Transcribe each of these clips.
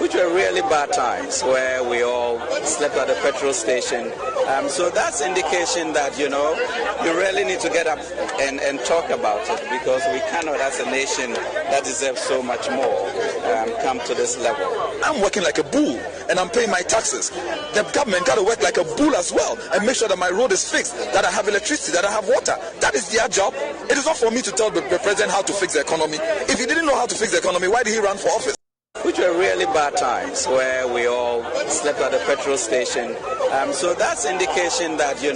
which were really bad times where we all slept at the petrol station. So that's indication that, you really need to get up and talk about it, because we cannot, as a nation that deserves so much more, come to this level. I'm working like a bull and I'm paying my taxes. The government got to work like a bull as well and make sure that my road is fixed, that I have electricity, that I have water. That is their job. It is not for me to tell the president how to fix the economy. If he didn't know how to fix the economy, why did he run for office? Which were really bad times where we all slept at the petrol station. So that's indication that, you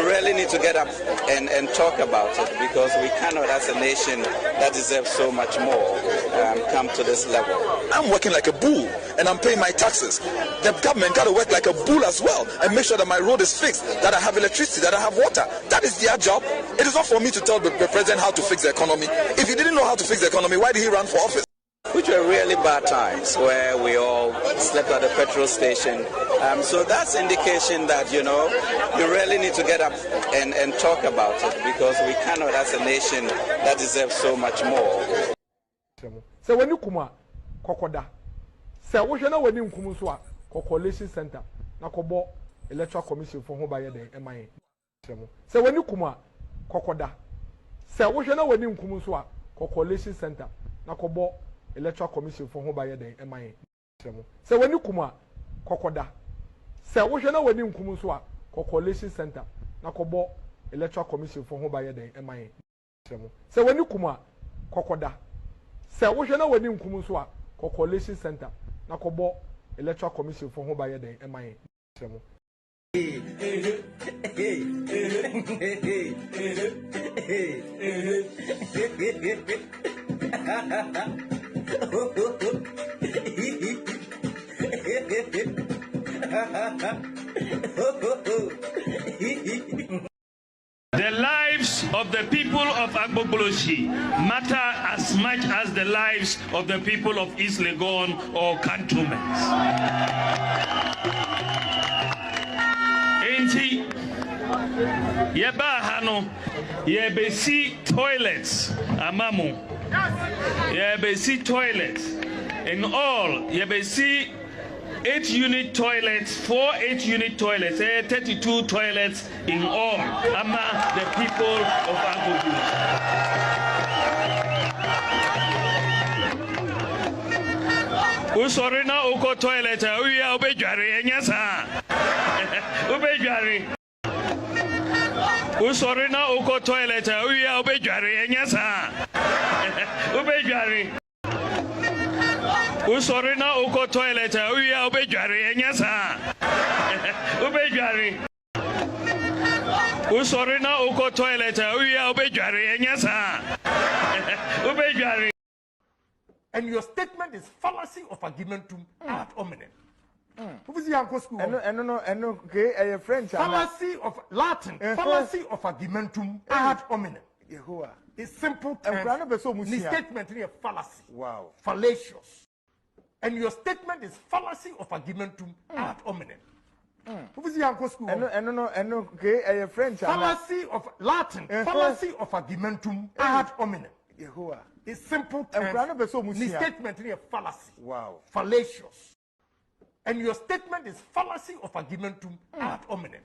really need to get up and talk about it, because we cannot, as a nation that deserves so much more, come to this level. I'm working like a bull and I'm paying my taxes. The government got to work like a bull as well and make sure that my road is fixed, that I have electricity, that I have water. That is their job. It is not for me to tell the president how to fix the economy. If he didn't know how to fix the economy, why did he run for office? Which were really bad times where we all slept at the petrol station. So that's indication that, you really need to get up and talk about it, because we cannot, as a nation that deserves so much more. So when you come kokoda, so we na when you come so coalition center na kobo electoral commission for ho baye den emai. So when you come kokoda, so we na when you come so coalition center na kobo electoral commission for ho baye den emai. So when you come kokoda, so we na when you come so coalition center na kobo electoral commission for ho baye den emai. So when you come kokoda, so we na when you come so coalition center na kobo electoral commission for ho baye den emai. of the people of Agbogboloshi matter as much as the lives of the people of East Legon or cantonments. Enti yeba hano yebesi toilets amamu yebesi toilets in all yebesi 8-unit toilets, 4 8-unit toilets, 32 toilets in all, among the people of Agbogboloshi. Usorina uko toilet, uya ubejari enyasa. Ubejari. Usorina uko toilet, uya ubejari enyasa. Ubejari. Usorina uko toilet, uya ubejari enyasa. Ubejari. Usorina uko toilet, uya ubejari enyasa. Ubejari. And your statement is fallacy of argumentum ad hominem. Who is your school? Okay, French. Fallacy of Latin. Fallacy of argumentum ad hominem. It's simple terms. The statement is a fallacy. Wow. Fallacious. And your statement is fallacy of argumentum ad hominem. Who is your school? Okay, French. Fallacy of Latin. Fallacy of argumentum ad hominem. It's simple terms. The statement is a fallacy. Wow. Fallacious. And your statement is fallacy of argumentum ad hominem.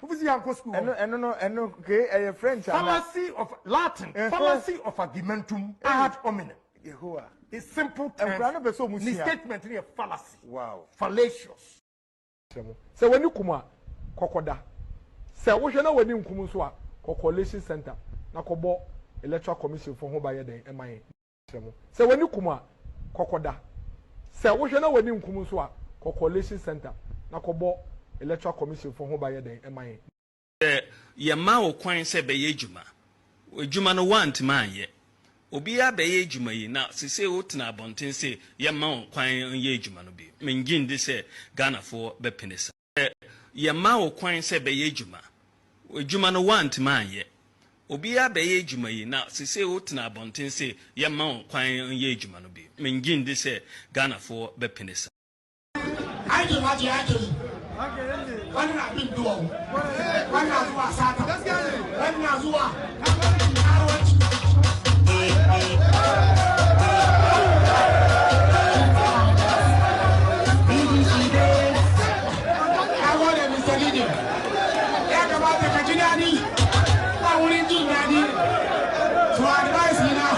Who is your school? Okay, French. Fallacy of Latin. Fallacy of argumentum ad hominem. It's simple terms. The statement is a fallacy. Wow. Fallacious. So when you come, Kokoda. So what you know when you come to Coalition Center, Nakobo Electoral Commission for Home Day, MIA. So when you come, Kokoda. So what you know when you come to Coalition Center, Nakobo Electoral Commission for Home Day, MIA. Yamao kwan se beye juma. Juma no want man ye. Obiya beye juma yi na sise wotina abonten se yamao kwan ye juma no bi. Mengin de se Ghana for bepinesa. Yamao kwan se beye juma. Juma no want man ye. Obiya beye juma yi na sise wotina abonten se yamao kwan ye juma no bi. Mengin de se Ghana for bepinesa. I do what you What have been doing? What has what Satan? What has what? I want to Mr. Gideon. Yeah, about the Kajinani. I want to do that. To advise you now.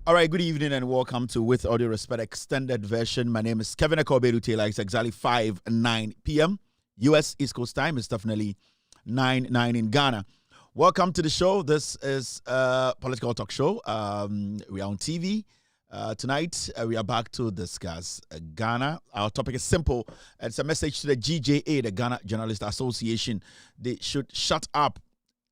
All right, good evening and welcome to With Audio Respect Extended Version. My name is Kevin Akobedu Taylor. It's exactly 5:09 p.m. U.S. East Coast time. It's definitely 9:09 in Ghana. Welcome to the show. This is a political talk show. We are on TV. Tonight, we are back to discuss Ghana. Our topic is simple. It's a message to the GJA, the Ghana Journalists Association. They should shut up.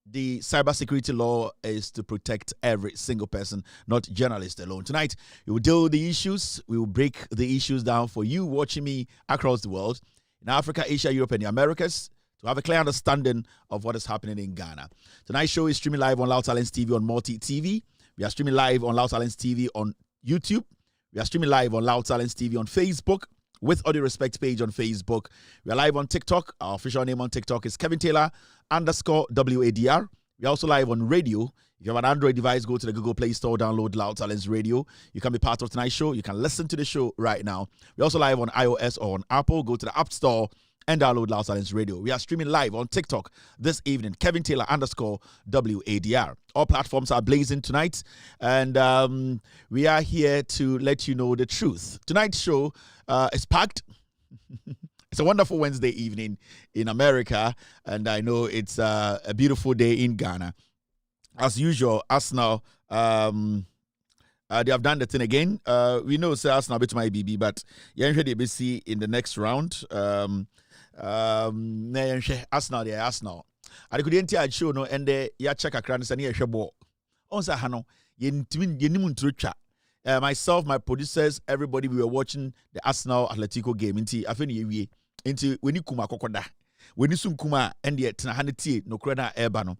The cybersecurity law is to protect every single person, not journalists alone. Tonight, we will deal with the issues. We will break the issues down for you watching me across the world, in Africa, Asia, Europe, and the Americas, to have a clear understanding of what is happening in Ghana. Tonight's show is streaming live on Loud Talents TV on Multi TV. We are streaming live on Loud Talents TV on YouTube. We are streaming live on Loud Talents TV on Facebook. With All Due Respect page on Facebook. We are live on TikTok. Our official name on TikTok is Kevin Taylor _WADR. We are also live on radio. If you have an Android device, go to the Google Play Store, download Loud Silence Radio. You can be part of tonight's show. You can listen to the show right now. We're also live on iOS or on Apple. Go to the App Store and download Loud Silence Radio. We are streaming live on TikTok this evening, Kevin Taylor _WADR. All platforms are blazing tonight, and we are here to let you know the truth. Tonight's show is packed. It's a wonderful Wednesday evening in America, and I know it's a beautiful day in Ghana. As usual, Arsenal, they have done the thing again. We know Arsenal bit my BB, but they see in the next round. Arsenal, they Arsenal. I couldn't tell show no, and they check a crane and a ball. On Sahano, myself, my producers, everybody, we were watching the Arsenal Atletico game. Into when you kuma kokoda. When you soon kuma and yet Nahaniti, no crena ebano.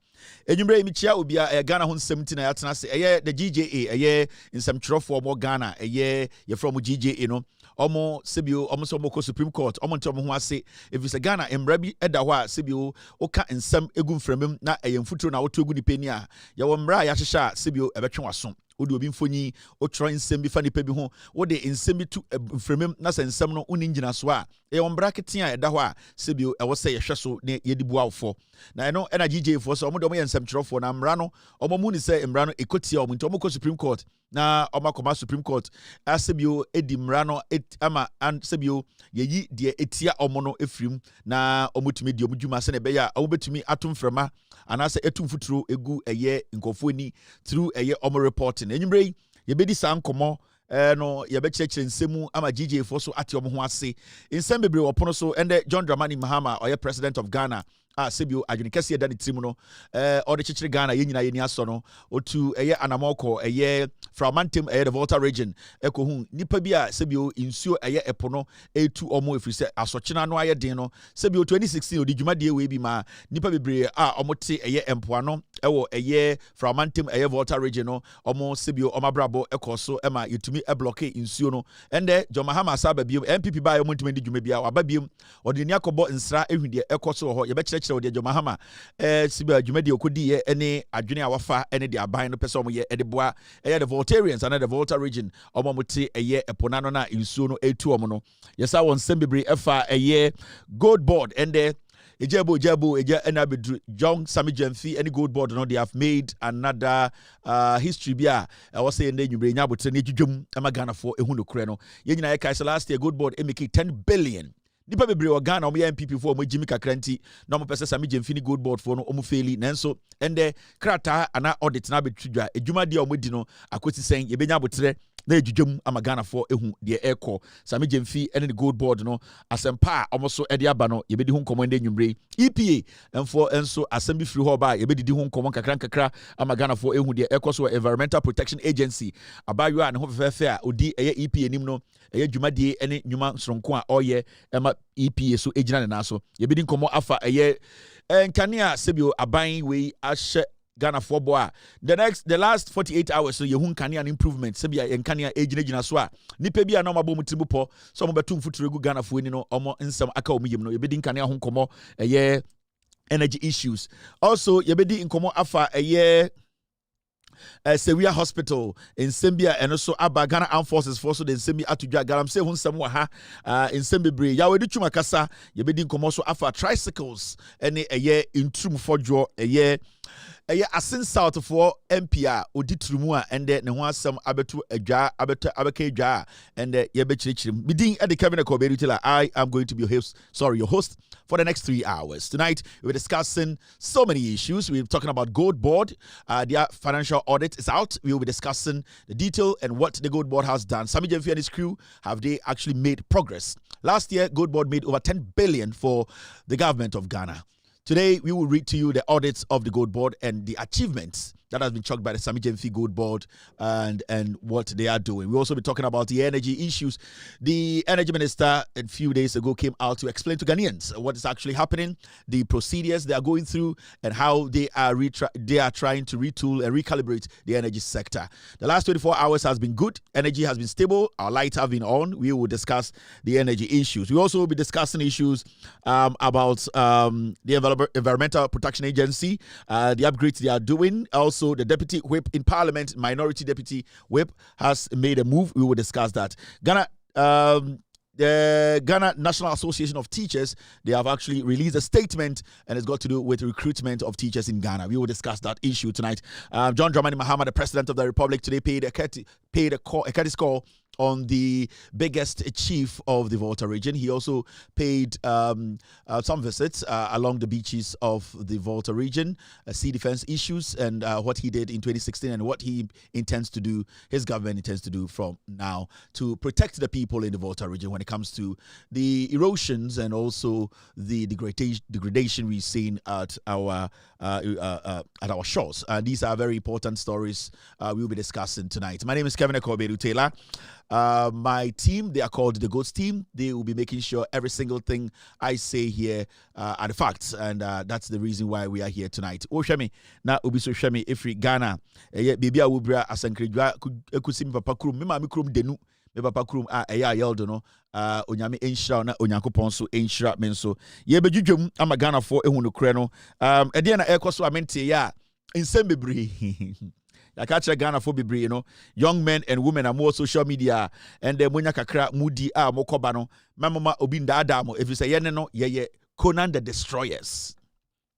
And you bring me chia will be a Ghana 17 atnas a year, the GJA, a year in some trophy more Ghana, a year you're from GJA, you know, almost Sibu, almost almost Supreme Court, almost who say if it's a Ghana and Rabbi Edawa, Sibu, Oka and some egun from him, not a young foot now to good penia. Yawambra Yasha, Sibu, a veteran was some. Odu obi mfoni o try nsem bi fa ne pa bi ho wo de nsem bi tu mfremem na se nsem no uni ngina so a e won bracket a eda ho a se bi e wo se ye hwe so ne ye di buawfo na no na GJ fo so omo ye nsem kyerofo na mra no omo mu ni se mra no ekotia omo nti omo ko Supreme Court na omo akoma Supreme Court asebio edi mra no ama an sebio ye yi de etia omo no efrim na omo tumi di omo dwuma se ne be ya omo betumi atom frema anase etum futuro egu eye nkofo ni through eye omo reporting enyimbre ye bedi san komo no ye be kyekye nsemu ama GJ fo so ate omo ho ase nsem bebre opono so ende John Dramani Mahama oye president of Ghana sebio adwene kese da ne tirim no ode kyekye Ghana ye nyina ye ni aso no otu eye anamoko eye fragmentum eye the Volta region ekohu nipa bi a sebio insuo eye epono etu omo efrise asokyena no aye den no sebio 2016 odi dwumade we bi ma nipa bebre omote eye empoano ewo eye fragmentum eye Volta region no omo sebio omabrabo ekoso ema yetumi block insuo no ende John Mahama asaba biem MPP ba yo montumi di dwuma bia waba biem ode ni akobo nsra ehwide ekoso ho ye be kyerɛ ode John Mahama sebio dwumade okodi ye ene adwene a wafa ene de aban no pese omo ye ede boa eye the Voltarians and the Volta region omo mote eye eponano na insuo no etu omo no yesa won sembebre efa eye gold board ende Ejabo Enabedru John Sami Jemfi any gold board no they have made another history bia I was saying then you bring nyabo ne dwudwum ama Ghana for ehunu kure no ye nyina ye last year gold board make 10 billion nipa bebre o Ghana omo MPP for omo Jimmy Kakranti na omo pese Sami Jemfi ni gold board for no omo faili nanso ende krata ana audit na betudwa edwuma dia omo di no akwoti sen ye benya abotre na ejudwum ama Ghana for ehu de eko Sami Jemfi ene the gold board no asempa omo so ede aba no ye bedi hu nkomo ende nwumre EPA enfo enso assembly free ho ba ye bedi hu nkomo kakra ama Ghana for ehu de eko so Environmental Protection Agency abayo a ne ho fefefe a odi eye EPA nim no eye dwumadie ene nwuma sronko a oye ema EPA so ejina ne na so ye bedi nkomo afa eye nkania sebio aban we ahye Ghana for boa the last 48 hours so yehun kania improvement sebia yenkania ejina so a nipa bia na mabɔ mutimu po so mo betum futuro gu Ghana for ni no omo nsam aka omiyem no yebedi nkania ho nkomo eye energy issues also yebedi nkomo afa eye Seria Hospital in Sembia and also Abba Ghana Armed Forces for so the Sembi atudwa garam se hun samwa ha in Sembebre ya wedi twuma kasa yebedi nkomo so afa tricycles ene eye intrum fodwo eye asin south for MPA odi trumu a ende ne ho asem abetu adwa abeka adwa ende ye be chirichirim bidin e de Kevin Koberutela. I am going to be your host for the next 3 hours. Tonight we're discussing so many issues. We're talking about Gold Board. Their financial audit is out. We will be discussing the detail and what the Gold Board has done. Sami Jemfi and his crew, have they actually made progress? Last year Gold Board made over 10 billion for the government of Ghana. Today, we will read to you the audits of the Gold Board and the achievements that has been chalked by the Sami Gemfi Gold Board and what they are doing. We'll also be talking about the energy issues. The energy minister a few days ago came out to explain to Ghanaians what is actually happening, the procedures they are going through, and how they are trying to retool and recalibrate the energy sector. The last 24 hours has been good. Energy has been stable. Our lights have been on. We will discuss the energy issues. We also will be discussing issues about the Environmental Protection Agency, the upgrades they are doing. Also, the Deputy Whip in Parliament, Minority Deputy Whip, has made a move. We will discuss that. The Ghana National Association of Teachers, they have actually released a statement, and it's got to do with recruitment of teachers in Ghana. We will discuss that issue tonight. John Dramani Mahama, the President of the Republic, today paid a courtesy call on the biggest chief of the Volta region. He also paid some visits along the beaches of the Volta region, sea defense issues, and what he did in 2016 and what he intends to do, his government intends to do from now to protect the people in the Volta region when it comes to the erosions and also the degradation we've seen at our shores. These are very important stories we'll be discussing tonight. My name is Kevin Ekobedu Taylor. My team, they are called the GOATS team. They will be making sure every single thing I say here are the facts, and that's the reason why we are here tonight. Oshami na obiso shami ifri Ghana. Baby a wubra asankrejwa ekusim papa krum. Me mami krum denu. Me papa krum eya yeldo no. Onyame enhira na onyankopon so enhira me nso. Ye bedwudwam ama Ghana for ehunu kre no. Ede na ekoso amente ya nsem bebre. I catch a Ghana for bebre, young men and women are more social media, and then when you kakra moody mokobano, mama obinda adamo. If you say no, ye Conan the Destroyers.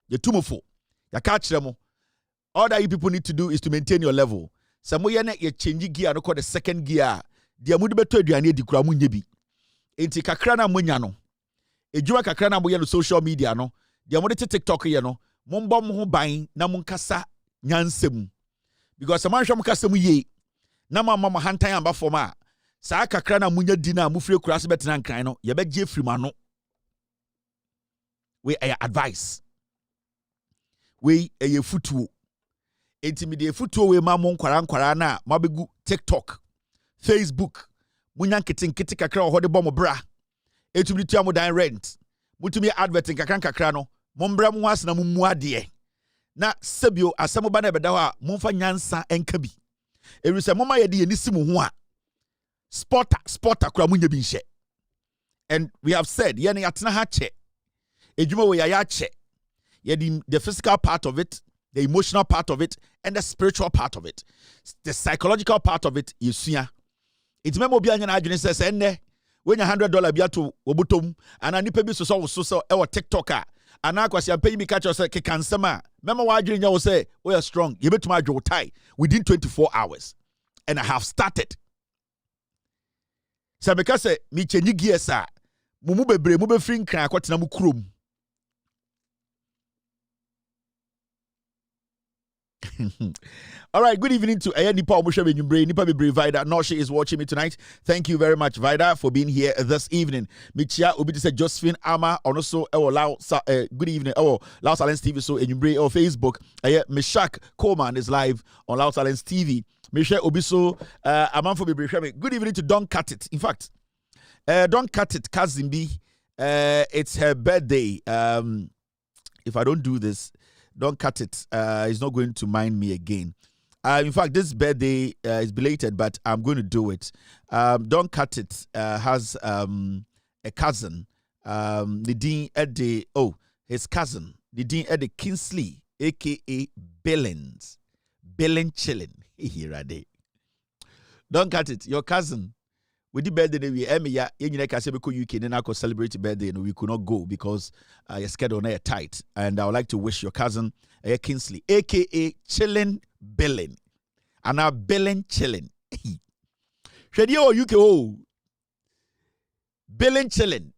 You're too mufo. You catch them. All that you people need to do is to maintain your level. Some way you change gear, no call the second gear. Dia mudu beto aduane di kura munyebi. Enti kakra na munya no. Ejuma kakra na moye no social media no. Dia mudu TikTok ye no. Mombo mo ho ban na munkasa nyansem. Because some man sham kasa mu ye na mama hantan amba forma saa kakra na munya di na mufre kura se betena nkran no ye be gye firi ma no we advice we futuo intimidate futuo we ma mo nkwara na mabegu TikTok Facebook munya nkete kakra ho de bom bra etumi tua mo dan rent mutumi adverting kakra no mombra mo asena mu ade na sebio asemo ba na beda ho a momfa nyansa enka bi ewise moma ye de ye nisimu ho a sporter kura munya bi nhye. And we have said ye na yatena ha che ejuma we ya che ye the physical part of it, the emotional part of it, and the spiritual part of it, the psychological part of it. Yesua it memo bi anya na adwene se enne when $100 bi ato obotom ana nipa bi so e wo TikTok a ana kwasi ampanyi mi catch us ke kansema mema wa adwene nya wo say we are strong you betuma adwo tie within 24 hours and I have started so because me chenyi gears a mumu bebre mu be free nkran akotena mu kurom. All right, good evening to Nipa Omusha Benyumbre, Nipa Bebre Vida. No, she is watching me tonight. Thank you very much, Vida, for being here this evening. Michia Obiti said Josephine Ama, and also good evening. Loud Silence TV, so Enyumbre or Facebook. Meshak Coleman is live on Loud Silence TV. Michelle Obiso, Amanfo Bebre. Good evening to Don Cut It. In fact, Don Cut It, Kazimbi, it's her birthday. If I don't do this, Don't cut it. He's not going to mind me again. In fact, this birthday is belated, but I'm going to do it. Don't cut it. Has a cousin, Nadine Eddie. Oh, his cousin, Nadine Eddie Kingsley, aka Billings, Chillin. Here Don't cut it. Your cousin. We did birthday we Emiya Yenina Kasebeko UK and I could celebrate birthday and we could not go because your schedule on air tight. And I would like to wish your cousin Kingsley, aka Chillin Billin. And now Billin Chillin. Shadio UK Billin Chillin.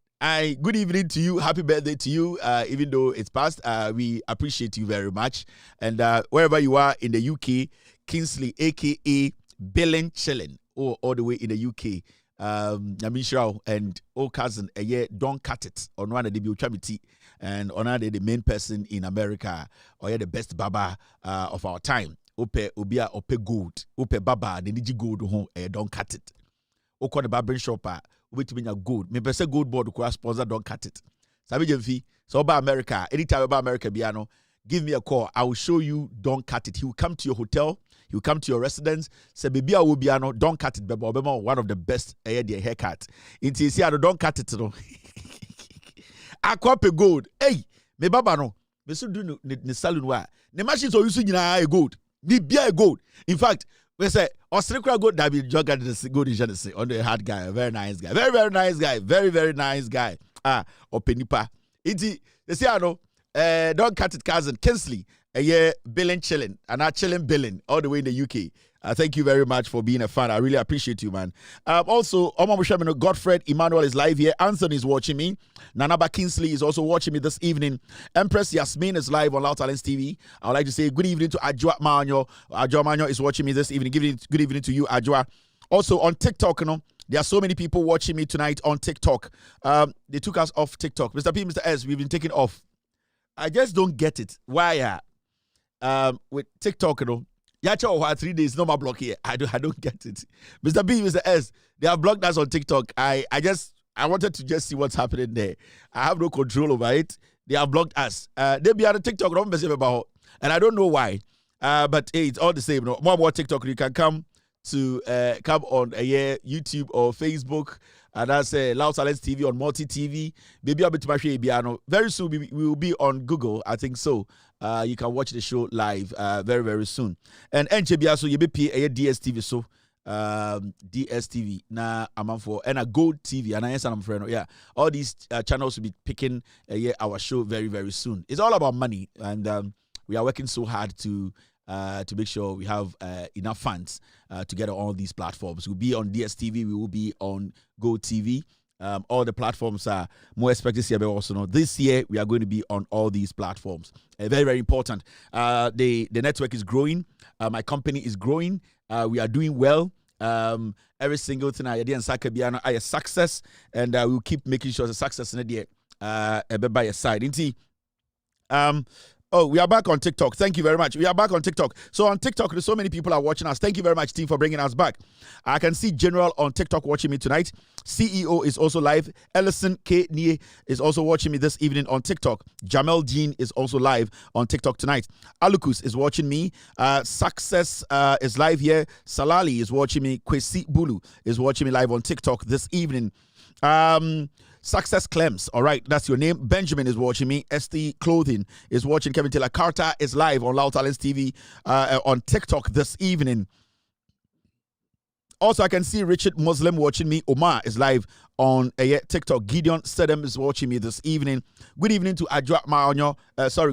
Good evening to you. Happy birthday to you. Even though it's past, we appreciate you very much. And wherever you are in the UK, Kingsley, aka Billin Chillin, all the way in the UK. Yamishrao and old cousin Don't Cut It on one of the Buchamiti and on the main person in America or the best baba of our time. ope obia ope gold ope baba the niji gold ho don't cut it oko the barbering shop obetumi nya gold me pese gold board ko sponsor don't cut it sabi jemfi so ba America anytime ba America bia no give me a call. I will show you don't cut it. He will come to your hotel. He will come to your residence. Say baby I will be don't cut it bebo one of the best haircut inti see don't cut it no akwape gold hey me baba no me so do ne salon wa ne machine so use nyina gold ni bia gold in fact we say Australia gold that be jogger the gold is on the hard guy a very nice guy very nice guy very nice guy openipa inti they say don't cut it cousin Kinsley billing chilling and not chilling billing all the way in the UK. Thank you very much for being a fan. I really appreciate you, man. Also, Godfred Emmanuel is live here. Anthony is watching me. Nanaba Kinsley is also watching me this evening. Empress Yasmin is live on Loud Talents TV. I would like to say good evening to Ajwa Manyo. Ajwa Manyo is watching me this evening. Good evening to you, Ajwa. Also on TikTok, there are so many people watching me tonight on TikTok. They took us off TikTok. Mr. P, Mr. S, we've been taken off. I just don't get it. Why? With TikTok, Yacha 3 days, no more block here. I don't get it. Mr. B, Mr. S, they have blocked us on TikTok. I wanted to just see what's happening there. I have no control over it. They have blocked us. They be on TikTok, and I don't know why. But hey, it's all the same. More about TikTok, you can come on YouTube or Facebook. And that's Loud Talents TV on Multi TV. Baby, I'll be very soon. We will be on Google, I think so. You can watch the show live very soon. And NJB so you be DSTV so DSTV na I'm for and a Gold TV and I am friend. Yeah, all these channels will be picking our show very soon. It's all about money, and we are working so hard to make sure we have enough funds to get on all these platforms. We'll be on DSTV, we will be on Go TV. All the platforms are more expected to see also. This year, we are going to be on all these platforms. Very important. The network is growing. My company is growing. We are doing well. Every single thing I did in Sakabiano is a success, and we'll keep making sure it's a success in the year. By your side. Oh, we are back on TikTok. Thank you very much. We are back on TikTok. So on TikTok, there's so many people are watching us. Thank you very much, team, for bringing us back. I can see General on TikTok watching me tonight. CEO is also live. Ellison K. Nie is also watching me this evening on TikTok. Jamel Jean is also live on TikTok tonight. Alukus is watching me. Success is live here. Salali is watching me. Kwesi Bulu is watching me live on TikTok this evening. Success Clems, all right, that's your name. Benjamin is watching me. ST Clothing is watching. Kevin Taylor Carter is live on Loud Talents TV on TikTok this evening. Also, I can see Richard Muslim watching me. Omar is live on TikTok. Gideon Sedem is watching me this evening. Good evening to Ajwa Maonyo.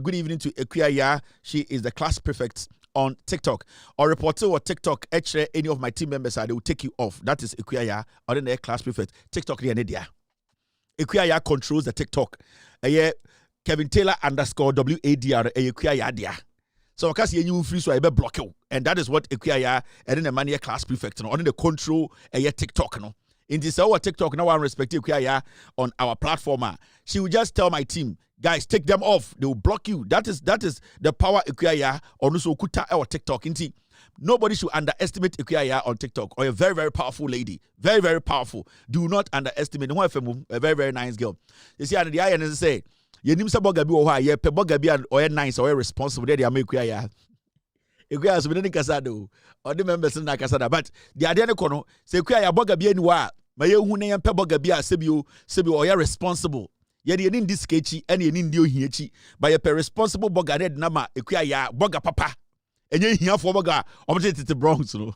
Good evening to Ekuya. She is the class prefect on TikTok. Or reporter or TikTok, actually, any of my team members, they will take you off. That is Ekuya, or then the class prefect. TikTok, Ekuya controls the TikTok. Kevin Taylor _WADR Ekuya dia. So because you free so I be block you. And that is what Ekuya and then the man class prefect on the control TikTok no. In this our TikTok now I respect Ekuya on our platform. She will just tell my team, guys, take them off. They will block you. That is the power Ekuya on also kuta our TikTok. Inti. Nobody should underestimate Ekuya on TikTok, or a very powerful lady. Very powerful. Do not underestimate. A very nice girl. You see, and the eye say, you need some bogabi or ye pe bogabi or nice or responsible. They are make Ekuya. Ekuya has been in Casado or the members in Casada. But the idea kono say Ekuya bogabi anywhere. My young pe bogabi sebi or responsible. Yet you need this sketchy and you need the by a responsible bogared nama Ekuya boga papa. And you hear for Boga, opposite the Bronx. No,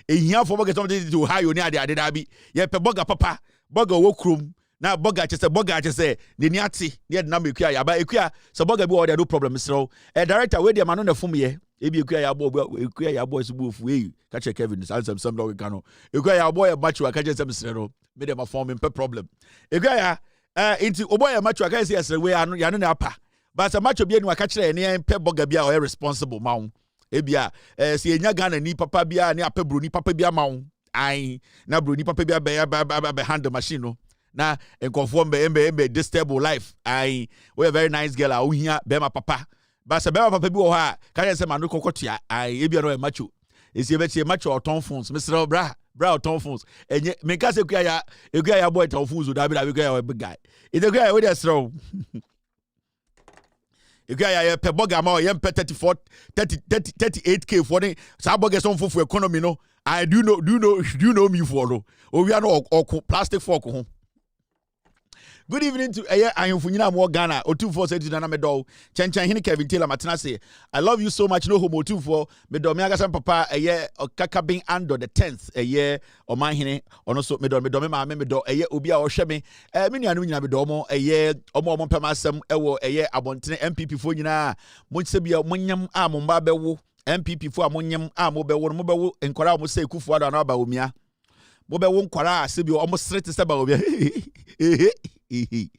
and here for Boga, something to high on the Adabi. Yep, a Boga papa, Boga walk room. Now Boga just say, the Niati, the number Kuya, by Kuya, so Boga boy, no problem. So, a director, where the man on the phone here, maybe Kuya boys move way, catch a Kevin, answer some dog cano. Kuya boy, a macho, I catch some zero, made them a form in problem. Kuya, into Oboya macho, I can see as a way I know upper. But a match of being a catcher and pep bogabia or irresponsible mount. Ebia, see a Gana ni papa bia ni ape bruni papa bia mount. I na bruni papa bia behind the machine. Na and conform be this stable life. We a very nice girl. Here, bema papa. But se beba papa bi wo ha ka ye se manu kokotua ai e bia no e macho esi e be macho oton phones Mr. bra oton phones enye me ka se ekuya ya boy ton phones da bi ya big guy e de kuya we dey sro ekuya ya pe boga ma o ye pe 38k for the sa boga son for economy no I do you know me for no o wi no plastic fork ho. Good evening to Ayunfunyina Mo Ghana. O24 said to Nana Medo. Chenchan Hini Kevin Taylor Matina say, I love you so much. No homo 24. Medo Miagasan Papa a year or Kakabing Ando the 10th a year or my hine or no so Medo Medo a year Ubia or Shemi. Mini Anuina Medomo a year or more Mompamasam Ewo a year Abontine MPP for Yina. Munsebia Munyam Amumbabewu MPP for Ammonium Mobile and Kora Mose Kufuada and Abaumia. Mobile won't Kora Sibio almost straight to Sabawia. Inti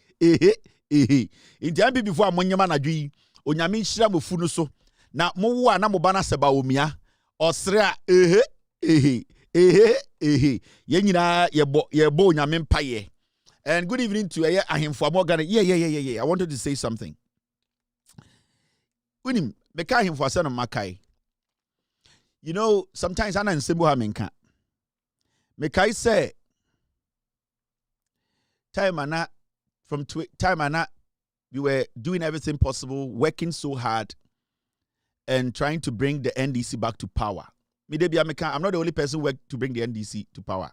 ambi before amonyama na dwi onyame nhira mofu no so na mowo ana mobana seba omia osre yenyina yebo onyame mpaye. And good evening to ahemfo amogana. Yeah, I wanted to say something. Unim meka ahemfo asana makai. You know, sometimes ana nsembo ha menka mekai say time we were doing everything possible, working so hard and trying to bring the NDC back to power. I'm not the only person who worked to bring the NDC to power.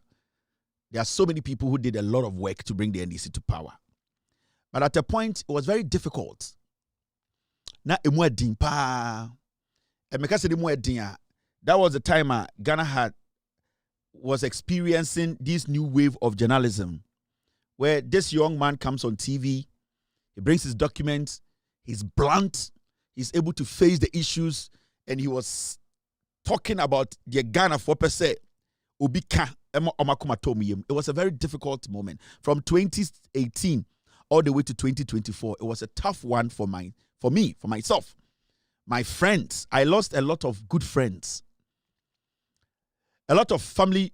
There are so many people who did a lot of work to bring the NDC to power. But at a point, it was very difficult. That was the time Ghana was experiencing this new wave of journalism, where this young man comes on TV, he brings his documents, he's blunt, he's able to face the issues, and he was talking about the Ghana for per se. It was a very difficult moment. From 2018 all the way to 2024, it was a tough one for myself. My friends, I lost a lot of good friends. A lot of family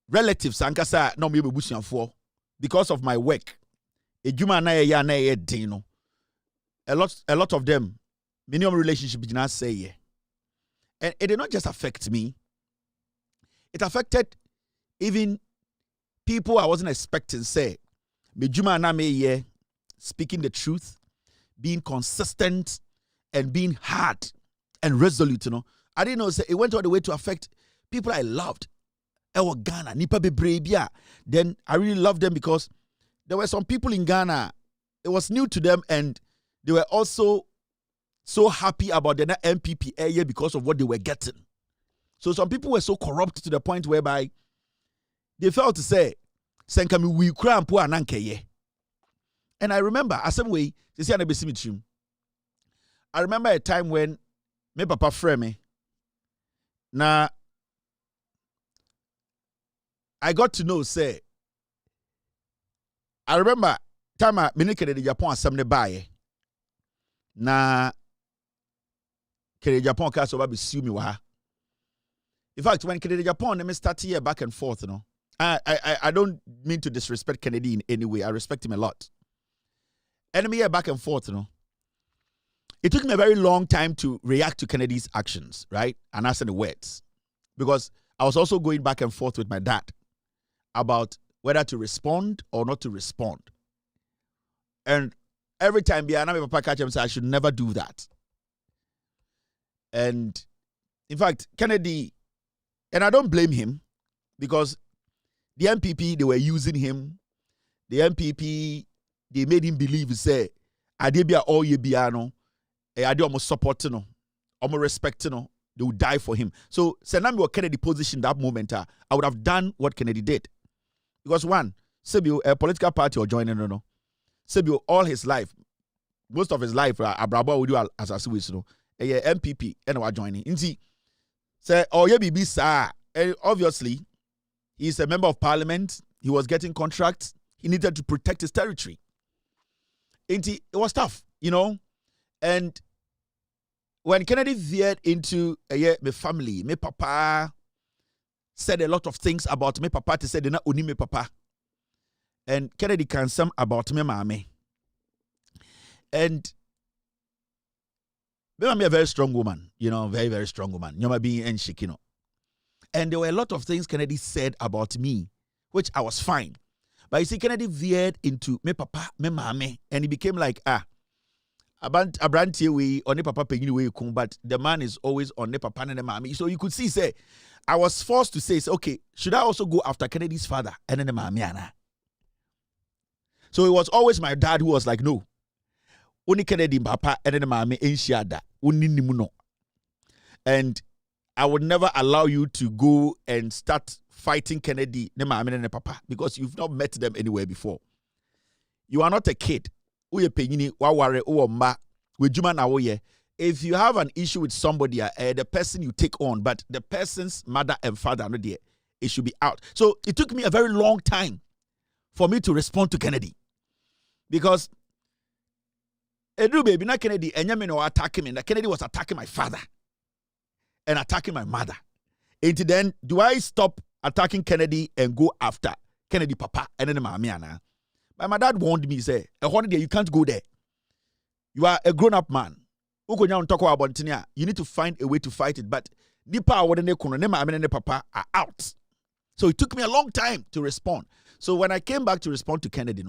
relatives ankasa no me bebusianfo because of my work. Ejuma na ya na ye din no. A lot of them minimum relationship did not say yeah. And it did not just affect me. It affected even people I wasn't expecting say me juma na me yeah, speaking the truth, being consistent and being hard and resolute, you know. I didn't know say it went all the way to affect people I loved. Ewa Ghana, nipa bebrebe. Then I really loved them because there were some people in Ghana, it was new to them and they were also so happy about the MPP area because of what they were getting. So some people were so corrupt to the point whereby they felt to say, Senkami we cramp anankeye. And I remember, as some way, I remember a time when my papa friend me. Now, I got to know, say, I remember time I minikere Japan asem ne bae. Na kere Japan ka so ba be sue me wa ha. In fact, when kere Japan me start here back and forth, you know. I don't mean to disrespect Kennedy in any way. I respect him a lot. Enemy here back and forth, you know. It took me a very long time to react to Kennedy's actions, right? And answer the words. Because I was also going back and forth with my dad about whether to respond or not to respond. And every time my papa catch him say I should never do that. And in fact, Kennedy, and I don't blame him because the MPP, they were using him. The MPP, they made him believe, say, Adebia all ye biano, Ade almost supporting no, almost respecting no, they would die for him. So, Senami or Kennedy position that moment, I would have done what Kennedy did. Because one, Sebio, a political party or joining, no. Sebio, all his life, most of his life, Abrabo would do as a Swiss, no, a MPP, and we're joining. Inzi, say, oh, yeah, BB, sir. Obviously, he's a member of parliament. He was getting contracts. He needed to protect his territory. Inti, it was tough, you know. And when Kennedy veered into my family, my papa said a lot of things about me papa to say they not only me papa. And Kennedy can some about me mommy. And I'm a very strong woman, very, very strong woman. You're being and shikino. And there were a lot of things Kennedy said about me, which I was fine. But you see, Kennedy veered into me papa, me mame, and he became like, Abrantie we on the papa pegini we kum, but the man is always on the papa and the mame. So you could see, say, I was forced to say, okay, should I also go after Kennedy's father and then the mame? So it was always my dad who was like, no. Only Kennedy papa and then the mame ain't shiada. And I would never allow you to go and start fighting Kennedy, the mame and the papa, because you've not met them anywhere before. You are not a kid. If you have an issue with somebody, the person you take on, but the person's mother and father are not there, it should be out. So it took me a very long time for me to respond to Kennedy. Because baby, not Kennedy, and attacking me. Kennedy was attacking my father and attacking my mother. And then, do I stop attacking Kennedy and go after Kennedy papa and then Mamiana? But my dad warned me, say, you can't go there. You are a grown-up man. You need to find a way to fight it. But Nipa papa are out. So it took me a long time to respond. So when I came back to respond to Kennedy,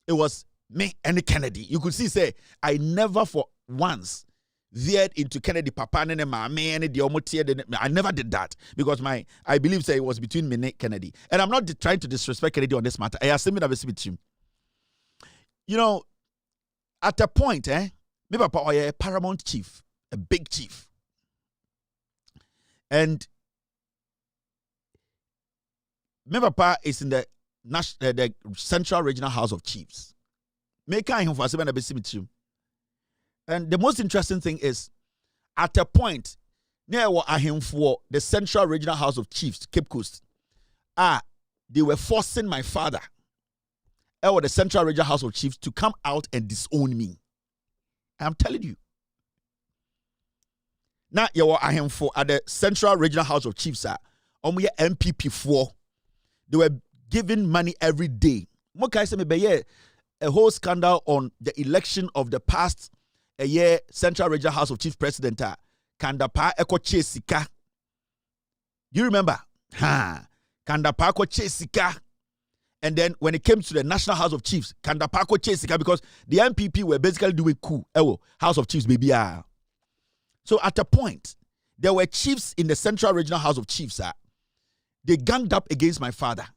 it was me and Kennedy. You could see, say, I never for once veered into Kennedy papa and I never did that, because I believe, say, it was between me and Kennedy. And I'm not trying to disrespect Kennedy on this matter. I assume that with him. At a point, my papa was a paramount chief, a big chief. And my papa is in the Central Regional House of Chiefs. And the most interesting thing is, at a point, near him for the Central Regional House of Chiefs, Cape Coast, they were forcing my father, or the Central Regional House of Chiefs, to come out and disown me. I'm telling you. Now, you were him for at the Central Regional House of Chiefs, MPP 4. They were giving money every day. A whole scandal on the election of the past Central Regional House of Chiefs President Kandapa Eko Chesika. You remember? Kandapa Eko Chesika. And then when it came to the National House of Chiefs, Kandapa Eko Chesika, because the MPP were basically doing coup. House of Chiefs, baby. So at a point, there were chiefs in the Central Regional House of Chiefs. They ganged up against my father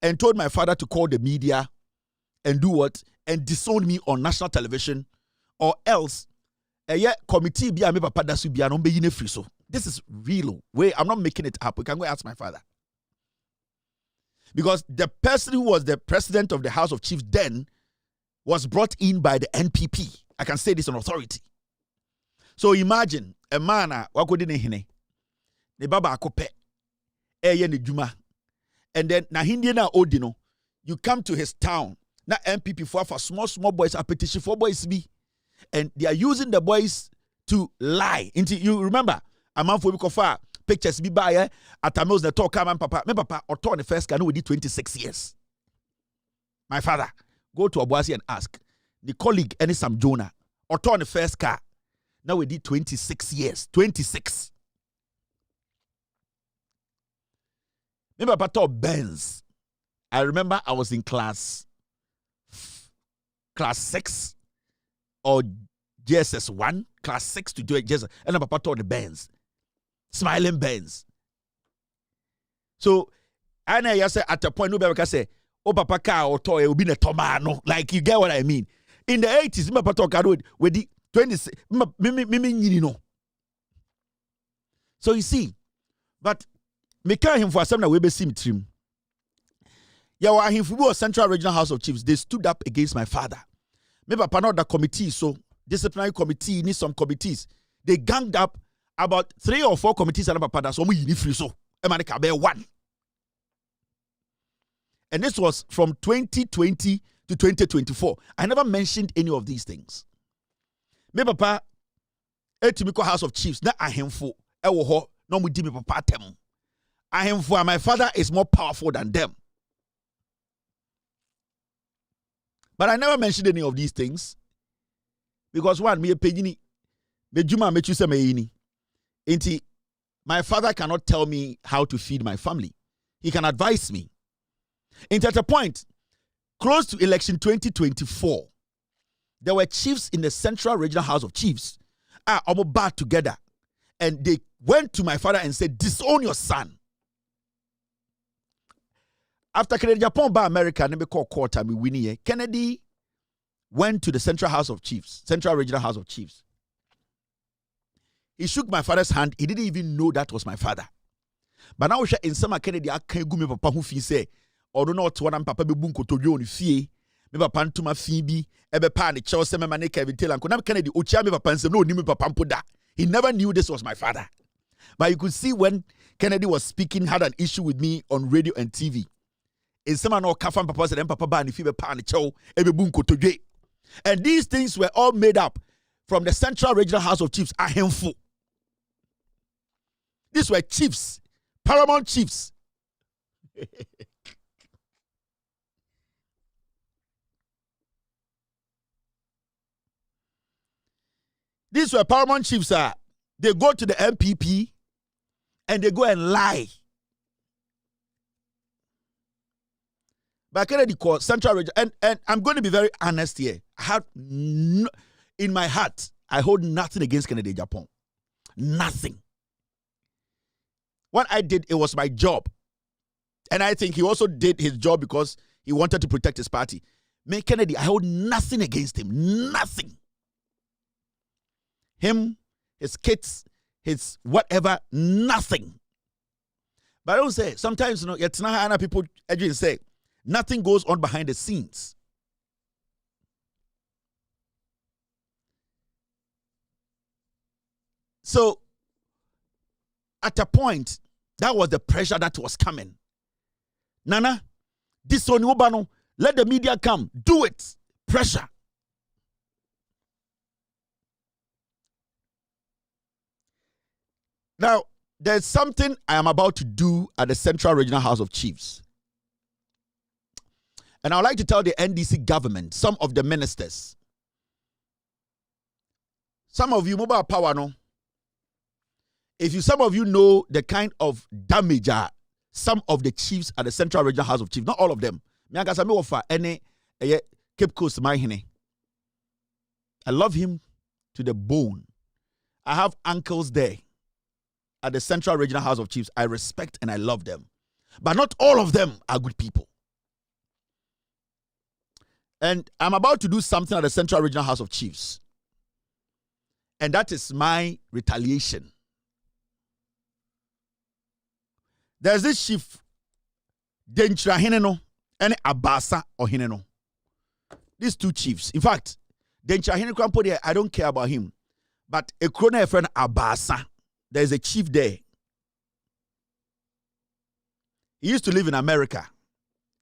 and told my father to call the media and do what? And disown me on national television, or else committee be a papa that should be an free. So this is real. Wait, I'm not making it up. We can go ask my father. Because the person who was the president of the House of Chiefs then was brought in by the NPP. I can say this on authority. So imagine a man wakodine ne baba akope ne juma, and then na hindi na odino, you come to his town. Na MPP for small boys are petition for boys be, and they are using the boys to lie. You remember a man for far pictures be by at a the talk man papa. My papa or turn the first car no we did 26 years. My father go to Abuasi and ask the colleague any Sam Jonah or turn the first car. Now we did 26 years. 26. My papa taught Benz. I remember I was in class 6 or JSS 1, class 6 to do it, JSS, and Papa taught the Benz, smiling Benz. So, I say at a point, nobody can say, oh, Papa car or toy will be a tomano. Like, you get what I mean? In the 80s, my Papa talk with the 26, you know. So, you see, but me carry him for some that we be sim trim. Yeah, him for Central Regional House of Chiefs, they stood up against my father. Maybe Papa not the committee, so disciplinary committee, need some committees. They ganged up about 3 or 4 committees and Papa that's only free so. America be one. And this was from 2020 to 2024. I never mentioned any of these things. Maybe Papa Etimiko House of Chiefs, na ahemfo ewo ho no mu di me papa tem. Ahemfo and my father is more powerful than them. But I never mentioned any of these things because one, me a pejini Mejuma mechuse meini. Inti, my father cannot tell me how to feed my family. He can advise me. And at a point, close to election 2024, there were chiefs in the Central Regional House of Chiefs almost bad together. And they went to my father and said, disown your son. After Kennedy Japan by America, never call court time winning. Kennedy went to the Central House of Chiefs, Central Regional House of Chiefs. He shook my father's hand. He didn't even know that was my father. But now in some Kennedy, I can't go me papa who fee say, or do not one papa be bunko to you on fee. Me papa ntuma fibi ebe pa ne chew se me mane Kevin Taylor. Kuna Kennedy ochia me papa nsem no ni me papa mpoda. He never knew this was my father. But you could see when Kennedy was speaking, had an issue with me on radio and TV. In some no kafan papa said papa ba ni fi be pa ne chew ebe bunko to you. And these things were all made up from the Central Regional House of Chiefs. Ahemfo. These were chiefs, paramount chiefs. These were paramount chiefs. They go to the MPP and they go and lie. But Kennedy called Central Region, and I'm going to be very honest here. I have in my heart, I hold nothing against Kennedy Japan. Nothing. What I did, it was my job. And I think he also did his job because he wanted to protect his party. Me, Kennedy, I hold nothing against him. Nothing. Him, his kids, his whatever, nothing. But I don't say, sometimes, it's not how people say, nothing goes on behind the scenes. So, at a point, that was the pressure that was coming. Nana, this on Ubano, let the media come, do it. Pressure. Now, there's something I am about to do at the Central Regional House of Chiefs. And I would like to tell the NDC government, some of the ministers, some of you, mobile power, no? Some of you know the kind of damage some of the chiefs at the Central Regional House of Chiefs, not all of them. I love him to the bone. I have uncles there at the Central Regional House of Chiefs. I respect and I love them. But not all of them are good people. And I'm about to do something at the Central Regional House of Chiefs. And that is my retaliation. There's this chief, Denchra Hineno and Abasa or Hineno. These two chiefs. In fact, Denchra Hineno, I don't care about him. But a crony friend Abasa, there's a chief there. He used to live in America.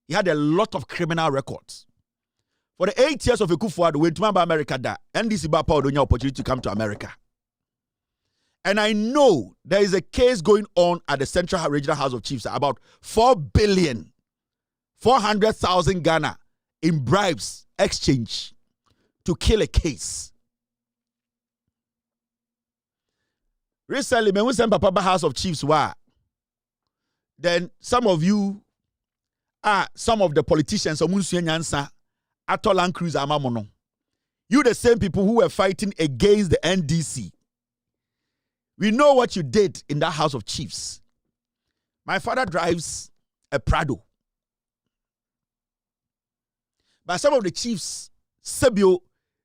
He had a lot of criminal records. For the 8 years of Ekufuado, when to America, NDC Bapa don't have opportunity to come to America. And I know there is a case going on at the Central Regional House of Chiefs about 4,400,000 Ghana in bribes exchange to kill a case. Recently, when we sent Papa House of Chiefs, then some of you some of the politicians, Land Cruiser Amamono. You the same people who were fighting against the NDC. We know what you did in that House of Chiefs. My father drives a Prado. But some of the chiefs, Sebio,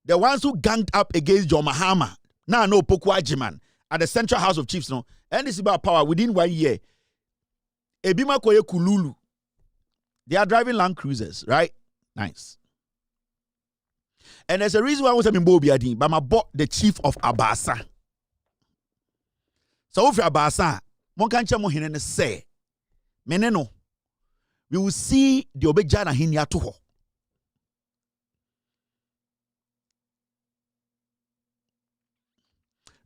the ones who ganged up against John Mahama, now no Pokwa Jiman, at the Central House of Chiefs, no, and this is about power within 1 year. Ebima Koye Kululu. They are driving Land Cruisers, right? Nice. And there's a reason why I was in Bobiadi, but I bought the chief of Abasa. So if Abasa, one can't say, Meneno, we will see the Obejana Hinya to her.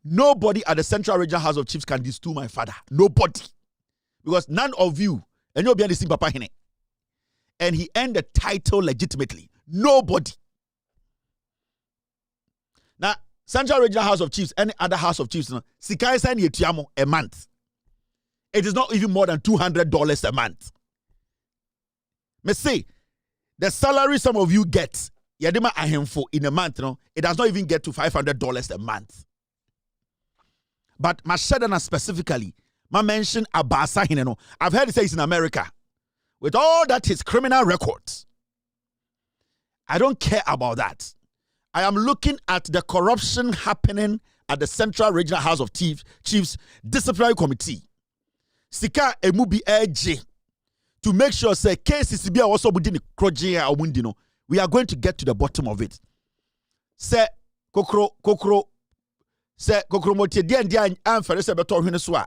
Nobody at the Central Regional House of Chiefs can distill my father. Nobody. Because none of you, and you'll be on the same papa hine. And he earned the title legitimately. Nobody. Now, Central Regional House of Chiefs, any other House of Chiefs, no, Sikai sign yetiamo a month. It is not even more than $200 a month. Me say, the salary some of you get, yadima ahemfo in a month, no, it does not even get to $500 a month. But Mashadana specifically, ma mention Abasa Hineno. I've heard it say it's in America. With all that his criminal records. I don't care about that. I am looking at the corruption happening at the Central Regional House of Chiefs Disciplinary Committee. Sika emubi AJ to make sure say cases be also within the kroje or windino. We are going to get to the bottom of it. Say kokro say kokro motie dia amfere se beto hwene so a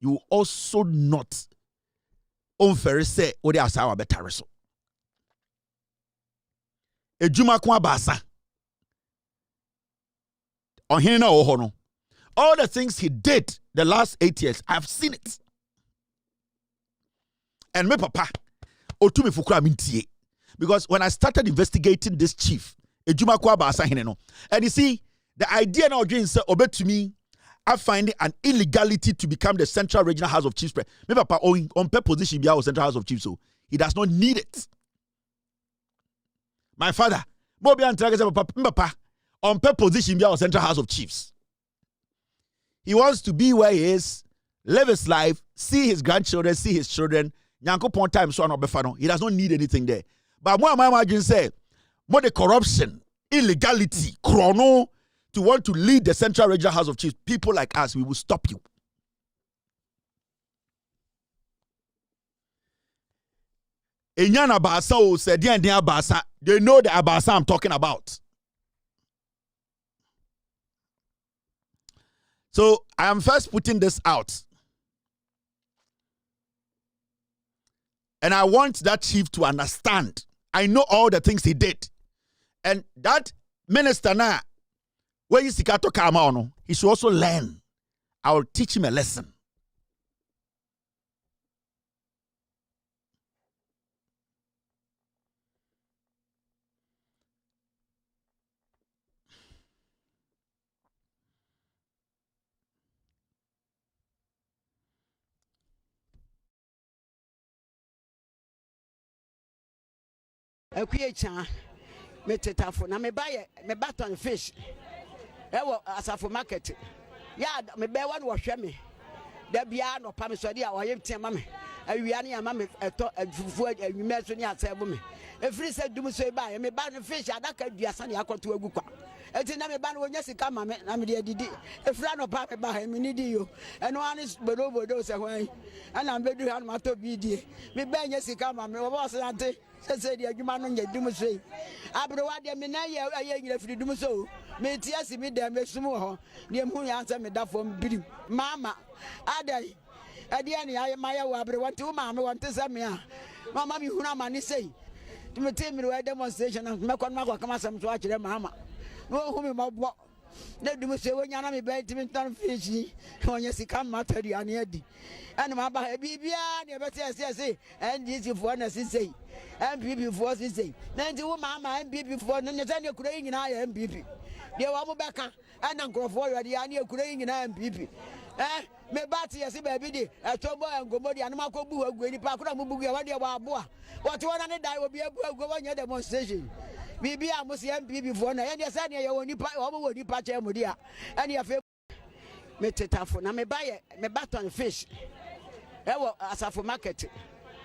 you will also not unfair say ode asawa betare so. Ejuma ko abasa. Ohene na oho no. All the things he did the last 8 years, I've seen it. And me papa, otumi fukura mintie. Because when I started investigating this chief, ejuma ko abasa hene no. And you see, the idea now again say obe to me, I find it an illegality to become the Central Regional House of Chiefs. Me papa on per position be our Central House of Chiefs, so he does not need it. My father, Bobby and papa on per position be our Central House of Chiefs. He wants to be where he is, live his life, see his grandchildren, see his children. Nyankopon time so no befano. He does not need anything there. But more my imagine say, more the corruption, illegality, chrono to want to lead the Central Regional House of Chiefs. People like us, we will stop you. Enyana Abasa o said Abasa. They know the Abasa I'm talking about. So I am first putting this out. And I want that chief to understand. I know all the things he did. And that minister now, where you sikato kama he should also learn. I will teach him a lesson. Ekwecha me tetafo na me buy me baton fish ewo asafo market ya me be wa no hwe me da bia no pa me so dia oyem tiama me awia ne ama me eto afufu anwuma so ne asebo me efiri se dum so ba me ba no fish adaka duasa ne akoto agu kwa eti na me ba no wonya sika ma me na me de didi efira no pa me ba me ni di yo eno ani bodo se hwan ana me bedu ha no mato bi die me ba nya sika ma me wo boss ante se di adwuma no nya dum so abrewa de me na ye nyina firi dum so me ti asi me dem esum ho de mu ya ansa me da fom birim mama adai adia ni aye maye wo abrewa ti wo ma me wonte se me a mama mi huna ma ni sei to me tell me we demonstration me kon ma kwa kama sam so a kire mama no hu me mabo na dum so wonya na me be ti me tan fish wonya sika matari ane adi ana ma ba bibia ne be te se NDC fo na sei MPP fo sei na nti wo mama MPP fo no ne se ne kura nyina ya MPP de wa mo beka ana nkrofo yo de ya ne kura nyina MPP me bati yesi baby di etombo engomo di anuma ko bu agu ni pa kura mu bugu ya wa de wa aboa what wona ne dai obi abu agu wa nya demonstration bibi a mo se MPP fo na ye de se ne ye woni pa wo mo woni pa che mo di a ene ya fe me tetafo na me buy me baton fish ewo asafo market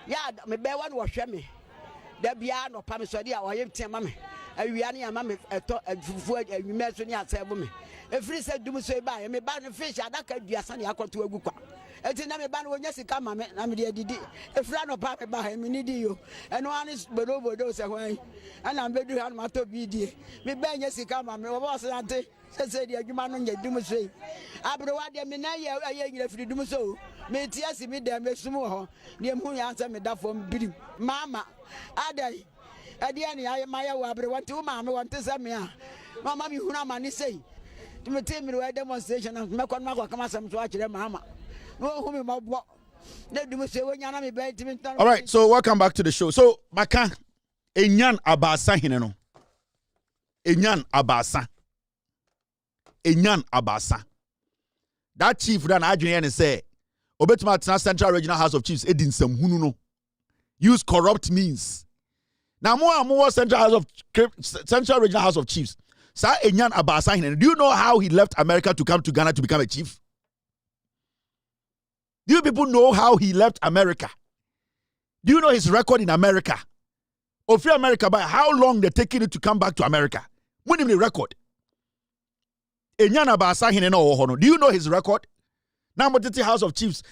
ya me be wa no hwe me da bia no pa me so dia oyem tiama me awia ne ama me eto afufu anwuma so ne asebo me efiri se dum so ba me ba no fish adaka duasa ne akoto agu kwa eti na me ba no wonya sika ma me na me de didi efira no pa me ba me ni di yo eno ani bodo se hwan ana me bedu ha no mato bi die me ba nya sika ma me wo boss ante se di adwuma no nya dum so abrewa de me na ye nyina firi dum so me ti asi me dem esum ho ne mu ya ansa me da fom birim mama adai adia ni aye maye wo abrewa ti wo ma me wonte se me a mama mi huna ma ni sei to me tell me we demonstration me kon ma kwa kama sam so a kire mama no hu me mabo na dum se wonya na me be ti me tan. All right, so welcome back to the show. So maka enyan abasa hine no enyan abasa Enyan Abasa. That chief ran Adrian and say, Obetuma Central Regional House of Chiefs, Edin Samhuno. Use corrupt means. Now more Central Regional House of Chiefs. Sir Enyan Abasa. Do you know how he left America to come to Ghana to become a chief? Do you people know how he left America? Do you know his record in America? Of America, by how long they're taking it to come back to America? What do you mean record? Do you know his record? Now, the House of Chiefs,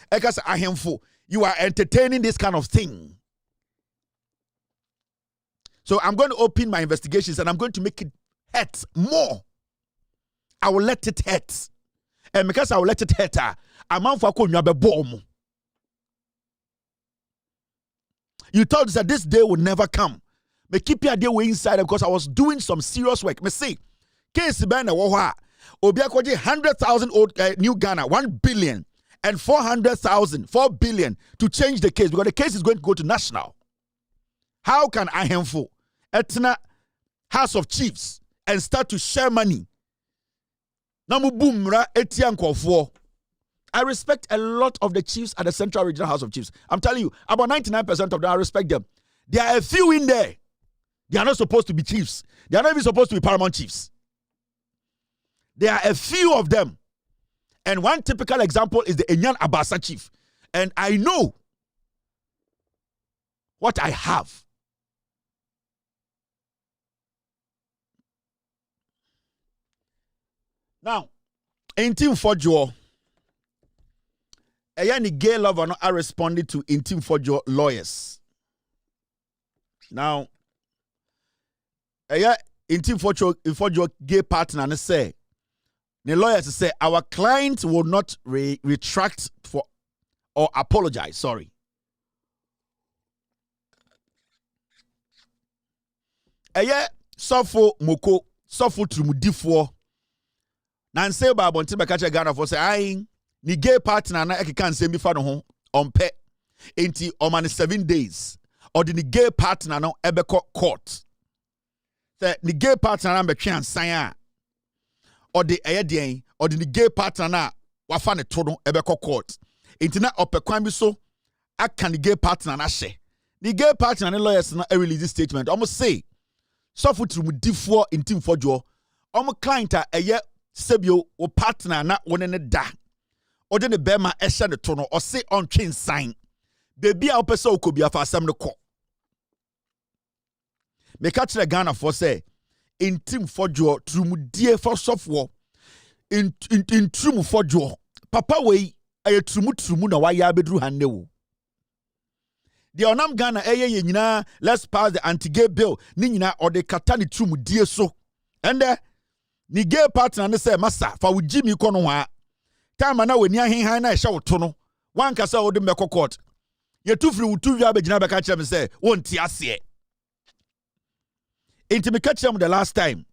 you are entertaining this kind of thing. So I'm going to open my investigations and I'm going to make it hurt more. I will let it hurt. And because I will let it hurt, I'm on for bomb. You told us that this day would never come. But keep your day way inside because I was doing some serious work. Me see, case ben woha obiakoje 100,000 old new Ghana 1 billion and 400,000 4 billion to change the case because the case is going to go to national. How can I handful etna House of Chiefs and start to share money? Namu boomra etian kwofo. I respect a lot of the chiefs at the Central Regional House of Chiefs. I'm telling you, about 99% of them, I respect them. There are a few in there. They are not supposed to be chiefs. They are not even supposed to be paramount chiefs. There are a few of them. And one typical example is the Enyan Abasa chief. And I know what I have. Now, Intim Fojo, any gay lover no I responded to Intim Fojo lawyers. Now, Intim Fojo gay partner and say, the lawyers say our client will not retract for or apologize. Sorry. Sofo Moko, Sofo Trumudifo. Nanse ba bonti be kache Ghana for say ai ni gay partner na ekeka nsem bi fa no ho ompe enti oman 7 days or the gay partner no ebeko court say ni gay partner na betwe ansan a or the eyedien or the gay partner na wafa ne to no ebeko court enti na opekwan bi so aka ni gay partner na hye the gay partner na lawyers na release this statement almost say suffer through difo Intim Fojo client a sebio o partner na one ne da ode ne bema ehye ne to no o se on twin sign baby a opese okobi afa asem ne ko me catch the Ghana for say Intim Fojo trumudie for sofwo in trum Fojo papa we aye trumu na wa ya bedru hanne wo the onam Ghana eye nyina let's pass the anti-gay bill ni nyina ode kata ne trumudie so and ni gay partner ne say massa fa wo jimi ko no ha time na weni ahenhan na ehye wo to no wan kasa wo de meko court ye tufri wo tu wi abegina beka kire me say wonti ase enti me catch him the last time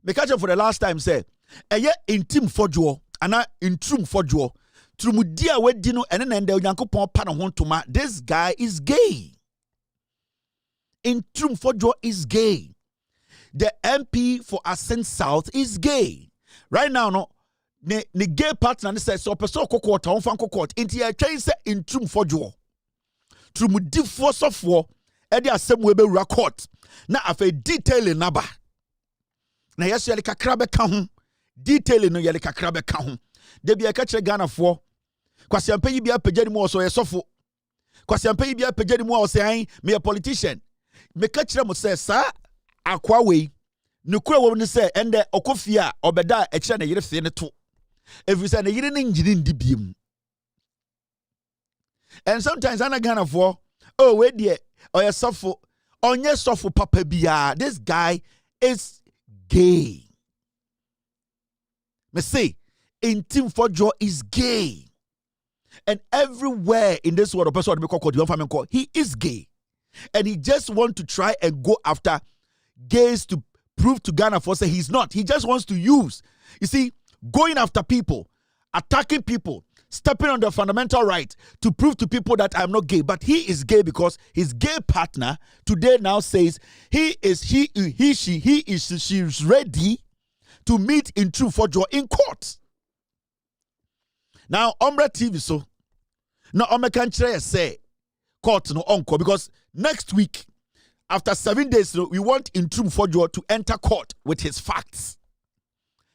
me catch him for the last time say eye Intim Fojo ana Intrum Fojo trumudi a wedi no ene na nda onyankopon pa no ho ntoma this guy is gay. Intrum Fojo is gay. The MP for Ascent South is gay. Right now, no, the gay partner says so. Person court, on fan court. Inti a train say Intrum Fojo. Trumudi force of war. Edi asem webe record. Na afe detailing naba. Na yesu yale kakrabe kahun. Detailing no yale kakrabe kahun. Debi akache Ghana for. Kwasi ampe yi bia pejani mu oso yesofo. Kwasi ampe yi bia pejani mu oso yan me a politician. Me kachira mo say sa akwa we nukura wo ni say ende okofia obeda e kire na yire fe ne to every say na yire ne ngini ndibiem and sometimes ana Ghana for oh we there oya sofo onye sofo papa bia this guy is gay. Me say Intim Fojo is gay and everywhere in this world person he is gay and he just want to try and go after gays to prove to Ghana for say he's not. He just wants to use. You see, going after people, attacking people, stepping on the fundamental right to prove to people that I'm not gay. But he is gay because his gay partner today now says she is ready to meet in true for joy in court. Now, Omra TV so now Omra can say court no encore because next week after 7 days we want in true for joy to enter court with his facts.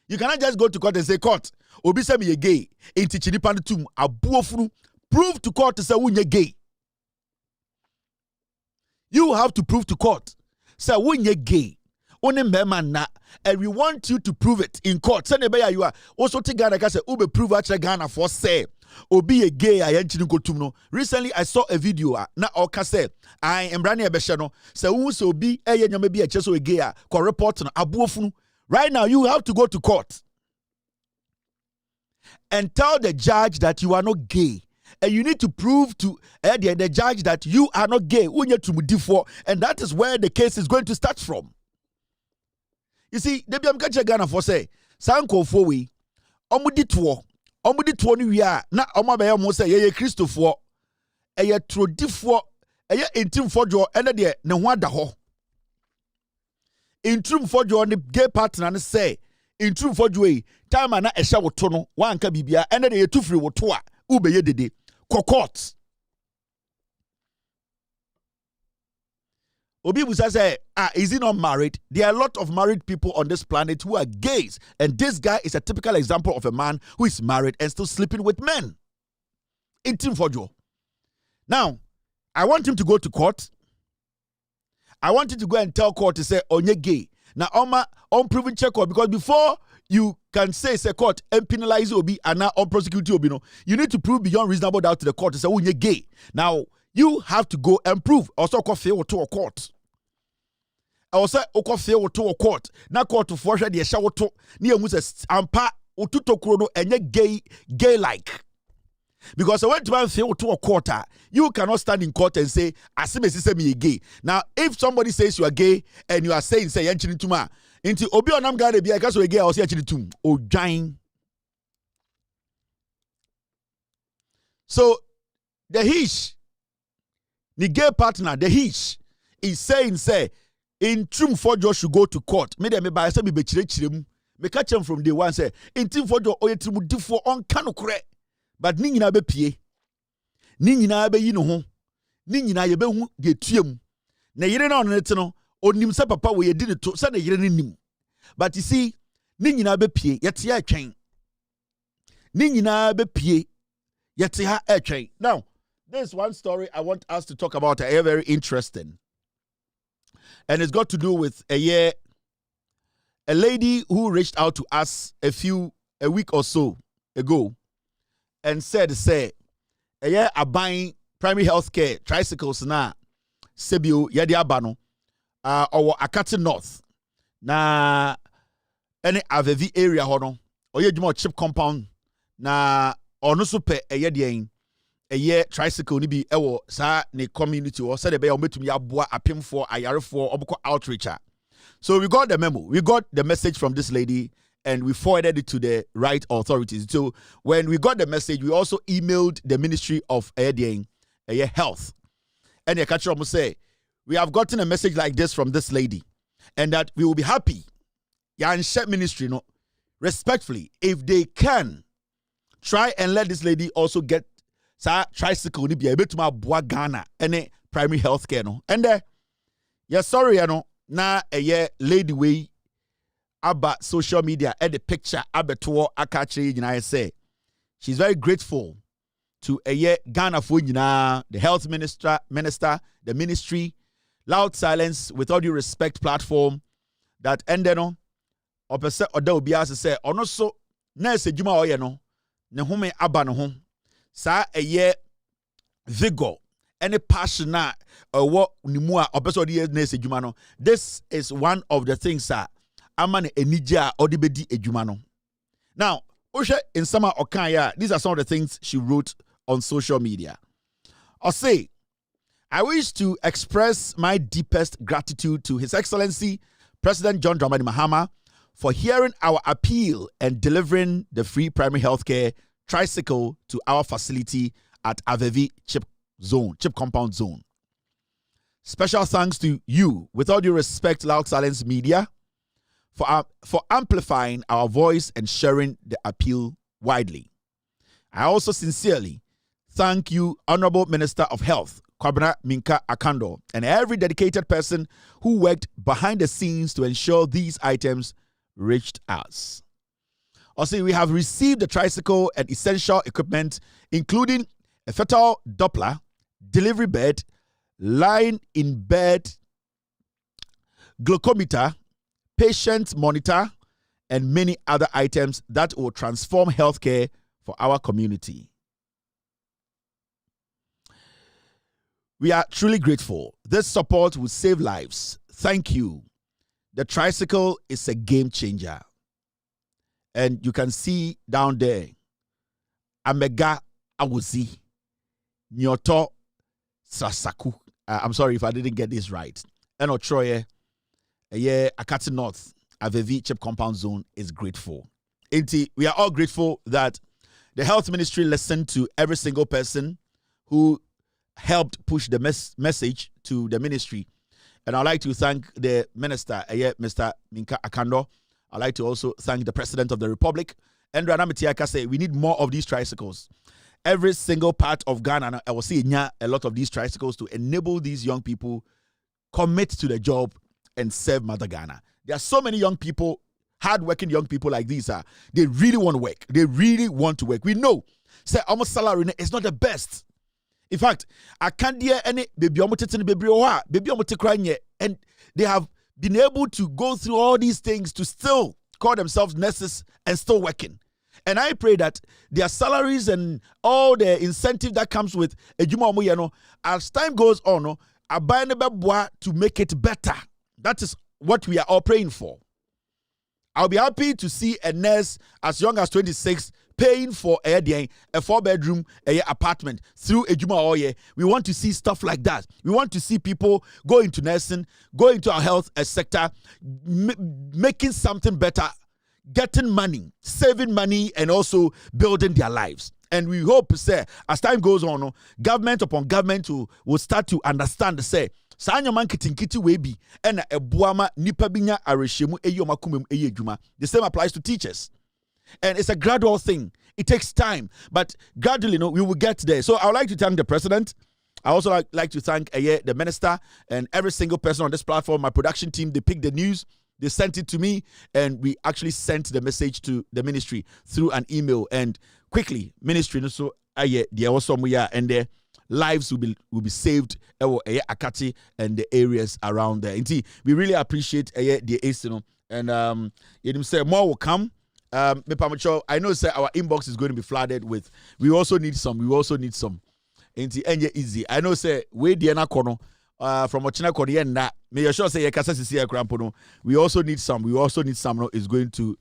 You cannot just go to court and say, court, obi say me ye gay. Inti chinipan tum abuofunu prove to court to say unye gay. You have to prove to court say unye gay. One man na, and we want you to prove it in court. Say nebeya you are also take Ghana say ube prove actually Ghana for say obi ye gay I yanchini kotum no. Recently I saw a video na oka say I am brani ebeshe no say who so obi eye nyame bi eche so gay ko report no abuofunu. Right now, you have to go to court and tell the judge that you are not gay. And you need to prove to the judge that you are not gay. And that is where the case is going to start from. You see, the Biamkacha Ghana for say, Sanko for we, Omudi tuo ni we are, na Omabaya Mose, ye Christopher, a ye trodifo, a ye intim for jo, and a dear, no wonder ho. In true for you on the gay partner and say, in true for you, time and a shower tono, one can be bia, and then a 2 free or 2 ube ye de cocotte. Obi Busa say, is he not married? There are a lot of married people on this planet who are gays, and this guy is a typical example of a man who is married and still sleeping with men. In true for you. Now, I want him to go to court. I want you to go and tell court to say onye gay. Now unproven check court because before you can say court and penalize obi and now unprosecute obi no, you need to prove beyond reasonable doubt to the court to say onye gay. Now you have to go and prove. Also fail to a court. Also fail to a court. Now court to force the shower to near Moses ampa ututo krono enye gay like. Because when to fail to a quarter, you cannot stand in court and say, "Asimesi me gay." Now, if somebody says you are gay and you are saying, "Say yanchini tuma," into obi onam gade bi akaso gay or say yanchini tum o jain. So the gay partner, the is saying, "Say in true for you should go to court." Me dem me buy say me be chire me catch him from day one say in true for you oyetrimu difo on kanu kure. But ni nyina be pie. Ni nyina be yi no ho. Ni nyina ye be hu de tuam. Na yire na ono nete no, onim se papa we ye di ne to, se na yire ne nim. But you see, ni nyina be pie, yete ya atwen. Ni nyina be pie, yete ha atwen. Now, there's one story I want us to talk about, very interesting. And it's got to do with a lady who reached out to us a week or so ago. And said, a buying primary health care tricycles na Sebio Yadi Abano, or Akati North, na any Avevi area hono, or you chip compound, na or no super a year tricycle ni bi ewo sa ne community or said a bay or metum yabua apim for a yard for oboko outreacher. So we got the memo, we got the message from this lady. And we forwarded it to the right authorities. So when we got the message, we also emailed the Ministry of Health. And the catcher almost say, we have gotten a message like this from this lady, and that we will be happy. Yanshet Ministry, no, respectfully, if they can try and let this lady also get tricycle ni be able to ma boa Ghana any primary health care no. And sorry, na lady way. About social media at the picture abeto akache nyina say she's very grateful to Ghana for the health minister, the ministry, Loud Silence with all due respect platform that ended on opese oda obi as say ono so na esejuma oye no ne home aba no ho sa vigor any passion na what nimu a opese odi na esejuma no. This is one of the things amane enija odibedi ejumano. Now, Osha in summer okanya, these are some of the things she wrote on social media. I'll say, I wish to express my deepest gratitude to His Excellency President John Dramani Mahama for hearing our appeal and delivering the free primary healthcare tricycle to our facility at Avevi Chip Compound Zone. Special thanks to you, with all due respect, Loud Silence Media, for amplifying our voice and sharing the appeal widely. I also sincerely thank you, Honorable Minister of Health, Kwabena Minka Akando, and every dedicated person who worked behind the scenes to ensure these items reached us. Also, we have received the tricycle and essential equipment, including a fetal Doppler, delivery bed, lying in bed, glucometer, patient monitor, and many other items that will transform healthcare for our community. We are truly grateful. This support will save lives. Thank you. The tricycle is a game changer. And you can see down there, Amega Awuzi, Nyoto Sasaku. I'm sorry if I didn't get this right. And Otroye, Akati North, Avevi Chip Compound Zone is grateful. We are all grateful that the health ministry listened to every single person who helped push the message to the ministry. And I'd like to thank the minister, Mr. Minka Akando. I'd like to also thank the President of the Republic. And Ranamitiaka say we need more of these tricycles. Every single part of Ghana, I will see a lot of these tricycles to enable these young people commit to the job and serve Mother Ghana. There are so many young people, hardworking young people like these. They really want to work. They really want to work. We know, say almost salary is not the best. In fact, I can't hear any baby crying, and they have been able to go through all these things to still call themselves nurses and still working. And I pray that their salaries and all the incentive that comes with Ejuma, as time goes on, to make it better. That is what we are all praying for. I'll be happy to see a nurse as young as 26 paying for a 4-bedroom apartment through Ejuma Oye. We want to see stuff like that. We want to see people go into nursing, go into our health sector, making something better, getting money, saving money, and also building their lives. And we hope, say, as time goes on, government upon government will start to understand, say, the same applies to teachers. And it's a gradual thing. It takes time, but gradually, we will get there. So I would like to thank the president. I also like to thank the minister and every single person on this platform. My production team, they picked the news, they sent it to me, and we actually sent the message to the ministry through an email. And quickly, ministry, so there was somewhere, and their lives will be saved. Akati and the areas around there. Indeed, we really appreciate the ace, and you say more will come. I know, sir, our inbox is going to be flooded with. We also need some. And easy. I know, say we Diana Kono from Ochina Kono. May you sure say we also need some. Is going to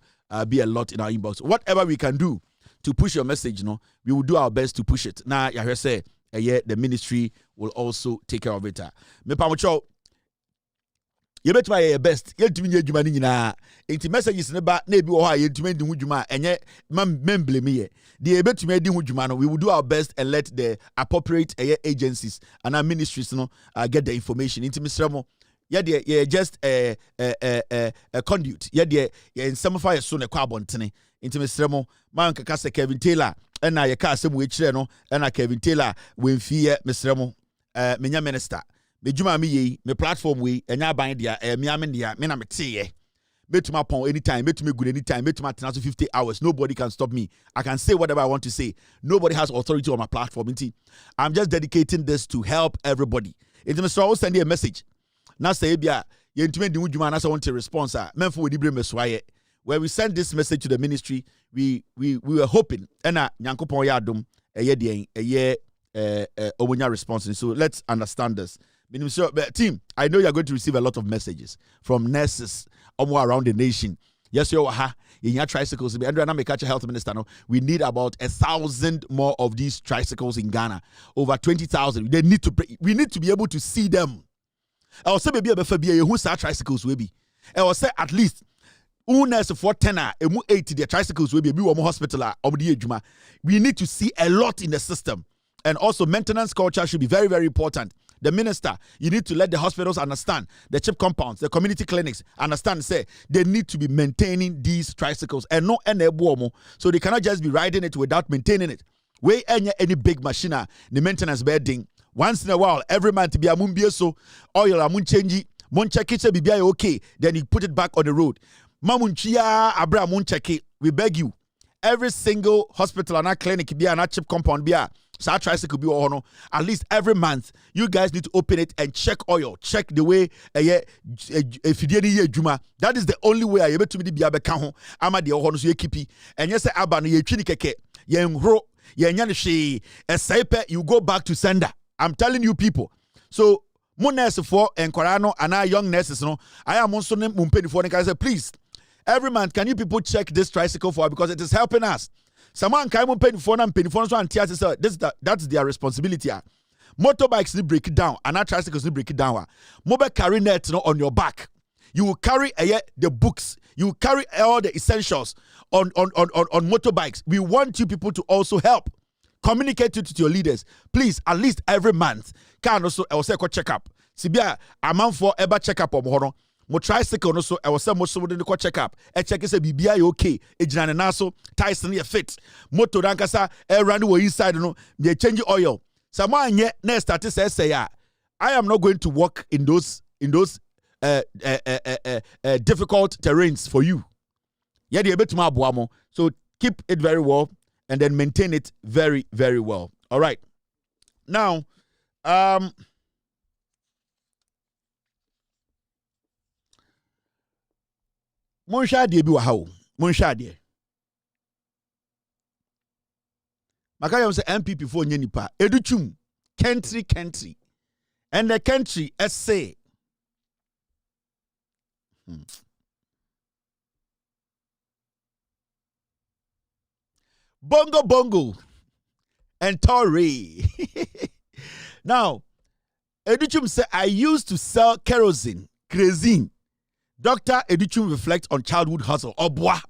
be a lot in our inbox. Whatever we can do to push your message, we will do our best to push it. Now, you say the ministry will also take care of it. Me pamocho. You bet my best. You to me juma ni nyina. Enti messages ne ba na ebi wo ha ye ntumi di hu juma enye memble me ye. The bet me di hu juma no, we will do our best and let the appropriate agencies and our ministries get the information. Enti misremo ye just a conduit. Ye in some fire so na kwa abontene. Enti misremo man kaka se Kevin Taylor na ye ka asem we kire no na Kevin Taylor we mfie misremo menya minister. Me juma mi ye, me platform we, enya ban dia, me amen dia, me na me teye. Me to my pon anytime, me to me good anytime, me to my 50 hours. Nobody can stop me. I can say whatever I want to say. Nobody has authority on my platform. I'm just dedicating this to help everybody. It's Mr. I will send you a message. Now say bia, ye ntime di wujuma na say want a response. Menfo we dibre meswaye. Where we send this message to the ministry, we were hoping ena nyankopon ya adom eye de eye omunya response. So let's understand this. Team, I know you're going to receive a lot of messages from nurses around the nation. Yes, you are in your tricycles. Andrew and I catch a health minister. No, we need about 1,000 more of these tricycles in Ghana. Over 20,000. We need to be able to see them. I will say maybe who start tricycles will be. I will say at least Nurse for 10 emu 80 the tricycles will be one hospital we need to see a lot in the system. And also maintenance culture should be very, very important. The minister, you need to let the hospitals understand, the CHIP compounds, the community clinics understand, say they need to be maintaining these tricycles and not any so they cannot just be riding it without maintaining it. Way any big machine, the maintenance bedding. Once in a while, every month be a mumbie so oil a mun change, mun check it be okay, then you put it back on the road. Mamunchia abra mun check it. We beg you. Every single hospital and clinic be an CHIP compound be a so tricycle be on at least every month. You guys need to open it and check oil, check the way if you didn't juma. That is the only way I able to be able to ama de ohono so yekipi. And yes aba no ye twini keke ye nhro ye nya ne hwe esaipe you go back to sender. I'm telling you people. So mo nurse for enkwara no ana young nurses no I am also ne mpeni ne can say please every month can you people check this tricycle for because it is helping us. Someone can pay for them, pay for and that's their responsibility. Motorbikes need break it down, and our tricycles need break it down. Mobile carry net on your back. You will carry the books, you will carry all the essentials on motorbikes. We want you people to also help. Communicate it to your leaders. Please, at least every month. Can also I will say check up. Sibia amount for ever check up on mo tricycle no so I was say mo so de ko check up e check say bibia okay e gina ne na so tires no fit motor dankasa e run wo inside no dey change oil some anye na start say I am not going to work in those difficult terrains for you. Yeah, dey betuma aboa mo. So keep it very well and then maintain it very, very well. All right. Now Monshade bi wa ha o. Monshade. Makayam say MPP for nye nipa. Educhum country. And the country say bongo and Tory. Now, Educhum say I used to sell kerosene. Dr. Edichum reflects on childhood hustle. Obwa.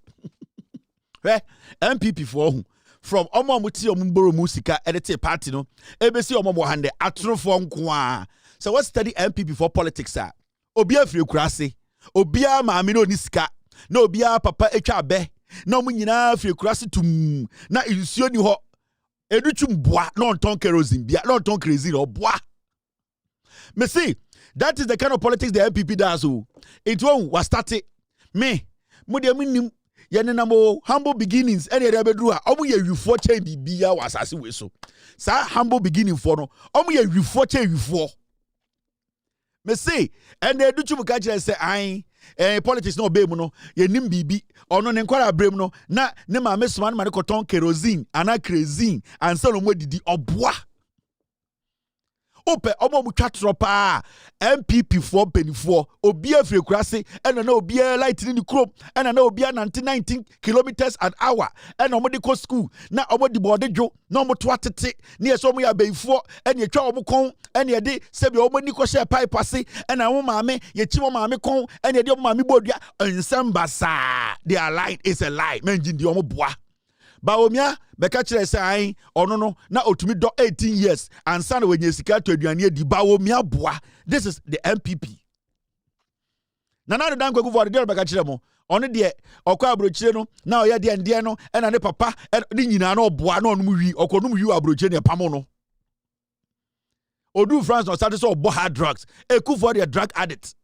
MPP for who? From Omo Muti Omumboro Musika edit party no. ABC Omo Hande atro for nkwa. So what study MPP for politics are? Obia free kurase. Obia maami no nisika. No obia papa etwa be. Na mu nyina free kurase tum. Na insuo ni ho. Edichum boa no ton kerosene bia no ton crazy no boa. Me see that is the kind of politics the MPP does. It was started. Me, Mudiamin, Yanamo, humble beginnings, any other bedroom. You fortune be was as we so. Sa humble beginning for no. You fortune you for. Me say, and they do you catch and say, I politics no be no, ye nim bibi, or no enquire brem no, na nema miss man manicoton kerosene, anacrazine, and so on what did the obwa. Ope omo mu twatropa MPP 4 penifo obia free kurase and na obia light in the chrome and na obia 19 kilometers an hour and omo de ko school na omo de bode dwo na omo to atete na yeso omo ya beifo and ye twa omo kon and ye de se bi omo ni ko share pipe ase and na omo maame ye chi omo maame kon and ye de omo maame bodua nsembasa their light is a lie menjin de omo boa Baomia, Bekachre say, no, na otumi do 18 years, and son when you sika to aduane di Baomia boa. This is the MPP. Nana dan go for the girl Bekachre mo. Ono de okwa abrochire no, na oya de ande no, e na ne papa, ni nyina na oboa na onu wi, okono mu wi abrochire ne pamo no. Odu France no start so obo hard drugs. Eku for the drug addict.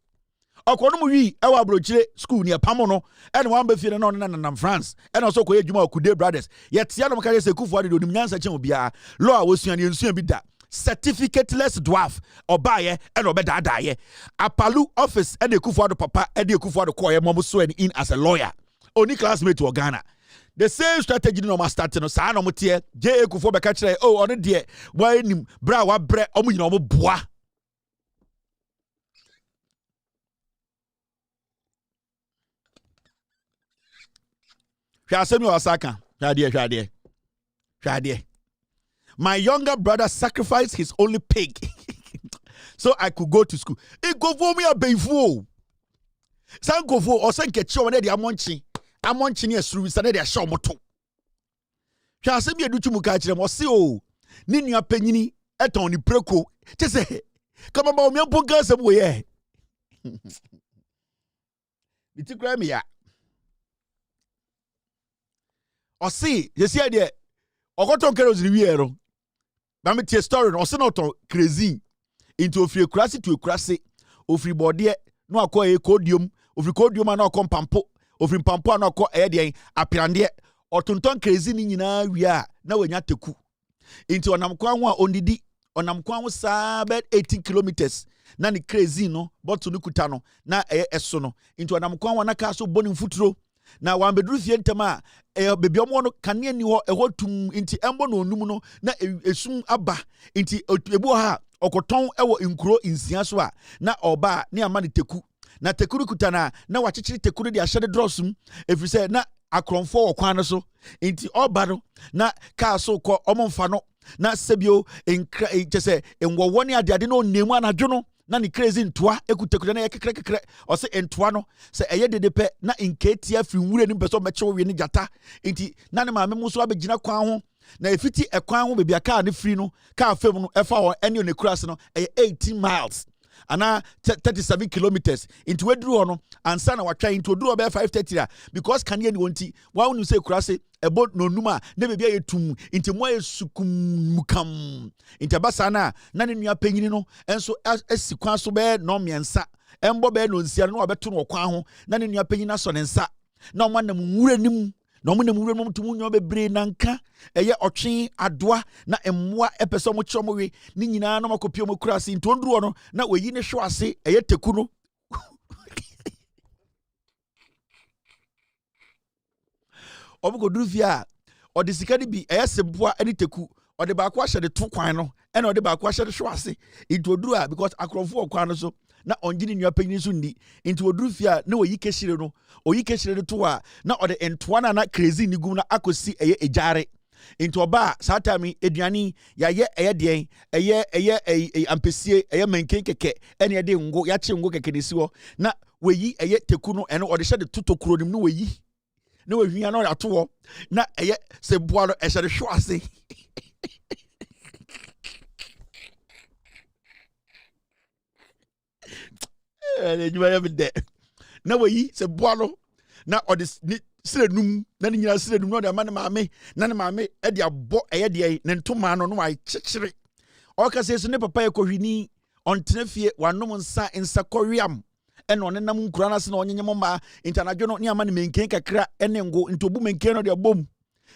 Okono mu wi ewa abrochire school ne pamo no and one be fie no na France and also koye djuma okude brothers yet ya no maka se kufu ade onim nyansa chen obia law awosua ne ensua bi da certificateless dwarf obaye and obedadaye apalu office and ekufu ade papa and ekufu ade koye mom so in as a lawyer oni classmate to Ghana. The same strategy no ma start no sa no motie je ekufu be ka kire oh ono de wa nim bra wa bre omo nyina omo boa. My younger brother sacrificed his only pig so I could go to school. It go for me a beifo. Sankofo or Sankecho when they are munching. I'm munching a through Saturday a show moto. Shasabia do to Mukacham or see oh Nina Penini at on the preco. Just say come about me punka some way. It's a Grammy. Or see, you see idea. Or got on Carol's Riviero. Mammy story or senator crazy into a free crassy to a crassy of free body no acquire a codium of recodium and not pampo of in pampo and not air appearandia or tunton crazy in we are now when you have to cook into an amquanwa on the D on amquan sabed 18 kilometers. Nani crazy no, but to Nukutano, na esono into an amquan na castle boning footro. Now one bedroom yentama baby omo kanye ni ho eho tum inti embo no onum no na esum aba inti ebu ha okoton ewo nkuro insia so a na oba ne ama ne teku na tekuru kutana na wachichiri tekuru de ahye de drosum efise na akronfo okwan no so inti oba no na car so ko omomfa no na sebio enkra chese enwowo ne ade no nemu anadwo no na ni crazy ntwa ekutekura na yekekrekekre o se ntwa no se eye dedepe na nketia firi nwure ni peso meche we ni jata nti na ne maame mu so abegina kwan ho na efiti ekwan ho bebia car ne firi no car fam no efa ho ene ne cross no eye 18 miles ana 37 kilometers into wedru ho no ansa na watwa into oduru be 530 because kan ye ni wonti wa wonu se kurase ebo no numa na bebia yetum into mo yesukum mukam into basa na ne nua panyini no enso asikwan so be no miensa embo be no nsia no obeto no kwan ho na ne nua panyini aso ne nsa na omo nam nwura nim na omo nam nwura mom tumu nyo bebre nanka eye otwe adoa na emmoa epese omo kye omo we ni nyina no makopie omo kurase into onduru no na weyi ne hwase eye teku no obugo durufia odi sikadi bi eyeseboa ani teku odi ba kwa hye de to kwan no ena odi ba kwa hye de hwase into oduru a because akrofo okwan no so na onjini nua panyini so ndi into odurufia na oyi keshire no oyi keshire to a na odi entwana na crazy ni gum na akosi eye ejare into oba satami eduani ya ye eye den eye ampesie eye menken keke ene de ngo ya che ngo keke nesi ho na weyi eye teku no ene odi hye de totokuro nim no weyi na wehwia na ato na eye se boa no ehye de hwase ejuma ya bide na weyi se boa no na odi sirenum na ni nyina sirenum no de ma ne maame na ne maame e de abo eye de ne ntoma no no wa kyekere o ka se so ne papa ekohwini ontene fie wanom nsa koriam eno ne nam nkura na se na onyenye mma internadwo no ne ama ne menken kakra ene ngo ntobu menken no de bom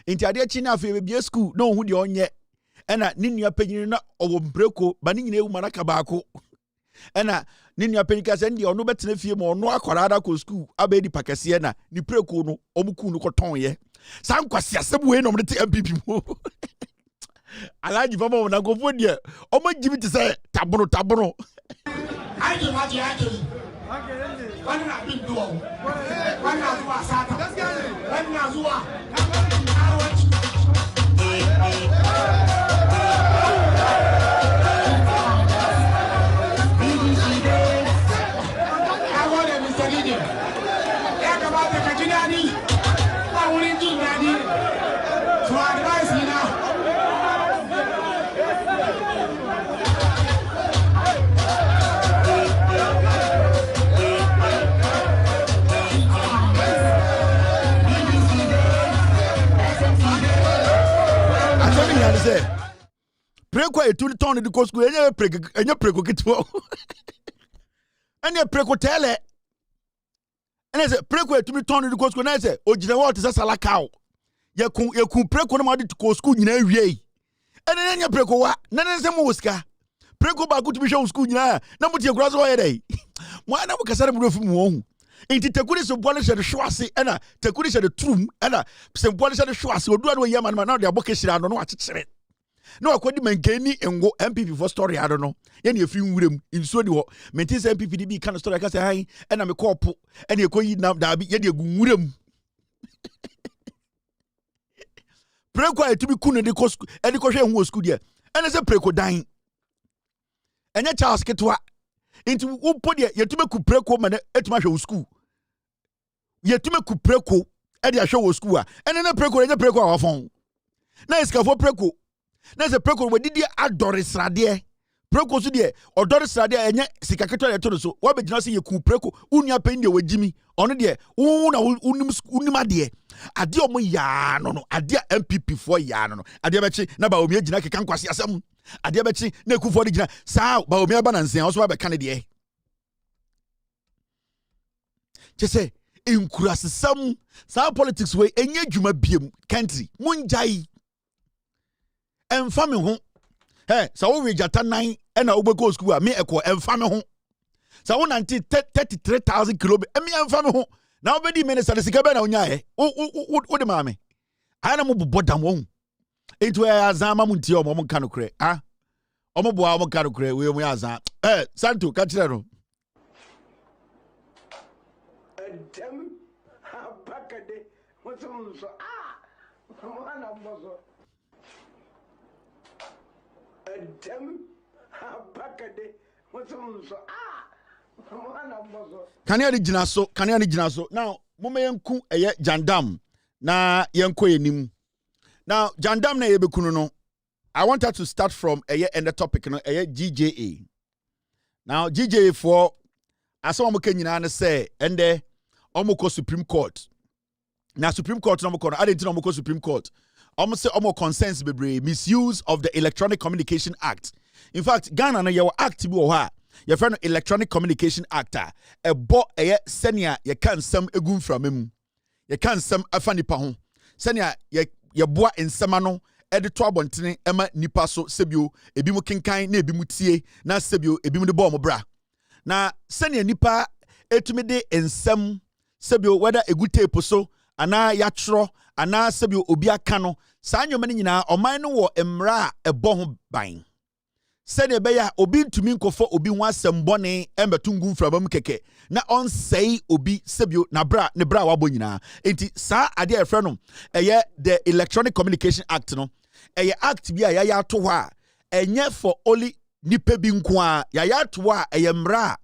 nti ade achi na afi bebia school na ohu de onye ena ne nua panyini na owo mbreko ba ne nyina ewu maraka baako ena ne nua panyika se ndi ono betena fie ma ono akwara ada ko school abedi pakese na ni preko no omuku no koton ye sankwase asem we no mde MPP mu alaji fama na gofo die omo jibi te se tabono aje wani na bin duwa wani na zuwa sata wani na zuwa arwaci ya kamata ka ji daɗi a wurin jin daɗi to advice ni na say preko etu ton de kosku enye preko kitwo enye preko tele ene say preko etu ton de kosku na say ogina what is salakao yakun preko no ma de kosku nyina wie ene enye preko wa na ne se mo wuska preko ba ku tu bi hwe school nyina na mo tie kura so ye dai mo ana mo kasare mo dofu mo hu inti tekuri so bole hye de hwase ena tekuri hye de trum ena se bole hye de hwase odu ade yema na de aboke hira no no akyekyere na akodi mankeni engo MPP for story ado no ye na efi nwurem insuo di ho menti se MPP di bi kan story ka se han ena me kopo ena ekoyi na da bi ye de egu nwurem preko etubi kunu de ko edi ko hwe hu school de ena se preko dan enya Charles ketwa inti wo po de yetume ku preko ma na etuma hwe school Yetume ku preko e de ahwe wo school a ene na preko enye preko a wafon na iskafo preko na se preko we didi adore srade preko so de odore srade enye sika keto de to so wo be gina se ye ku preko unua pen de wagimi ono de wo na unim ade ade omo ya no ade MPP for ya no ade be chi na ba omi gina keka nkwase asem ade be chi na ekufo de gina saa ba omi aba na nsen wo so ba ka ne de chese inkurasesam sa politics we enye dwuma biem country munjai emfa me ho sa wo wejata nan na wo go school a me eko emfa me ho sa wo 33,000 km emi emfa me ho na wo bedi minister de sika be na onya wo de ma me ana mo bobodam wo etu azama munti o mo nka no kre omo boa omo nka no kre we mo azan santo ka kire no dem abakade wosum so mwana mbozo dem abakade wosum so mwana mbozo kania ni gina so now moma yanku eye jandam na yanko enim now jandam na yebekunu no I want her to start from eye and the topic no eye GJA now GJA for aso mo kanyina na say ende omoko Supreme Court. Now Supreme Court no moko no ade tin omoko Supreme Court. Omo say omo concerns bebre misuse of the Electronic Communication Act. In fact, Ghana no your act bi wo ha. Your friend Electronic Communication Act a bo eye senia ye kan sam egum framem. Ye kan sam afa nipa ho. Senia ye boa ensema no ede to abontene ema nipa so sebio ebi mu kenkan na ebi mu tie na sebio ebi mu de bo mo bra. Na senia nipa etumi de ensem sebio whether egute eposo ana yatro ana sebio obi aka no saa nyoma ne nyina oman no wo emra ebo ho ban sene be ya obi ntumi nkofo obi ho asem bone embetungu mfrabam keke na onsei obi sebio na bra ne bra wabo nyina enti saa ade efre no eye the Electronic Communication Act no eye act bi a ya to ho a enye for only nipa bi nko a ya to ho a eye mra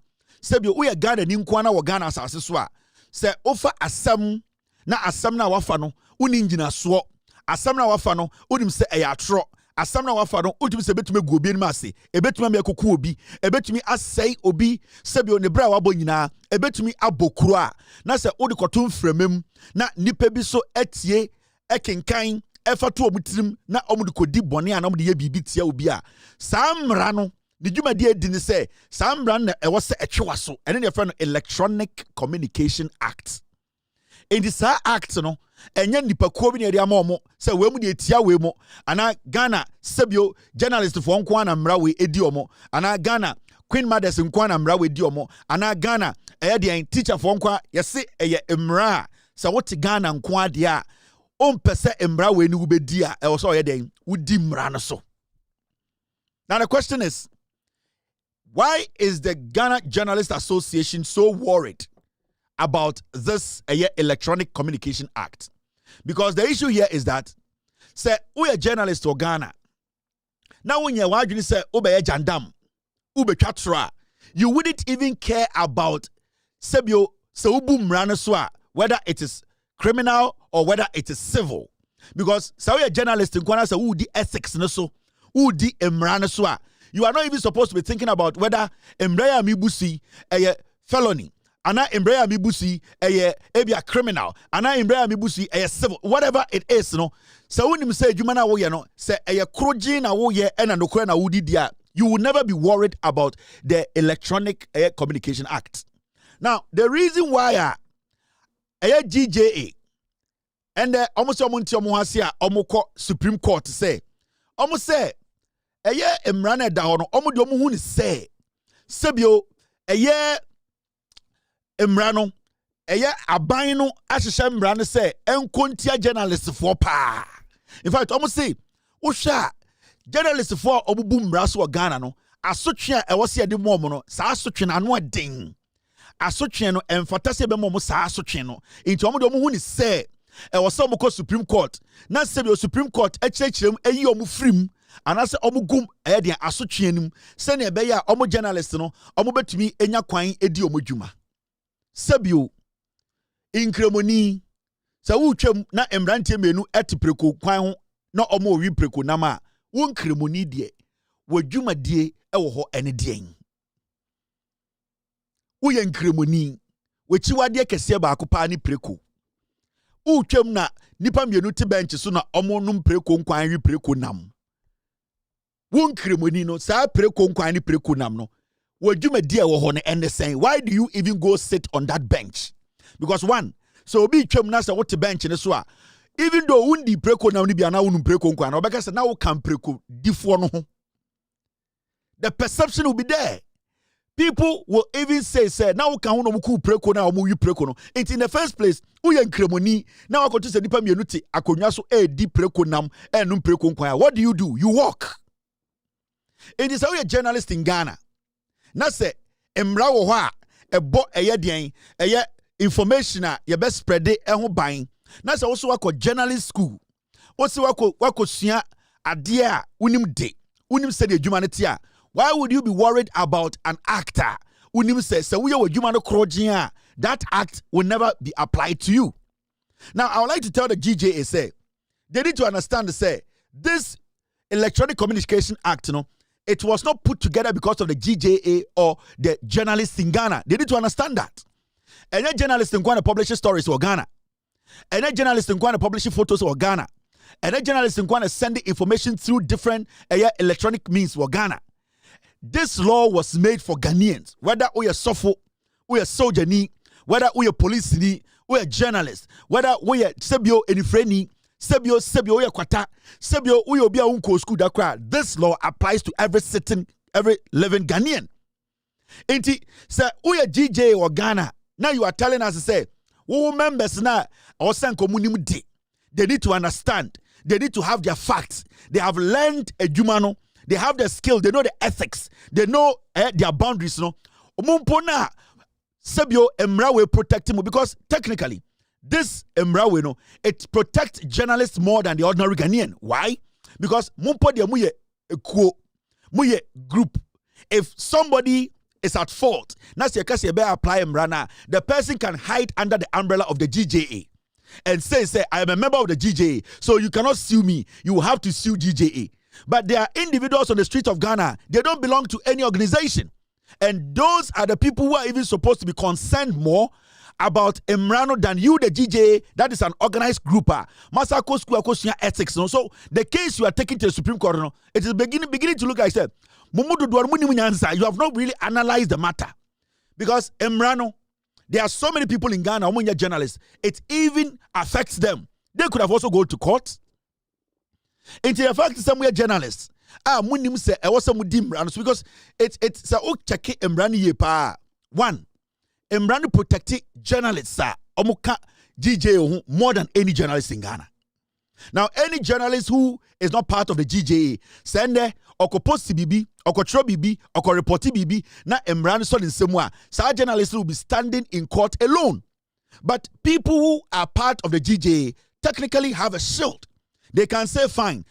sebio wo ye Ghana ni nko na wo Ghana asase so a se ofa asem na asem na wafa no uni ngina so asem na wafa no unim se atro asem na wafa no utim se betumi gu obi anim ase ebetumi me koku obi ebetumi asai obi sebio ne bra wabo nyina ebetumi abokuru a na se odi koto mframem na nipa bi so etie ekenkan efato omutirim na omudi kodi bone a na omudi ye bibi tia obi a samra no the Jumadi didn't say some brand was a chwaso and then your friend Electronic Communication Act. In this act, no, and yan nipa kobi ni area momo say we mu de tia we mo ana Ghana sebio journalist for nkwa na mra we ediomo ana Ghana Queen Mothers nkwa na mra we ediomo ana Ghana de teacher for nkwa yesi eye mra say what Ghana nkwa de a pese mra we ni ubedi a e so ye den udi mra no so. Now the question is, why is the Ghana Journalists Association so worried about this Electronic Communication Act? Because the issue here is that, say, we are journalists or Ghana. Now, when you say, Ube Jandam, Ube Chatra, you wouldn't even care about Sebio Saubu Mranaswa, whether it is criminal or whether it is civil. Because, so we are journalists in Ghana, say, who the ethics, so, who the Mranaswa. You are not even supposed to be thinking about whether Embraya Mibusi a felony, ana Embraya Mibusi a criminal, ana Embraya Mibusi a civil, whatever it is, no. So when you say Jumana wo ye no, say a krojin wo ye ena no kra na wudi dia, you will never be worried about the Electronic Communication Act. Now, the reason why GJA and almost omunti omuhasia omoko Supreme Court say, almost say eye emrana da ho no omode omuhu ni se sebio eye emrano eye aban no ahyehye emrano se enkontia journalist for pa. In fact almost say wo hwa journalist for obubu mra so Ghana no asotwe a ewo se de mom no sa asotwe na no den asotwe no emfata se be mom sa asotwe no enti omode omuhu ni se ewo se omko Supreme Court na sebio Supreme Court ekyerkyerem eyi omu frim anase omugum de asotweanum sene be ya omo journalist no omo betumi enya kwan edi omo dwuma sebio inkremoni sa wutwam na emrantie menu etipreko kwan ho na omo wi preko nama wo nkremoni de wadwumadie ewo ho ene den wo ye nkremoni wachiwade kese ba akopa ni preko wutwam na nipa mienu te bench so na omo num preko nkwan wi preko nam wo nkremoni no sa preko nkwan ni preko nam no wadwumadie ewo ho ne ene sen. Why do you even go sit on that bench? Because one, so obi twam na say what bench ne so a even though undi preko na uni bia na unum preko nkwa na obeka say na wo kan preko difo no ho, the perception will be there. People will even say now wo kan ho no mu ku preko na omu wi preko no. It's in the first place who ye nkremoni na wakoto say nipa mienu te akonwa so di preko nam enum preko nkwa. What do? You walk. It is how you journalist in Ghana. Na say emra wo ho a ebo eye den eye information a ye best spread e ho ban. Na say also wako journalist school. Osi wako sua ade a unim de. Unim say the adwuma ne te a. Why would you be worried about an actor? Unim says, so we are human crowding. That act will never be applied to you. Now, I would like to tell the GJA, say, they need to understand, say, this Electronic Communication Act, it was not put together because of the GJA or the journalists in Ghana. They need to understand that. Any journalist in Ghana publishing stories for Ghana. Any journalist in Ghana publishing photos for Ghana. Any journalist in Ghana sending information through different electronic means for Ghana. This law was made for Ghanaians, whether we are sofo, we are soldier ni, whether we are police ni, we are journalists, whether we are sebio enifreni, sebio we are kwata, sebio we are bia unko school dakra. This law applies to every living Ghanaian. Inti say we are GJ or Ghana. Now you are telling us to say, we members na osanko munim di. They need to understand. They need to have their facts. They have learned a jumano. They have the skill, they know the ethics, they know their boundaries. Mumpona Sebio Emrawe protect him because technically this Emrawe it protects journalists more than the ordinary Ghanaian. Why? Because Mumpo de muye group. If somebody is at fault, that's apply Emrana, the person can hide under the umbrella of the GJA and say I am a member of the GJA, so you cannot sue me. You have to sue GJA. But there are individuals on the street of Ghana. They don't belong to any organization. And those are the people who are even supposed to be concerned more about Emrano than you, the GJA, that is an organized group. Masako School ethics. So the case you are taking to the Supreme Court, it is beginning to look like said, you have not really analyzed the matter. Because Emrano, there are so many people in Ghana, among your journalists, it even affects them. They could have also gone to court. Into the fact some we are journalists. Munim say I was some dimran because it's a check Emrani ye pa. One, Emrani protect journalists, omuka GJA more than any journalist in Ghana. Now, any journalist who is not part of the GJA, send there or post BB, or control BB, or report BB, na Emrani so in same way. So journalists will be standing in court alone. But people who are part of the GJA technically have a shield. They can say, fine,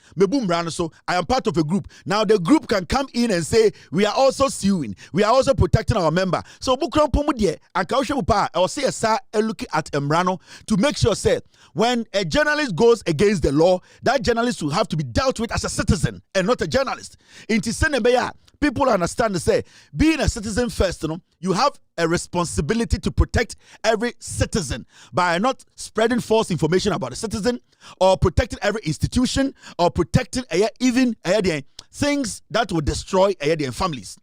so I am part of a group. Now the group can come in and say, we are also suing. We are also protecting our member. So Bukran Pomudie, and Kausha or say a look at Emrano to make sure, say, when a journalist goes against the law, that journalist will have to be dealt with as a citizen and not a journalist. In Tisenebeya, people understand to say, being a citizen first, you have a responsibility to protect every citizen by not spreading false information about a citizen or protecting every institution or protecting even things that will destroy their families.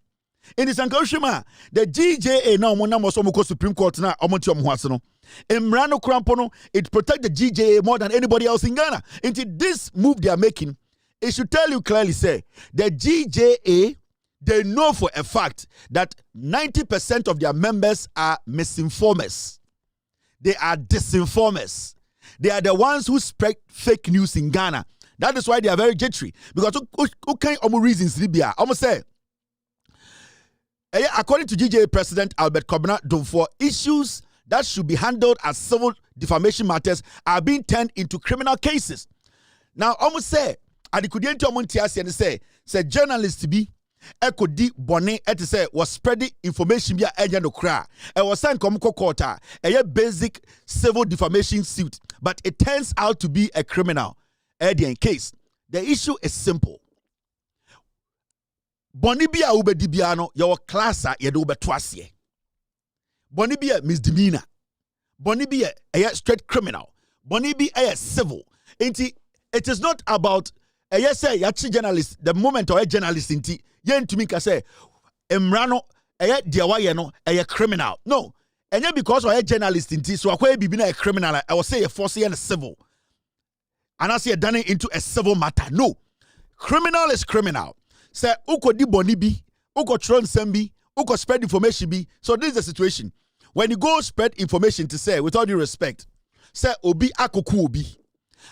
In this Ankoshima, the GJA now Monamo Supreme Court now Emrano Krampono, it protects the GJA more than anybody else in Ghana. Into this move they are making, it should tell you clearly, say the GJA, they know for a fact that 90% of their members are misinformers. They are disinformers. They are the ones who spread fake news in Ghana. That is why they are very jittery. Because who can reasons Libya? Almost say, according to GJA President Albert Kobna Dumfor, issues that should be handled as civil defamation matters are being turned into criminal cases. Now, almost say, and the Kudiento Montiasi and say journalists be Echo di bone et say was spreading information via enya no kra. E was sent come court a basic civil defamation suit, but it turns out to be a criminal case. The issue is simple. Boni bia ubedi bia no your class ye do betwase. Boni bia misdemeanor. Boni bia a straight criminal. Boni bia a civil. It is not about yes say yachi journalist the moment or a journalist inti yen to me ka say emrano a dia waye no a criminal. No. And yet because or a journalist inti so akwa bibi na a criminal I will say a force and a civil. And I say done it into a civil matter. No. Criminal is criminal. Say uko di boni bi, uko tron sembi, uko spread information bi. So this is the situation. When you go spread information to say, with all due respect, say obi akoku obi.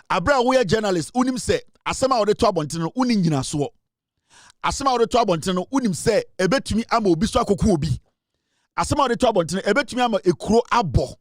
Abra we journalist unim say asema ode to abontene uni nyina so. Asema ode to abontene unim say ebetumi ama obi so akoku obi. Asema ode to abontene ebetumi ama ekuro abo.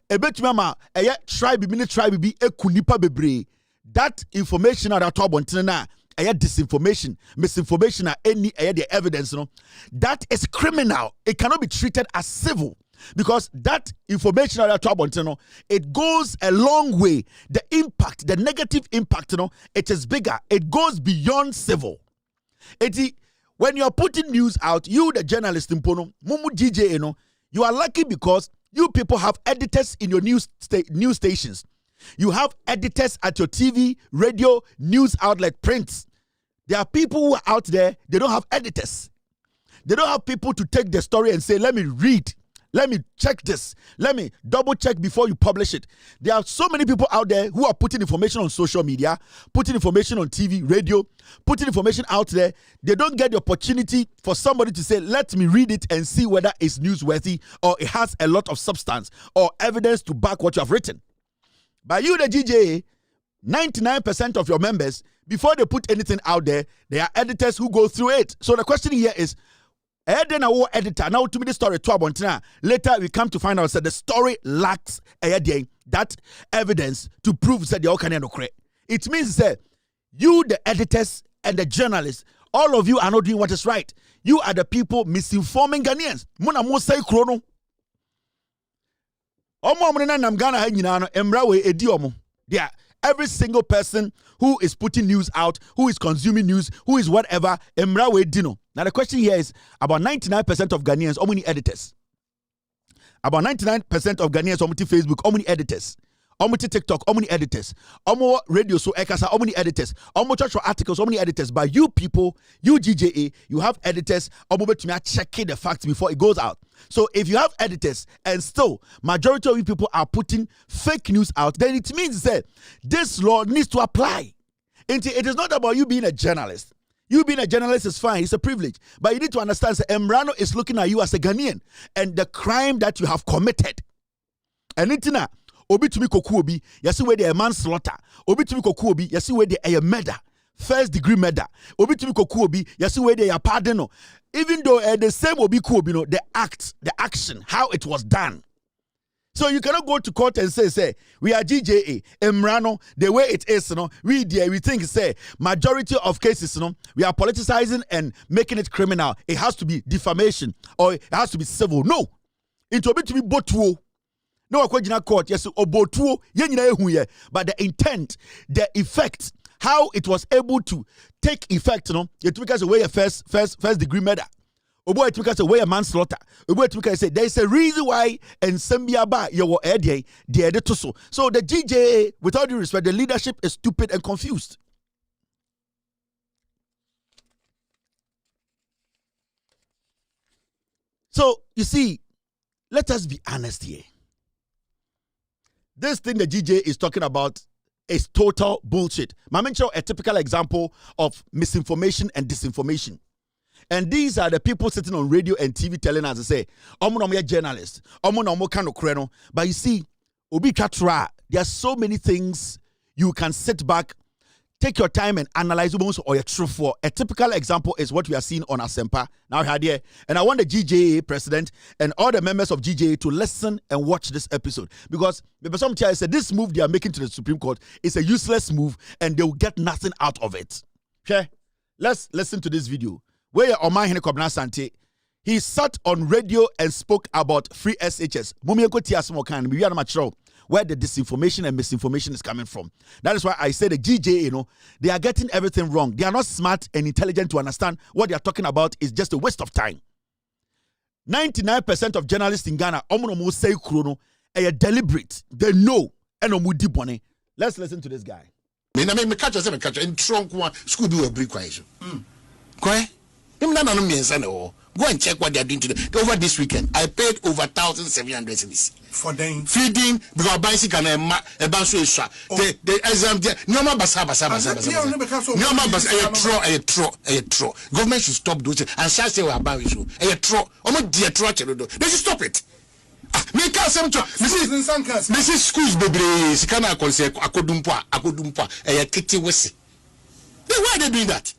Ebetumi ama eye tribe bi ni tribe bi eku nipa bebre. That information at to abontene na eye disinformation, misinformation any the evidence no. That is criminal. It cannot be treated as civil. Because that information that it goes a long way. The impact, the negative impact, it is bigger. It goes beyond civil. When you are putting news out, you the journalist in Pono, Mumu DJ, you are lucky because you people have editors in your news stations. You have editors at your TV, radio, news outlet, prints. There are people who are out there, they don't have editors. They don't have people to take the story and say, let me read. Let me check this. Let me double check before you publish it. There are so many people out there who are putting information on social media, putting information on TV, radio, putting information out there. They don't get the opportunity for somebody to say, let me read it and see whether it's newsworthy or it has a lot of substance or evidence to back what you have written. By you, the GJA, 99% of your members, before they put anything out there, there are editors who go through it. So the question here is, editor now to me the story to later we come to find out that the story lacks that evidence to prove that the all can correct. It means that you the editors and the journalists, all of you are not doing what is right. You are the people misinforming Ghanaians. Muna mo say krono omo amuna nam Ghana ha nyina no emra we edi omo. There every single person who is putting news out, who is consuming news, who is whatever, emra we dino. Now the question here is about 99% of Ghanaians, how many editors? About 99% of Ghanaians, how many Facebook, how many editors? How many TikTok, how many editors? How many radio so ekasa, how many editors? How many church articles, how many editors? But you people, you GJA, you have editors, how many to me checking the facts before it goes out. So if you have editors and still majority of you people are putting fake news out, then it means that this law needs to apply. And it is not about you being a journalist. You being a journalist is fine, it's a privilege. But you need to understand that Emrano is looking at you as a Ghanaian and the crime that you have committed. And itina, obi to me koku obi, yasi where they a manslaughter. Obi to me koku obi, yasi where they a murder. First degree murder. Obi to me koku obi, yasi where they a pardon. Even though the same obi ku obi no, the action, how it was done. So you cannot go to court and say, we are GJA, Emrano, the way it is, we think, majority of cases, we are politicizing and making it criminal. It has to be defamation or it has to be civil. No. It will be to be botuo. No, I court, yes, or botuo, but the intent, the effect, how it was able to take effect, it took us away a first degree murder. Obo it because away a manslaughter. Obo it because say there is a reason why and Sambia ba your idea to so. So the GJA, with all due respect, the leadership is stupid and confused. So you see, let us be honest here. This thing the GJA is talking about is total bullshit. I mentioned a typical example of misinformation and disinformation. And these are the people sitting on radio and TV telling us to say, "Omo journalist, omo kano kreno." But you see, obi katra, there are so many things you can sit back, take your time and analyze or your truth for. A typical example is what we are seeing on Asempa now here. And I want the GJA president and all the members of GJA to listen and watch this episode because some child said this move they are making to the Supreme Court is a useless move and they will get nothing out of it. Okay, let's listen to this video. where Oman Hene Kobna Sante, he sat on radio and spoke about free SHS. Where the disinformation and misinformation is coming from. That is why I say the GJ, they are getting everything wrong. They are not smart and intelligent to understand what they are talking about is just a waste of time. 99% of journalists in Ghana, say chrono, are deliberate. They know. Let's listen to this guy. Me catch in trunk one school do a brick question. Go and check what they are doing today. Over this weekend, I paid over 1,700 cedis for them feeding because bicycle and a bus the exam there. No more basa. Government should stop doing it and shall say we are about issue. Almost dear they should stop it. Make us some this is schools baby. Sikana konse akodumpa kitty wesi. Then why are they doing that?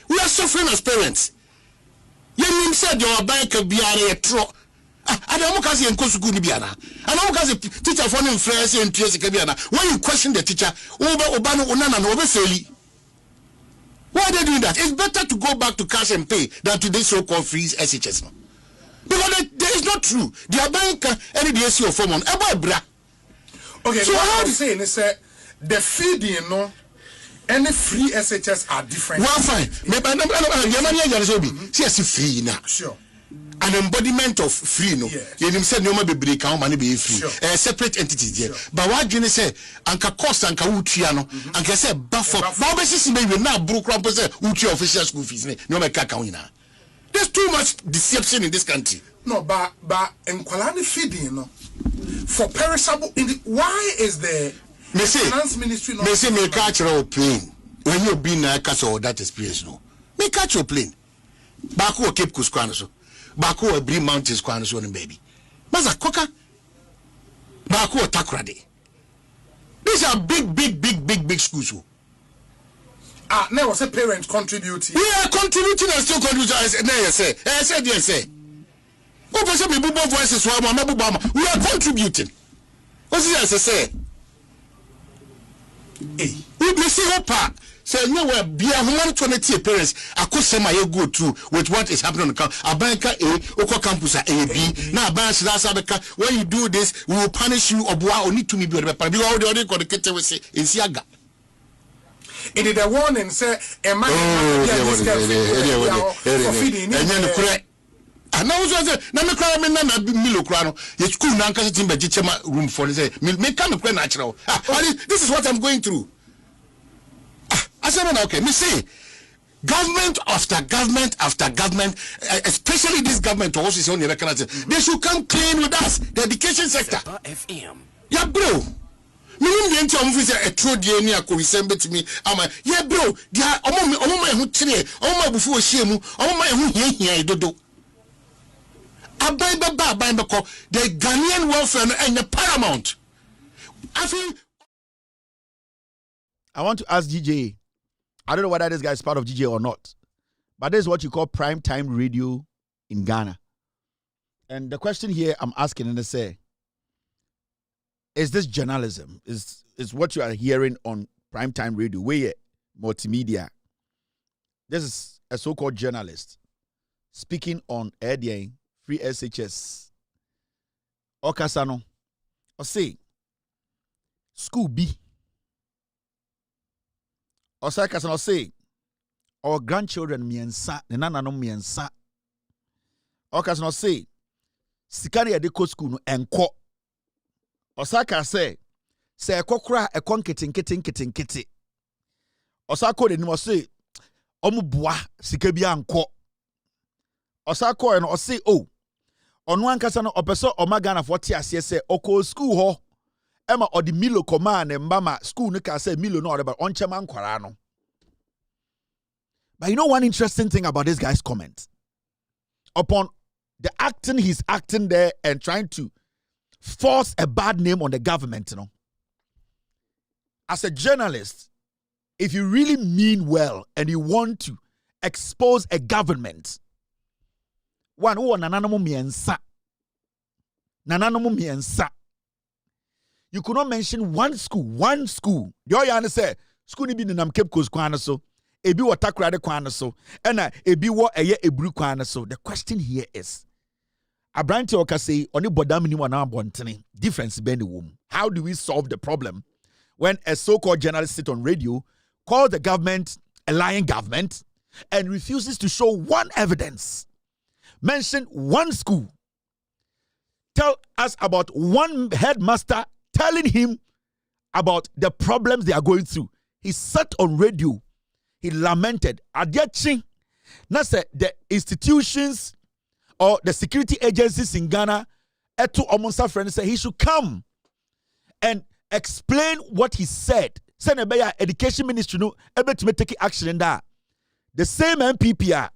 We are suffering as parents. You said your bank be a tro. I don't want to see Nkosuku Nibiana. I don't want to teacher for him friends and tears Kabiana. When you question the teacher, Obano Onana and Obefeli. Why are they doing that? It's better to go back to cash and pay than to this so-called free SHS. Because there is not true. The bank any DSC or form on Ebra. Okay, so what I'm saying is the feeding, any free SHS are different. Well, fine. Free now. Sure. An embodiment of free, no. You said no more be count money be free. Sure. Separate entities there. But what you say, Anka cost Anka Utriano, Anka say buffer. But this maybe now broke up Uchi official school fees. No make account. There's too much deception in this country. No, but in Kwalani feeding, for perishable. Why is the finance ministry not? Me catch your plane when you be na castle that experience no. Me catch your plane. Baku Cape Coast so. Baku Brie Mountains so baby. Maza Koka. Baku Takrade. These are big schools. Now was a parent contributing. We are contributing and still contributing. I said. We are contributing. What's this I say? Hey, we see hope. Say no where be a humanitarian parents. I could say my go through with what is happening on the campus. A banker A, Oko campus A B. Now banks last when you do this, we will punish you or boy or need to be because all the other connected with say in Siaga. It is a warning, say a man for feeding. And now Milo Crano, your school Nanka Timber Jichema room for say, make come up natural. This is what I'm going through. I said, okay, me say, government after government, especially this government also is only recognized. They should come clean with us, the education sector. FM. Yeah, bro. Me didn't tell me a true DNA could send to me. Yeah, bro, they are my who today, my before shame, my who here, do. The Ghanaian welfare and the paramount. I want to ask DJ. I don't know whether this guy is part of DJ or not, but this is what you call prime time radio in Ghana. And the question here I'm asking and they say, is this journalism? Is what you are hearing on prime time radio, where multimedia? This is a so-called journalist speaking on ADA, free SHS. Okasano, or say, school B. Or say, our grandchildren miensa, the nana no miensa. Okasano say, Sikari adeko school no enko. Osaka say kokra e kon kitten. Osako de nimo say omu boa sika bia anko. Osako no say oh onu ankasa no opeso omagana for ti ase say oko school ho ema odi Milo command and mama school no ka say Milo no order on chema nkwara no. But you know one interesting thing about this guy's comment upon the acting he's acting there and trying to force a bad name on the government, you know. As a journalist, if you really mean well and you want to expose a government, one who nananomo miensa. You could not mention one school. The other say school ni bi nam Cape Coast kwana so ebi wo takrade kwan so ena ebi wo eye ebru kwan so. The question here is Abrante Okase oni bodam ni wana bontene difference be the womb. How do we solve the problem when a so-called journalist sit on radio, call the government a lying government, and refuses to show one evidence, mention one school, tell us about one headmaster telling him about the problems they are going through? He sat on radio, he lamented. Adiachi, not say the institutions or the security agencies in Ghana, Etu Omonsa friend said he should come and explain what he said. Send a education ministry no able to take action in that. The same MPPR,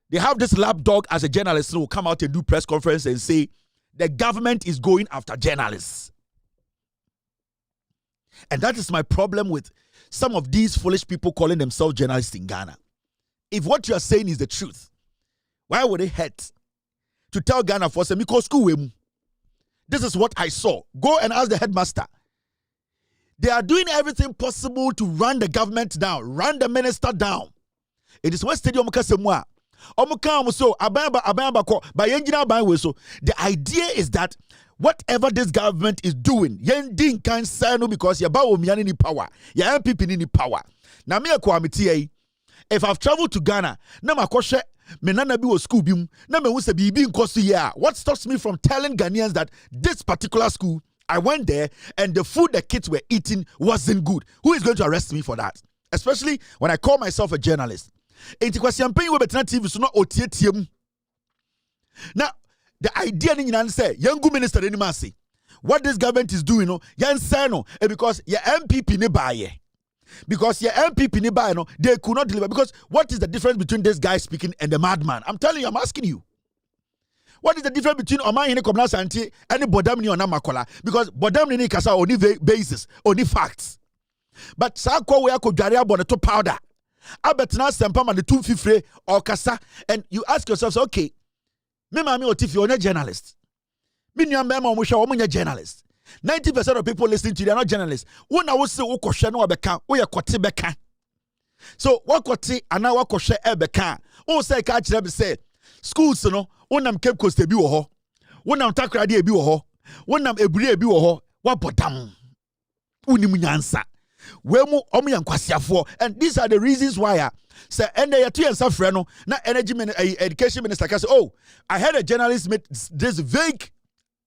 they have this lapdog as a journalist who will come out and do press conference and say the government is going after journalists. And that is my problem with some of these foolish people calling themselves journalists in Ghana. If what you are saying is the truth, why would it hurt to tell Ghana for Semiko school? This is what I saw. Go and ask the headmaster. They are doing everything possible to run the government down, run the minister down. It is one stadium kasemwa. So the idea is that whatever this government is doing, yending can say no because your any power, your MPP any power. Now me if I've traveled to Ghana, na makoshe me nana bi wo school bim, na me wuse bibi nkosu ya. What stops me from telling Ghanaians that this particular school, I went there and the food the kids were eating wasn't good? Who is going to arrest me for that? Especially when I call myself a journalist. Enti kwa champagne we betena TV so no otietie. Now the idea ni nyina say young minister any man say what this government is doing no yan say no because your MPP ne baye. Because your MPP ni buy no, they could not deliver. Because what is the difference between this guy speaking and the madman? I'm telling you, I'm asking you. What is the difference between Oma Hine Komna Santi and Bodam ni Onamakola? Because Bodam ni kasa only basis, only facts. But Sako we ako jaria boneto powder. Abetna sempa man the 250 or kasa, and you ask yourself, okay, me mami otifi onye journalist. Me nyam mema omusha omunye journalist. 90% of people listening to you, they are not journalists. When I was say ukoshe no beka, we kwoti beka. So what kwoti ana wakoshe beka. O say ka kire be say schools no, wonam Cape Coast e bi wo ho. Wonam Takrade e bi wo ho. Wonam Ebure e bi wo ho. Wa bodam. Unim nyansa. We mu omo yankwasiafo, and these are the reasons why say ene yetu yensa frɛ no na education minister ka say, "Oh, I heard a journalist made this vague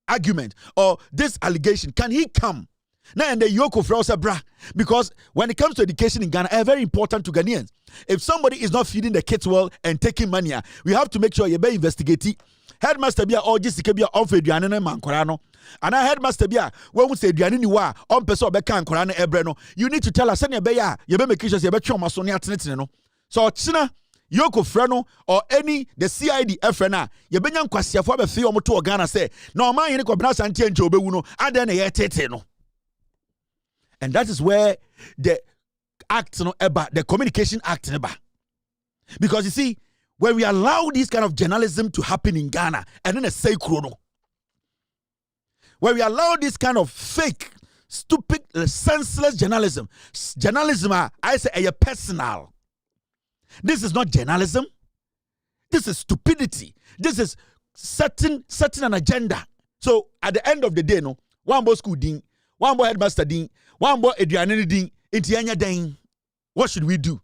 argument or this allegation. Can he come?" Now and the Yoko Frausa bra, because when it comes to education in Ghana, very important to Ghanaians. If somebody is not feeding the kids well and taking money, we have to make sure you be investigating. Headmaster bia or just bia on feduane na mankorano. And I headmaster bia when we say duane ni wa on person obeka ankorano ebre no. You need to tell us any be ya you be make sure you be twa maso ne atenetene no. So china Yoko Freno or any the CID FNA, you be young kwasiafo be feel to Ghana say, no man you ko bna santie nche obewu no ade na ye tete no. And that is where the act no eba, the communication act eba. Because you see, when we allow this kind of journalism to happen in Ghana and then a say chrono, when we allow this kind of fake, stupid, senseless journalism, I say a personal. This is not journalism. This is stupidity. This is setting an agenda. So at the end of the day, no, one boy school ding, one boy headmaster ding, one boy Adrianini ding, intianya ding. What should we do?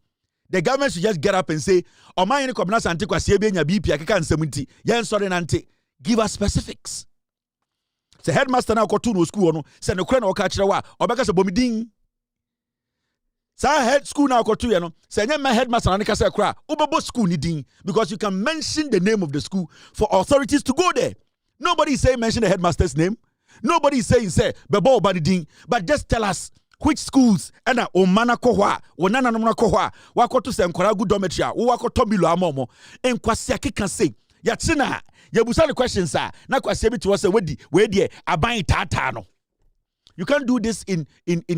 The government should just get up and say, "O my ni komna sante kwase be nya BP akeka nsemunti, yen sori nante." Give us specifics. Say headmaster na ko tu no school no, say no kre na o ka kire wa, obeka se bomi ding. Sa head school now go to you know. Say my headmaster and say kra. Ubabo school ni din because you can mention the name of the school for authorities to go there. Nobody is saying mention the headmaster's name. Nobody is saying say bebo obadi din. But just tell us which schools ena omana kohwa, onana nomna kohwa. Wako to say nkora good dormitory. Wako tomilo amomo. Enkwasi akeka say ya tina. Ya busa the questions sir. Na kwasi bi to say we die aban tata no. You can't do this in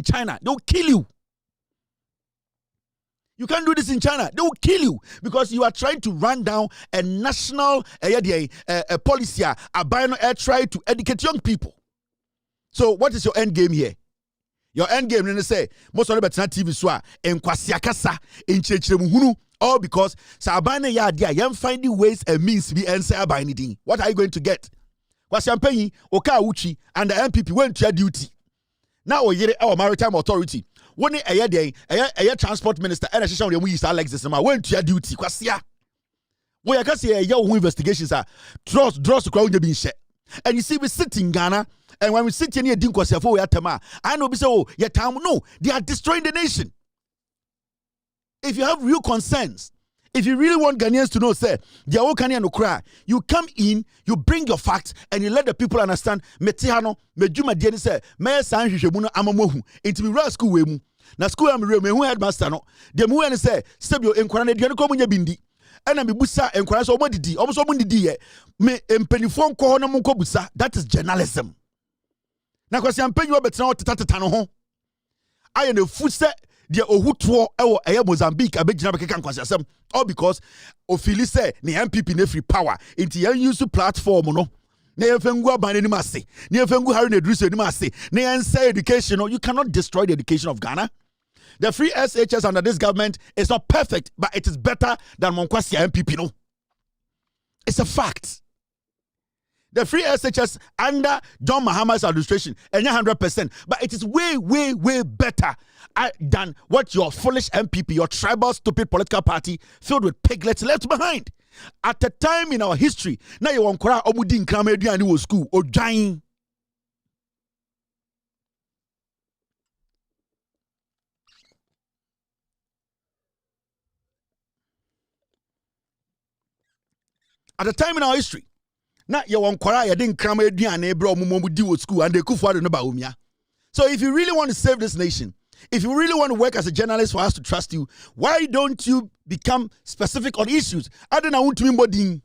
China. They'll kill you. You can't do this in China. They will kill you because you are trying to run down a national policy, try to educate young people. So what is your end game here? Your end game, then say, most of the better TV so and kwasiakasa in chechremuhunu, all because Sabana Yadia, young finding ways and means to be answered by anything. What are you going to get? Kwasiampenyi, Oka Uchi, and the MPP went to your duty. Now, our maritime authority, when a transport minister, and a shishon, we use Alexis, went to your duty. Kwasia. We are see your investigations are draws to crowd the being share. And you see, we sit in Ghana, and when we sit in here, I know, oh, your time, no, they are destroying the nation. If you have real concerns, if you really want Ghanaians to know, say, they are all Ghanaian cry, you come in, you bring your facts, and you let the people understand, Metihano, Mejuma Diani say, May San Jimuna Amamohu, into me school wemu. Na school am real, me who headmaster no, the mu and say, Stabio in Kwana, the Komunya Bindi. And I'm busa and Kwana so mudi, almost so mudi, me empenifon kohona munko busa, that is journalism. Na kwasi ampenyu betina tatano ho. I am the food set. The Ohutuo ewo Mozambique abegina bekeka nkwasiasem all because ofili say ne MPP ne free power into yan use platform no na yefengu aban ni mase na yefengu Harry Nedruso ni mase na yan say education no. You cannot destroy the education of Ghana. The free SHS under this government is not perfect, but it is better than Monkwasia MPP no. It's a fact. The free SHS under John Mahama's administration, and 100%, but it is way, way, way better than what your foolish MPP, your tribal, stupid political party filled with piglets left behind. At a time in our history, now you want to Omudin Kramedi and was school or dying. At a time in our history. Now you want kwara you didn't cram eduane bro mumu di school and they could for no ba umia. So if you really want to save this nation, if you really want to work as a journalist for us to trust you, why don't you become specific on issues? I don't know to mean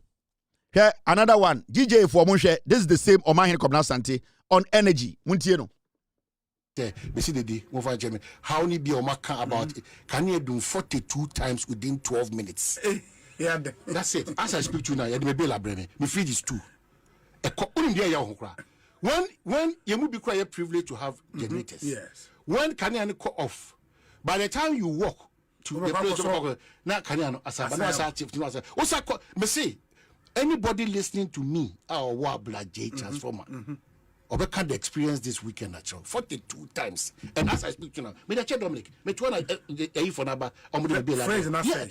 here another one. DJ for Monshe, this is the same on my hand Sante on energy. Wunti no. Yeah, we see the day over Germany. How ni be omaka about it? Can you do 42 times within 12 minutes? Yeah, that's it. As I speak to you now, you be la brene. My fridge is 2. When you will be quite privileged to have generators. Yes. When can you call off? By the time you walk to the place of now can you say anybody listening to me our Wabla J transformer or can experience this weekend at 42 times. And as I speak to you now, me the chair Dominic, me to one for number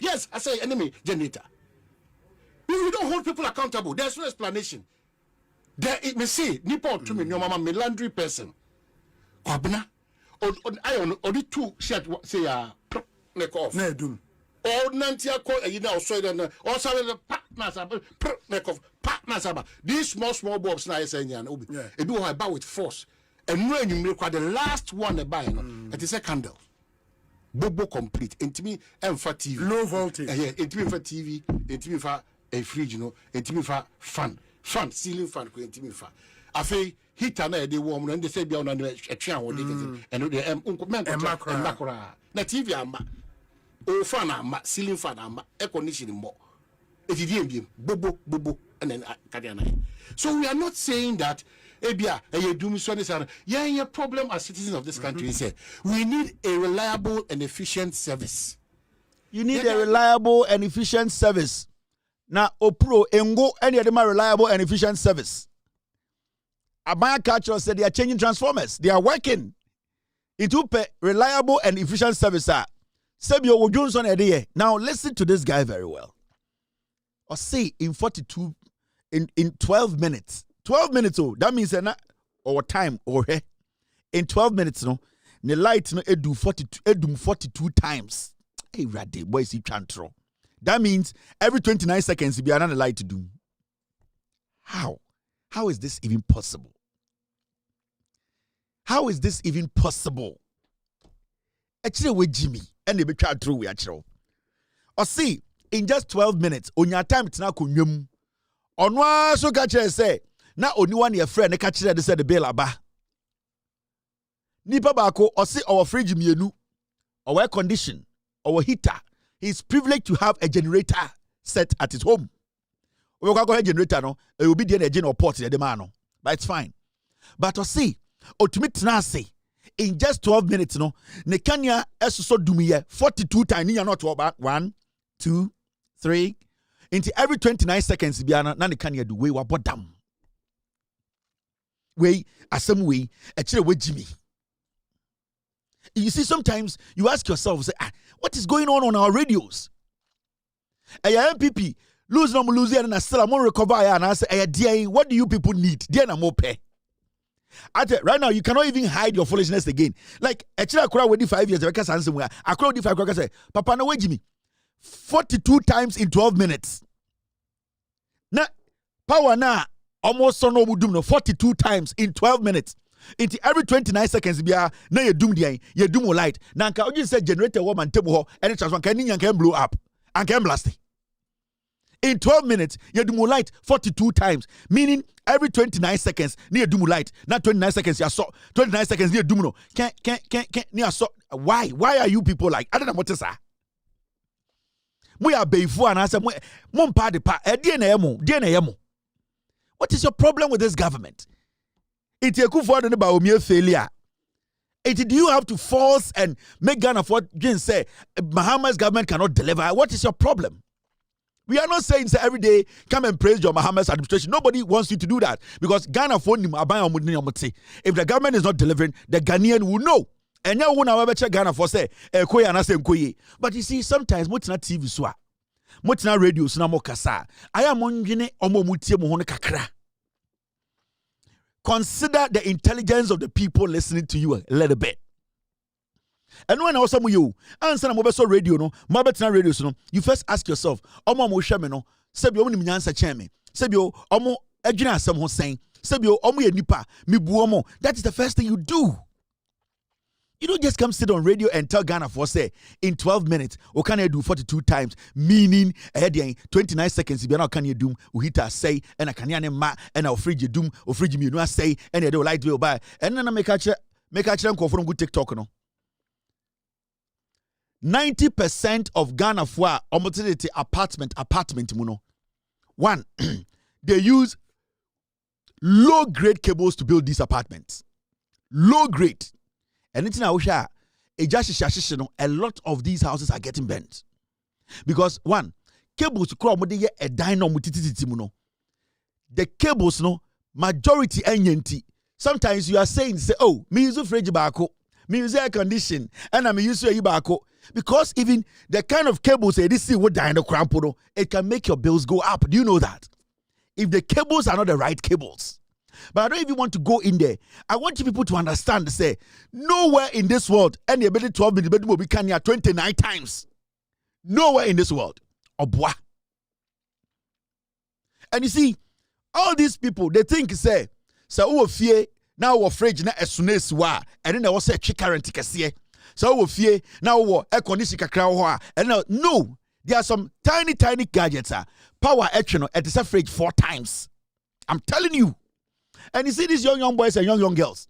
yes, I say enemy generator. You don't hold people accountable. There's no explanation. There it may say Nippon to me, your mama melandry person. Kwabna or the two shirt say neck off. No doom. Or Nantia call you know so then also the partners neck off partners. These small bobs now saying it do about with force. And when you make the last one a buy it is a candle. Bobo complete. Intimi and for TV. Low voltage. Intimi for TV, intimi for a fridge, you know, intimi for fan, ceiling fan, intimi for. I say heater na dey warm and they say be on a chair or and the macra. Na TV ama. O fan ama, ceiling fan ama, air conditioning more. It is bobo and then Kadiana. So we are not saying that Ebia, you do me so yeah, problem as citizens of this country is we need a reliable and efficient service. You need a reliable and efficient service. Now, Opro, Engo, any other reliable and efficient service. Abaya Culture said they are changing transformers. They are working into reliable and efficient service. Sebio Johnson Edie. Now, listen to this guy very well. Or say in 12 minutes. 12 minutes, oh, that means our time or in 12 minutes, no, the light no edu 42 times. Hey, Raddy, boy, see chantro. That means every 29 seconds, be another light to do. How? How is this even possible? How is this even possible? Actually, with Jimmy and they be trying through we actually. Or see, in just 12 minutes, on your time, it's now kunyum. Onwa so catch say. Na only one your friend ne catch they said the bill aba. Nipa bako or say our fridge mienu, our air condition, our heater. He's privileged to have a generator set at his home. We go ahead generator no, it will be the engine or port the man no. But it's fine. But to see, ultimate say in just 12 minutes, no, ne kanya so dumiye 42 times, you not about 1, 2, 3, into every 29 seconds, biana, na ne kanya do we wa bodam. We, asem we, actually we Jimmy. You see, sometimes you ask yourself, say, what is going on our radios? Aya MPP, lose and I still am recover, and I say, dear, what do you people need? Dear, I'm pay. Right now, you cannot even hide your foolishness again. Like, actually, I could have 5 years. I could have 5 say, Papa, no way, Jimmy. 42 times in 12 minutes. Now, power now, almost so no doom no 42 times in 12 minutes. Into every 29 seconds, na you doom the you doom light. Now, can you say generator woman table and it's one can blow up and can blast it. In 12 minutes, you do light 42 times, meaning every 29 seconds, near do light. Not 29 seconds, you saw 29 seconds near do no. Can't near saw. Why are you people like? I don't know what to say. We are before and I said, Mom party pa, DNA. What is your problem with this government? It's a good for the about failure. Do you have to force and make Ghana for Jane say Mahama's government cannot deliver? What is your problem? We are not saying say every day come and praise your Mahama's administration. Nobody wants you to do that because Ghana for if the government is not delivering, the Ghanaian will know. And now when I check Ghana for say but you see, sometimes mutina TV swa, mutina radio suna mo kasa. I am onjine omo mutie mo hono kakra. Consider the intelligence of the people listening to you a little bit. And when I was some you answer na radio no, mobile radio no, you first ask yourself, omo mo hweme no, sebio omo ni nyansa cheme, sebio omo adwina asem ho sen, sebio omo ye nipa, mi bu omo. That is the first thing you do. You don't just come sit on radio and tell Ghana for say in 12 minutes, or can I do 42 times, meaning 29 seconds, if you know can you doom, uhita say, and I can ma, and I'll free you doom, or free you no say, and I don't like to buy, and then I make a from good TikTok no. 90% of Ghana for opportunity apartment muno. One, they use low grade cables to build these apartments. Low grade. And it's now a lot of these houses are getting bent. Because one, cables a dynamo. The cables no majority NNT. Sometimes you are saying say, oh, me use fridge bako, me use air condition, and I'm use bako. Because even the kind of cables this is what dyno crampono, it can make your bills go up. Do you know that? If the cables are not the right cables. But I don't even want to go in there. I want you people to understand, say, nowhere in this world, any ability 12 minutes will be 29 times. Nowhere in this world. Obwa. And you see, all these people, they think, say, so fear, now we're afraid, now as soon as wa, and then I was a chick current ticket. So we fear, now we're a condition crowd, and now, no, there are some tiny gadgets, power action at the fridge 4 times. I'm telling you. And you see these young boys and young girls.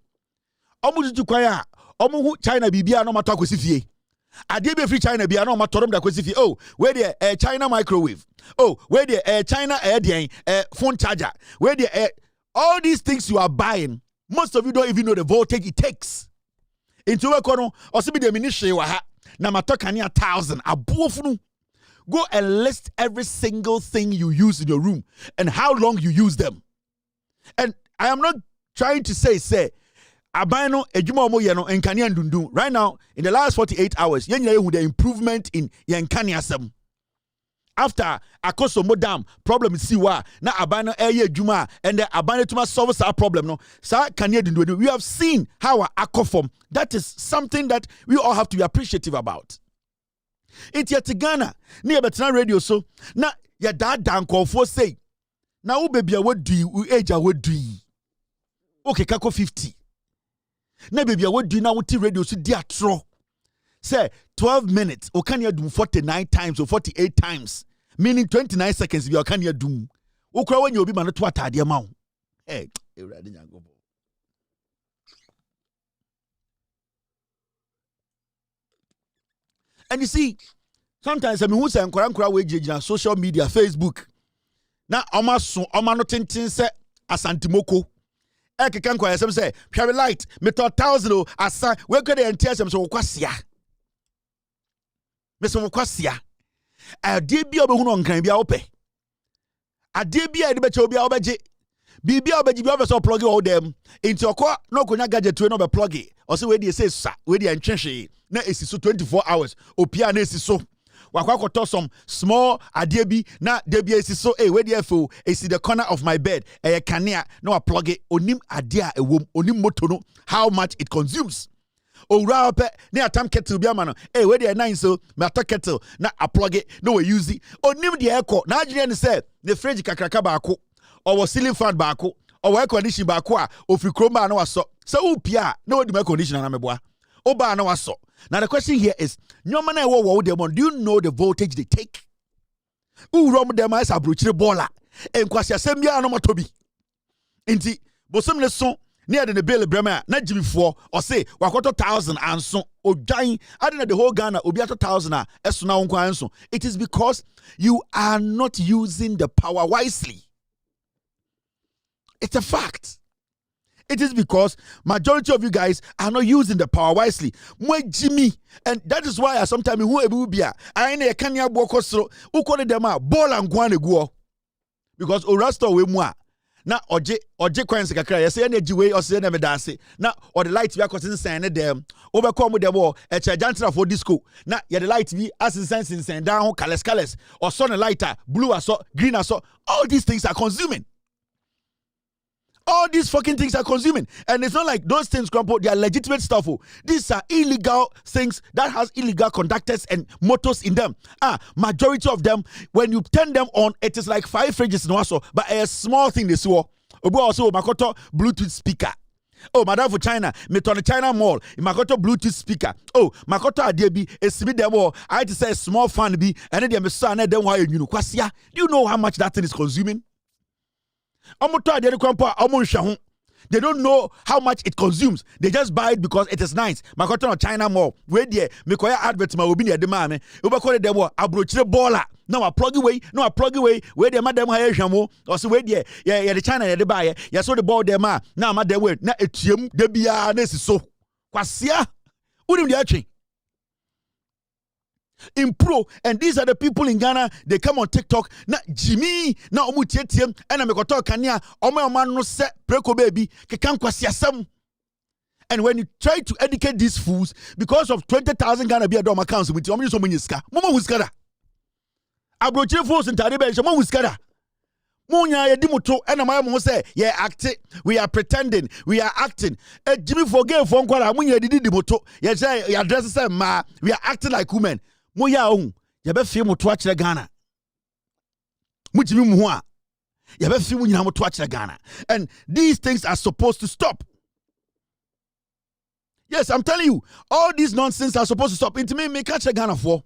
Omu to kwaya, omu China bibia no matter kwesifie. Ade be free China bia no matter them da kwesifie. Oh, where the China microwave. Oh, where the China phone charger. Where the all these things you are buying, most of you don't even know the voltage it takes. Into we kono, osibi de minishe wa ha. Na matoka ni 1,000. Abuofunu. Go and list every single thing you use in your room and how long you use them. And I am not trying to say, Abano, Ejuma Moyano, and Kanya Dundu. Right now, in the last 48 hours, with the improvement in Yankania Sam. After Akoso Modam, problem is Siwa, na Abano Eye Juma, and the Abano Tuma solves our problem. No, Sa Kanya Dundu. We have seen how our Akoform. That is something that we all have to be appreciative about. It's yet Ghana, near Betana Radio, so now your dad down call for say. Now, baby, what do you age? What do you? Okay, kako 50. Now, baby, what do you now? What radio so dear tro? Say 12 minutes. Or can you do 49 times or 48 times? Meaning 29 seconds. You can you do? Okay, when you be man to what the amount? Hey, and you see, sometimes I mean, who's saying social media, Facebook. Na oma no tintin se asantimoko Eke kan kwa yesem say, "Pure light, me to 1,000 o asa, we go dey enti asem so wokwasia." Me so wokwasia. Ade bia obehunu nkran bia ope. Ade bia de beche obia obeje. Bibia obeji bia obeso plug all them. Into okwa no konya gadget we no be plug it. Or say we dey say sa, we dey entrenche. Na esi so 24 hours. Opia na esi so. Wakwakoto some small adebi na debi esi so we dey fo esi the corner of my bed. Kanea no I plug it. Onim adea ewom, onim moto no how much it consumes. Owura ope ne atam kettle bia ma no we dey 9 so me ato kettle na I plug it no we use it. Onim de ekọ na agene ne say the fridge kakraka baako or ceiling fan baako or air condition baako a ofri kroma na waso. So upia na wodi air condition na meboa. Oba na waso. Now the question here is, nyoma na wo dem on, do you know the voltage they take? Rom dem as abrochire baller. Enkwasi asem bia no motobi. Enti bosom ne so near the bill brema na jimifo or say wakoto 1,000 and so odwan adena the whole Ghana obi ato 1,000 a eso na wonkwan so. It is because you are not using the power wisely. It's a fact. It is because majority of you guys are not using the power wisely. Mwe Jimmy, and that is why sometimes who ebu bia I ne kanya boko so ukone dem a ball and gwane go because orasto we mu a na oje kwanse kakra ye say na giwe o say na me dance na or the light bi akosinsen ne dem obekọ mu dem o e che jantra for disco na ye the light bi asinsen down ho colors or sun lighter blue aso green aso. All these things are consuming. All these fucking things are consuming. And it's not like those things, Grandpa, they are legitimate stuff. These are illegal things that has illegal conductors and motors in them. Majority of them, when you turn them on, it is like 5 fridges in also, but a small thing they saw. Also, Makoto Bluetooth speaker. Oh, madam for China, me to the China mall, Makoto Bluetooth speaker. Oh, Makoto Adebi, a smith demo. I had to say a small fan be, and then the son, and then why you know, Kwasia. Do you know how much that thing is consuming? They don't know how much it consumes. They just buy it because it is nice. Makoto on China mall. Where there, me koya advert ma obi ne de ma me. Oba ko de bo abrochire baller. No I plug away. Where the madam ha ehwamo. Or so where there, yeah the China de buy. Yeah so the ball dem ma. Na madam we na etiem de bia na si so. Kwasia. Unim de atwe. In pro, and these are the people in Ghana. They come on TikTok. Na Jimmy, na omu tietiem, and I make kania. Oma no se preko baby. Kekan kwasi asem. And when you try to educate these fools, because of 20,000 Ghana be a dom accounts with you, so many ska. Mama wuskada. Abrochire fools in Taribe, so mama wuskada. Munya ye dimuto, and my mom say, yeah, acting. We are pretending. We are acting. Jimmy forget phone call. Munya did dimuto. You say, you address say, ma. We are acting like women. Moya on yabe fi mo to akire Ghana mujimi mu a yabe fi mo nyina mo to akire Ghana, and these things are supposed to stop. Yes, I'm telling you, all these nonsense are supposed to stop. Into me catch Ghana for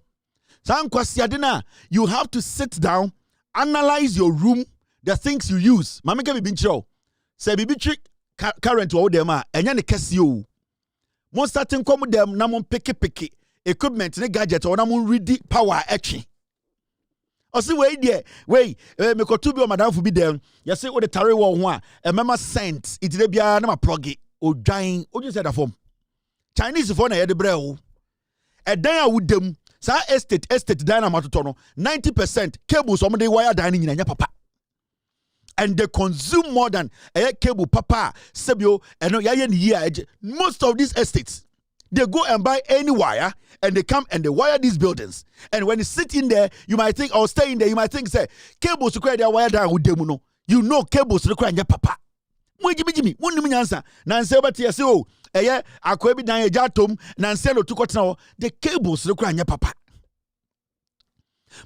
san kwasi adena. You have to sit down, analyze your room, the things you use. Mama ke bi nchiro say bibi trick current wo dem a enya ne kese o mo starting come dem na mo peke equipment ne gadget or na mo ready power etchi. O see we there we me ko to bi o madam fu bi dem you say o the tare wo ho a mema cent it dey bia na ma plug it odwan o just say that form Chinese for na ye de bre o edan a wudem sa estate dan na matoto no 90% cables o mo dey wire dan nyina nya papa, and they consume more than a cable papa sebio eno ya ye ni here. Most of these estates, they go and buy any wire and they come and they wire these buildings. And when you sit in there, you might think, or stay in there, you might think, say, cables to create their wire down with them. You know, cables to create your papa. Jimmy, one answer. Nancy, but yes, oh, I could be down a jatom, Nancy, to cut now, the cables to create your papa.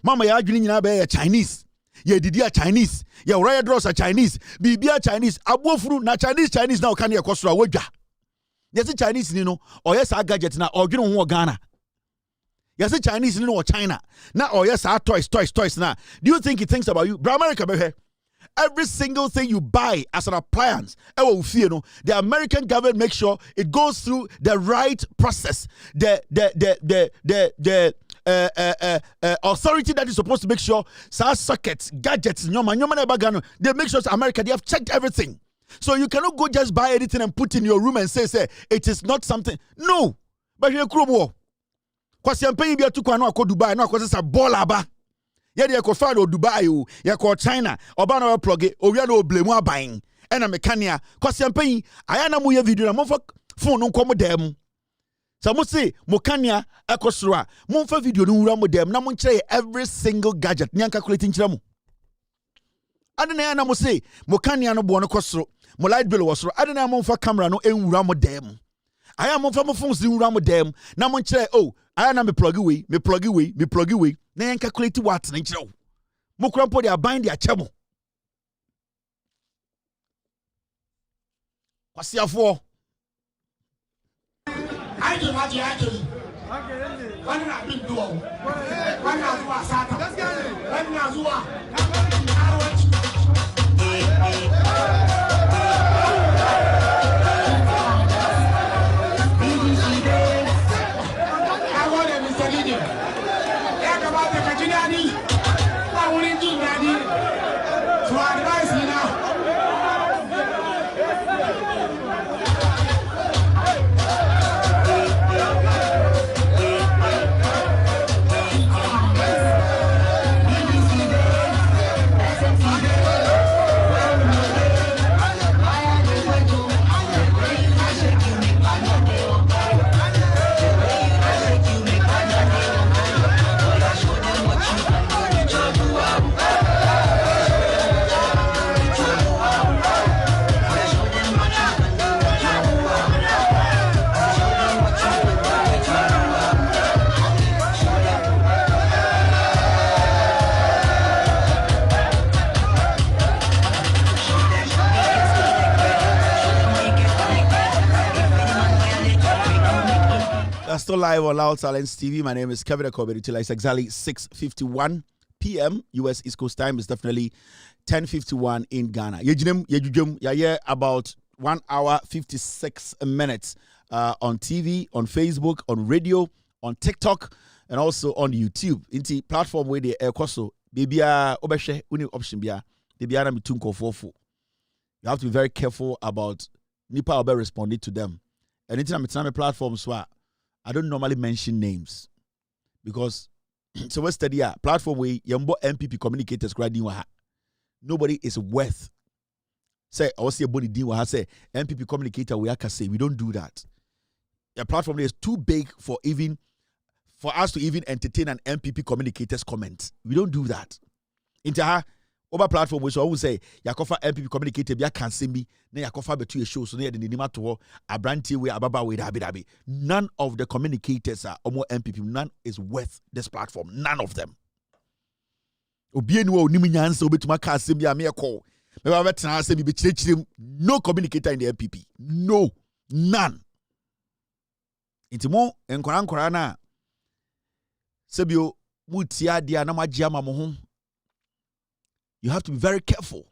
Mama, you're arguing in Chinese. Yeah, did you Chinese? Yeah, wire draws are Chinese. Bibia Chinese. Abofru na Chinese now can you across our wager? Yes, Chinese, you know, or yes, our gadget now, or you know, Ghana. Yes, Chinese, you know, or China. Now, or yes, our toys now. Do you think he thinks about you? Bra America, baby. Every single thing you buy as an appliance, the American government makes sure it goes through the right process. The authority that is supposed to make sure sockets, gadgets, they make sure America, they have checked everything. So you cannot go just buy anything and put in your room and say it is not something. No. But you krumo. Kwasi ampenyi bia tukwa no akọ Dubai no akọ sa bola ba. Ye de akọ fa do Dubai o, ye akọ China, oba na plug owia na oblemu aban. E na mekania. Kwasi ampenyi aya na mo ye video na mo fa phone no nko mo dem. So mo say mo kania akọ soro a, mo fa video no wura mo dem na mo kire every single gadget. Ni an calculating kire mo. Adena na mo say mo kania no bo no kosoro. Mo light bill was adena mo fa camera no enwura mo dem. Aya mo fa mo phone si nwura mo dem. Na mo kire aya na me plug away. Na yan calculate what na kire. Mo krampo dia bind dia chemo. Kwasiafo. I do what I do. When I been doing. When I do a sata. When I do I want a Mr. Leader. Talk about the Kajinani. I want to do that. To advise me now. Still live on Loud Silence TV. My name is Kevin Akobe. It's exactly 6:51 p.m. US East Coast time. It's definitely 10:51 in Ghana. Yeah, about 1 hour 56 minutes on TV, on Facebook, on radio, on TikTok, and also on YouTube. Inti platform where the koso bibia obeshe uni option bia bibia na mitunko fofo. You have to be very careful about nipa obe responding to them. And it's platform so I don't normally mention names because so what's study platform where yambo MPP communicators nobody is worth. Say I was say body deal say MPP communicator we say we don't do that. A platform is too big for us to even entertain an MPP communicator's comment. We don't do that. Into over platform we so always say yakofa MPP communicator bia can see me na yakofa betu a show so na the nima to abranti we ababa we dabi. None of the communicators are omo MPP, none is worth this platform, none of them. Obi enu o nimi nyansa obetuma ka asem bia me call me ba betena asem bi chirechirem. No communicator in the MPP, no, none. Intimo enkora na sebio mutia dia na magia ma mo ho. You have to be very careful.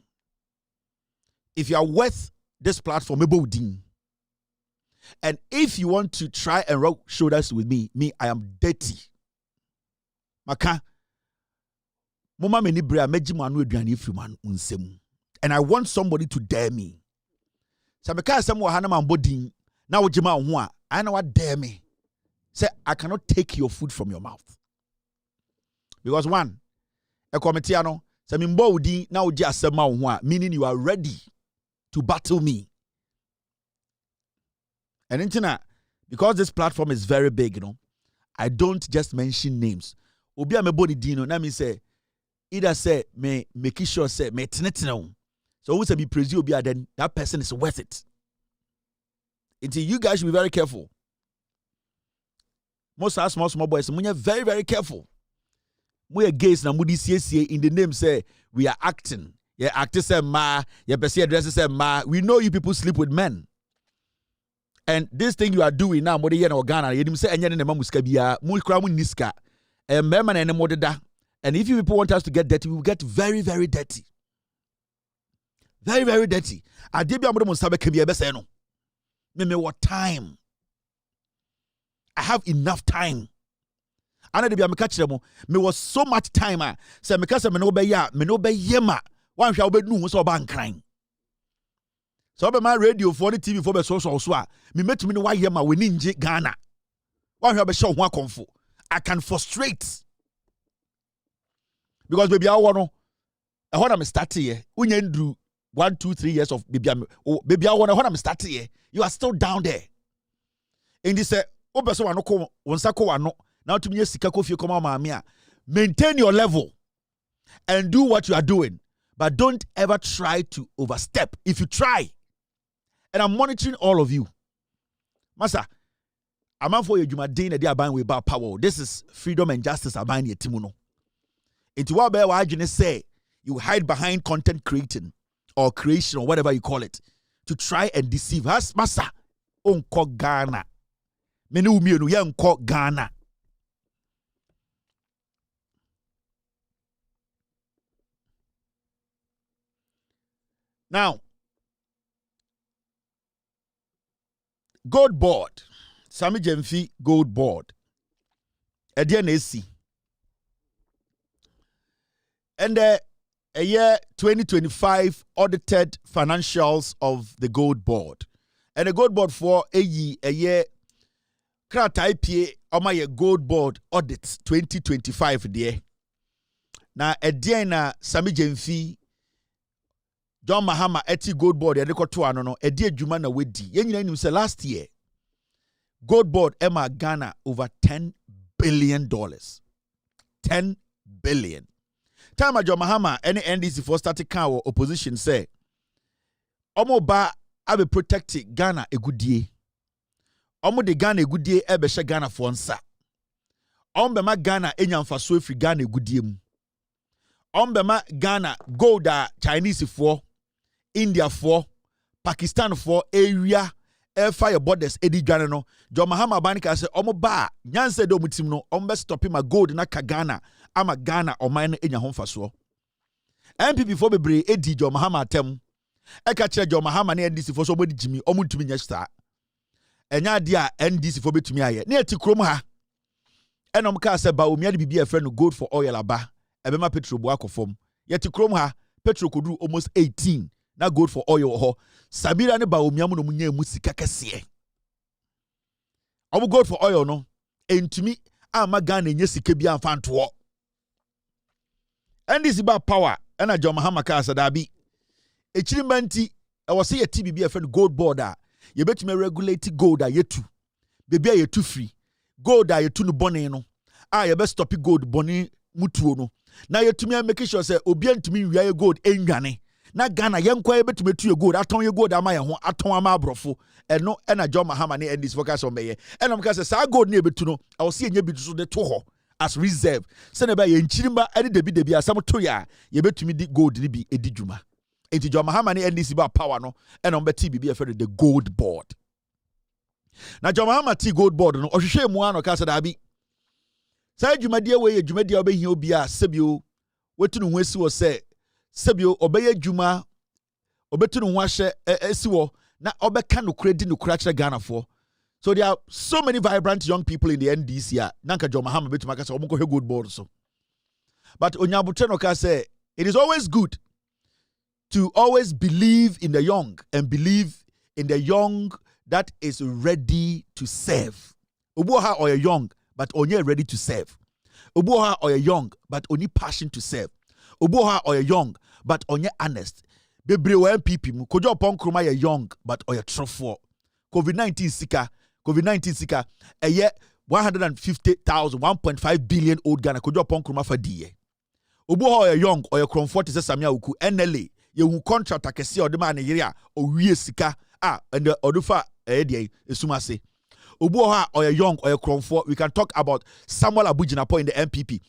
If you are worth this platform, and if you want to try and rub shoulders with me, I am dirty. Maka, mama meni brea meji manu eduani ifriman unsemu, and I want somebody to dare me. Sameka semu wahana mambodin na wajima unwa. I know what dare me. Say I cannot take your food from your mouth because one, a comitiano. Meaning you are ready to battle me. And internet, because this platform is very big, I don't just mention names. Obi a me body dino, na me say either say me make sure say me tenetino. So who say be praise you, then that person is worth it. Until you guys should be very careful. Most of us small boys, we are very, very careful. We are gays na mudi CCA in the name say we are acting. Yeah, actors say ma, yeah, person addresses say ma. We know you people sleep with men. And this thing you are doing now, modi yen Ghana, you say enya ne mamuska bia, mu kra mu niska. Mema na ne modeda. And if you people want us to get dirty, we will get very, very dirty. Very, very dirty. Ade bia mo sabe kebia be say no. Me what time? I have enough time. Ana de bia me catch them. Me was so much time say me kase me no be ya, me no be yema. Wan hwa obednu ho so ba nkran. So be my radio for the TV for be so me metumi ne wa ye ma we ninje Ghana. Wa hwe be show ho akonfo. I can frustrate. Because baby I want no e ho na me start here. Unya ndru 1 2 3 years of baby I want e ho na me start here. You are still down there. And this obeso wano ko wonsa ko wano na utumi ye sika ko fie ko ma me a maintain your level and do what you are doing, but don't ever try to overstep. If you try, and I'm monitoring all of you, Masa, I'm for you Jumadine de aban we about power. This is freedom and justice aban ye timuno. Into what be wa say you hide behind content creating or creation or whatever you call it to try and deceive us, Masa. Unko Ghana. Menu mienu ye unko Ghana. Now, gold board. Sami Jemfi gold board. Edian AC. And a year 2025 audited financials of the gold board. And the gold board for a year krata IPA oma ye gold board audits 2025 there. Na edian na Sami Jemfi John Mahama eti gold board ya deko to ano no edi adwuma na wedi ye nyina nim say last year gold board Emma Ghana over $10 billion. 10 billion. Time John Mahama any NDC for starting can opposition say omo ba abe protect Ghana egudie. Omo de Ghana egudie ebe she Ghana for nsa. Ombe ma Ghana enyamfaso efri Ghana egudie mu. Ombe ma Ghana gold Chinese for India for Pakistan for area air fire borders edi dwane no John Mahama Banika say omo ba nyanse do mutim no ombe stop ma gold na ka Ghana ama Ghana oman no enya homfaso MPP for bebre edi John Mahama atem e ka kire John Mahama na NDC for so bodi jimi omo ntumi nya star enya de a NDC for betumi aye na eti krom ha enom ka say ba omi ade bibia friend no gold for oil aba ebema petrol bo akofom yeti krom ha petrol kodu almost 18 na gold for oil ho Sabira ne ba omiamu no munya emu sika kese obu gold for oil no entumi ama Ghana enye sika bia amfanto NDC ba power na John Mahama ka sadabi echirimanti e wo se ye TB bia friend gold board a ye betumi regulate gold a yetu bebia yetu free gold a yetu no bone no a ye be stop gold bone mutuo no na yetumi make sure say obi antumi wia ye gold enwane na Ghana yenkwa ye betumi tu ye gold aton ye gold ama ye ho aton ama abrofo eno na John Mahama ne NDC focus on beye eno mka say sa gold ne betu no I will see enye bi so de to ho as reserve se ne ba ye nchirimba ene debi asam to ya ye betumi di gold ni bi edi dwuma enti John Mahama ne NDC ba power no eno mbeti bibi e fe the gold board na John Mahama ti gold board no ohwehwe mu ano ka say da bi say dwumadie we ye dwumadie obehia obi a sebio wetunu ho asi wo say sebio obeye dwuma obetunu ho ahye asi wo na obeka no kredi no kura kire Ghana for. So there are so many vibrant young people in the NDC here. Nanka John Mahama betuma ka say omo ko gold board so. But Onyabutre no ka say it is always good to always believe in the young and believe in the young that is ready to serve. Obuha or young but only ready to serve. Obuha or young but only passion to serve. Obuha or young but only honest. Bebre wa MPP mu kojo pon kroma ye young but oye trofo. COVID-19 sika eye 150,000 1.5 billion old Ghana kojo pon kroma fa diye. Obuha or young or kromfort is Samia Uku NLA ye hu contract akese o de ma ne yere a owie sika and odufa dey esumase. Obuha or young or kromfort we can talk about Samuel Abujinapo in the MPP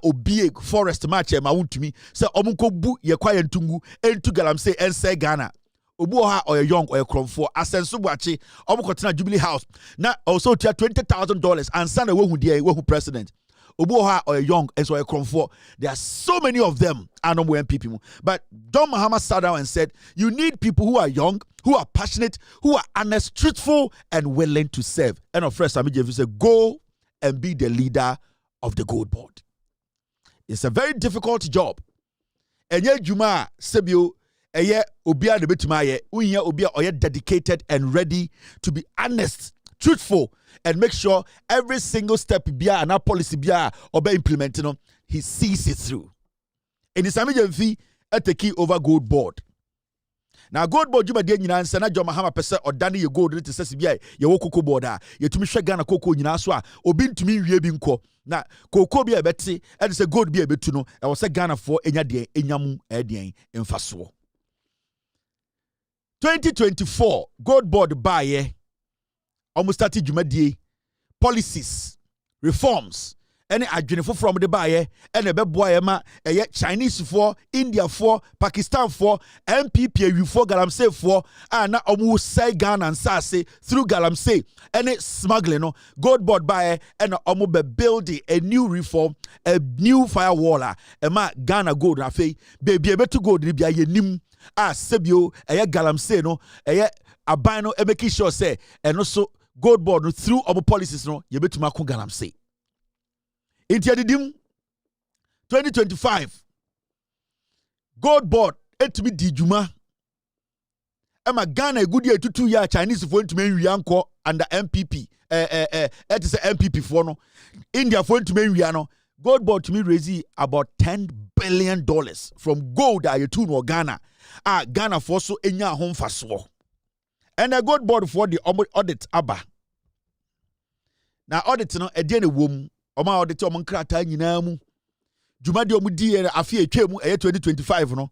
obie forest match ma wuntumi say omunko bu ye kwa yentungu entu galam say ense Ghana. Obuha or young or kromfort asenso buachi omukotena Jubilee House na also tia $20,000 and sana wehu dey wehu president. Obuha or young and so a comfort. There are so many of them. I know MPP. But John Mahama sat down and said, you need people who are young, who are passionate, who are honest, truthful, and willing to serve. And of course, Sami Jeff said, go and be the leader of the gold board. It's a very difficult job. And yet, Juma Sebio, eye obia de betuma ye unya obia oye dedicated and ready to be honest, truthful, and make sure every single step bia and policy bia obe implementing on he sees it through. In the same jemfi at the key over gold board. Now gold board juma de nyina nsa na joma hama pese odane ye gold te sese bia ye wo koko board a ye tumi hwe Ghana koko nyina so a obi ntumi wie bi nko na koko bia beti e se gold bia betu no e wo se Ghana fo enya de enyamu e de emfaso. 2024 gold board buy almost started juma policies, reforms, any adwene from the buyer, and a beboy ma Chinese for, India for, Pakistan for, MPP for galamsey for, and now almost say Ghana and Sase through galamsey, any smuggling no gold board buyer and almost building a new reform, a new firewall, a ma Ghana gold rafe, baby able to go to ye nim sebio, a galamsey no, a abino, a making sure say, and also gold board no through our policies no, ye betu maku galamsey. Inti adidim 2025 gold board etumi di juma ema Ghana egudi etutu ya Chinese for ntumi nwia nko under MPP it is MPP for no India for ntumi nwia no gold board to me raise about $10 billion from gold a yetu no Ghana Ghana for so enya ho mfaso and a gold board for the audit aba na audit no ede ne wom Oma audit omo nkrata nyina mu djuma de omu di ye afi etwemu 2025 no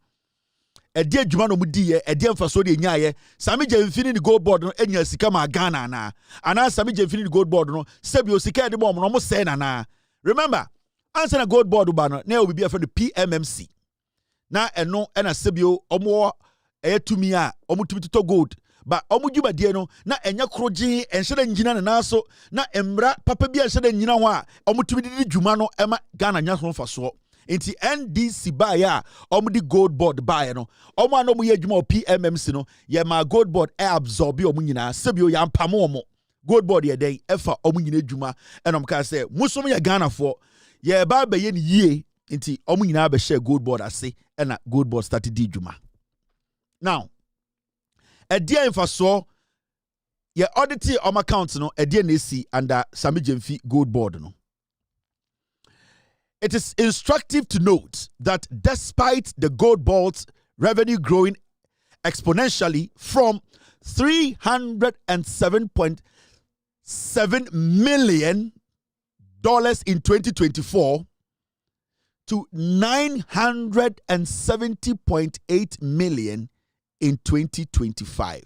ede djuma no mu di ye ede mfaso de nyaaye sami Jemfini ni gold board no enya sika ma Ghana na ana sami Jemfini ni gold board no sebi o sika de bom no mo se na remember answer na gold board ba no na obi bia for the PMMC na eno na sebi o omo tumi a omo tumi to gold ba omu djuma die no na enya kroje enhede njina na so na emra papa bia enhede njina ho a omu tumi di djuma no ema Ghana nya so faso enti NDC ba ya omu di gold board ba no omu an omu ye djuma o PMMC no ye ma gold board absorb omu nyina sebio ya mpamo omu gold board ye den efa omu nyina djuma enom ka say musom ye Ghana fo ye ba be ye ni yie enti omu nyina ba share gold board ase na gold board start di djuma. Now a dear infaso ye audit on account no a dear nesi under Sami Jemfi gold board no. It is instructive to note that despite the gold board's revenue growing exponentially from $307.7 million in 2024 to $970.8 million in 2025.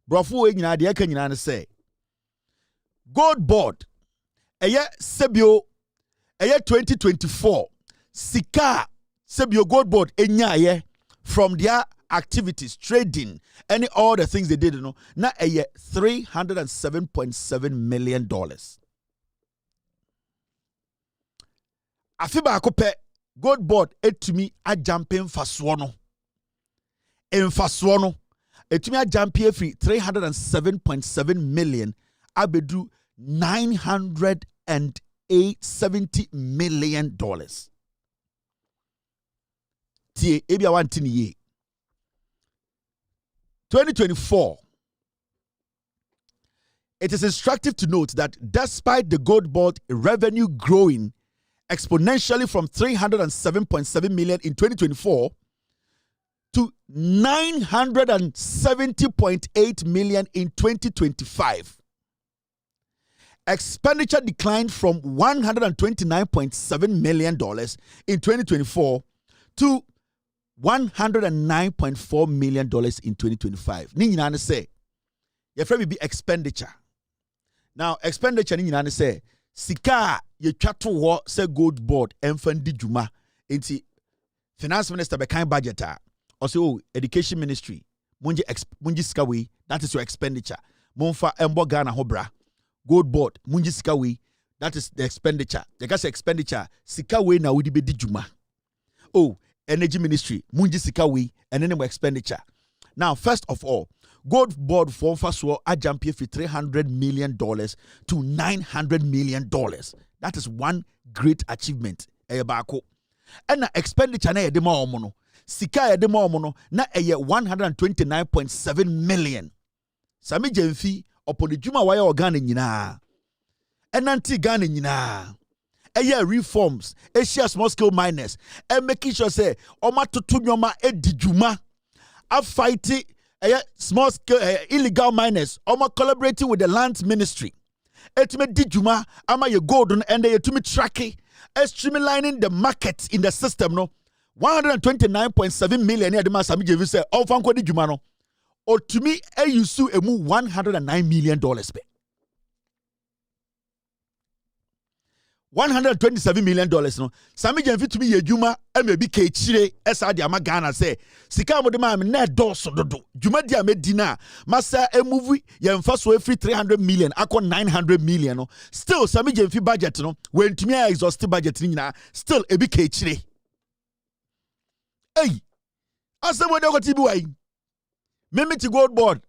Brofo we nyina de aka nyina ne say gold board eye sebio eye 2024 sika sebio gold board enyaye from their activities trading any all the things they did no na eye $307.7 million. Afiba akope gold board etumi a jumping faso no emfaso no etumi a jump free $307.7 million abedu $970 million. Tie ebia wantini ye 2024. It is instructive to note that despite the gold board revenue growing exponentially from $307.7 million in 2024 to $970.8 million in 2025. Expenditure declined from $129.7 million in 2024 to $109.4 million in 2025. Ni nyina ne say, your friend will be expenditure. Now, expenditure ni nyina ne say, sika ye twato ho say gold board emfandi djuma. Enti finance minister be kind budget also education ministry munji sika we, that is your expenditure. Monfa embo Ghana ho bra. Gold board munji sika we, that is the expenditure. The gas expenditure sika we na wudi be di djuma. Oh, energy ministry munji sika we and then expenditure. Now, first of all, gold board for Faswo a jump from $300 million to $900 million. That is one great achievement. Ebako. ɛna expenditure na yɛde ma ɔmo no sika yɛde ma ɔmo no na ɛyɛ 129.7 million Sami Jemfi ɔpɔ ne dwuma wayɛ wɔ Ghana nyinaa ɛnante Ghana nyinaa ɛyɛ reforms ɛhyia small scale miners making sure say ɔma toto nnwoma ɛdi dwuma afighting small scale illegal miners ɔma collaborating with the land ministry etime di dwuma ama ye gold no and ye tumi tracking streamlining the market in the system no 129.7 million ya de ma Sami Jemfi say ɔfa nkɔ di dwuma no otumi ayusu emu $109 million pe $127 million no Sami Jemfi tumi ye dwuma emebi ka echire esa de ama Ghana say sika mo de ma me na doso dodo dwuma di amedi na masa emuvi ye mfa so every 300 million akọ 900 million no still Sami Jemfi budget no when tumi exhaust budget ni nyina still ebi ka echire hey asa mo de ko tibi wai Mimiti gold board.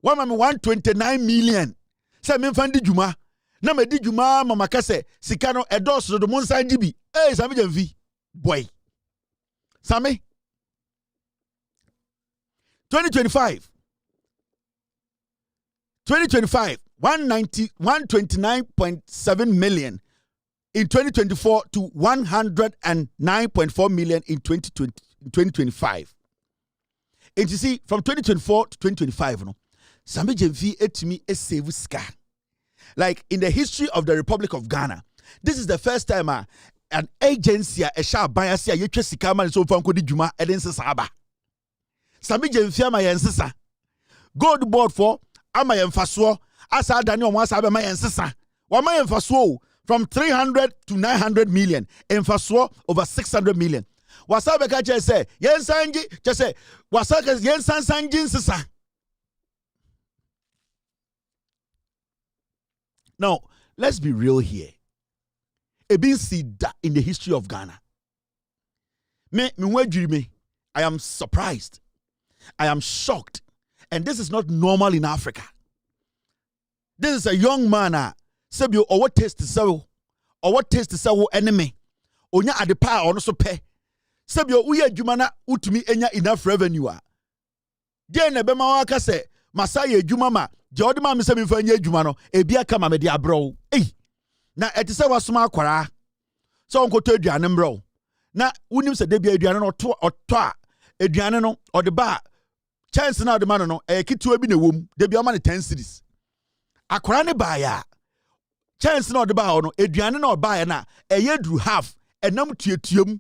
129 million. Say me fandi dwuma. Na me di dwuma mama kase sika no edos do mo nsan gibi. Eh Sami Jemfi. Boy. Sami 2025 129.7 million in 2024 to 109.4 million in 2025. And you see, from 2024 to 2025, no, Sami Jemfi etimi save ska. Like in the history of the Republic of Ghana, this is the first time an agency a sha bias ye twa sika man so fanko di dwuma e den sesa aba. Sami Jemfi ama yen sesa. Gold board for ama yen faso asa dani o asa be ma yen sesa. Wa ma yen faso from 300 to 900 million, en faso over 600 million. Wasabe ka che say yen sanji che say wasaka yen sanji nsesa. Now let's be real here. Ebin see that in the history of Ghana. Me I am surprised. I am shocked. And this is not normal in Africa. This is a young man sebio or what taste so or what taste so enemy. Onya adepa or no so pe. Sebio uye jumana utumi enya enough revenue a. Die na bema waka se masaye juma ma je odima me se me fa nya juma no ebia kama me de abro. Na etise wasoma akwara. So onkoto aduane mbro. Na unim se de bia aduane no oto a aduane no ode ba chance na ode ma no kitu bi na wom de bia o ma ne 10 cedis. Akwara ne ba ya chance na ode ba no aduane na oba ya na dru half enam tuetuem.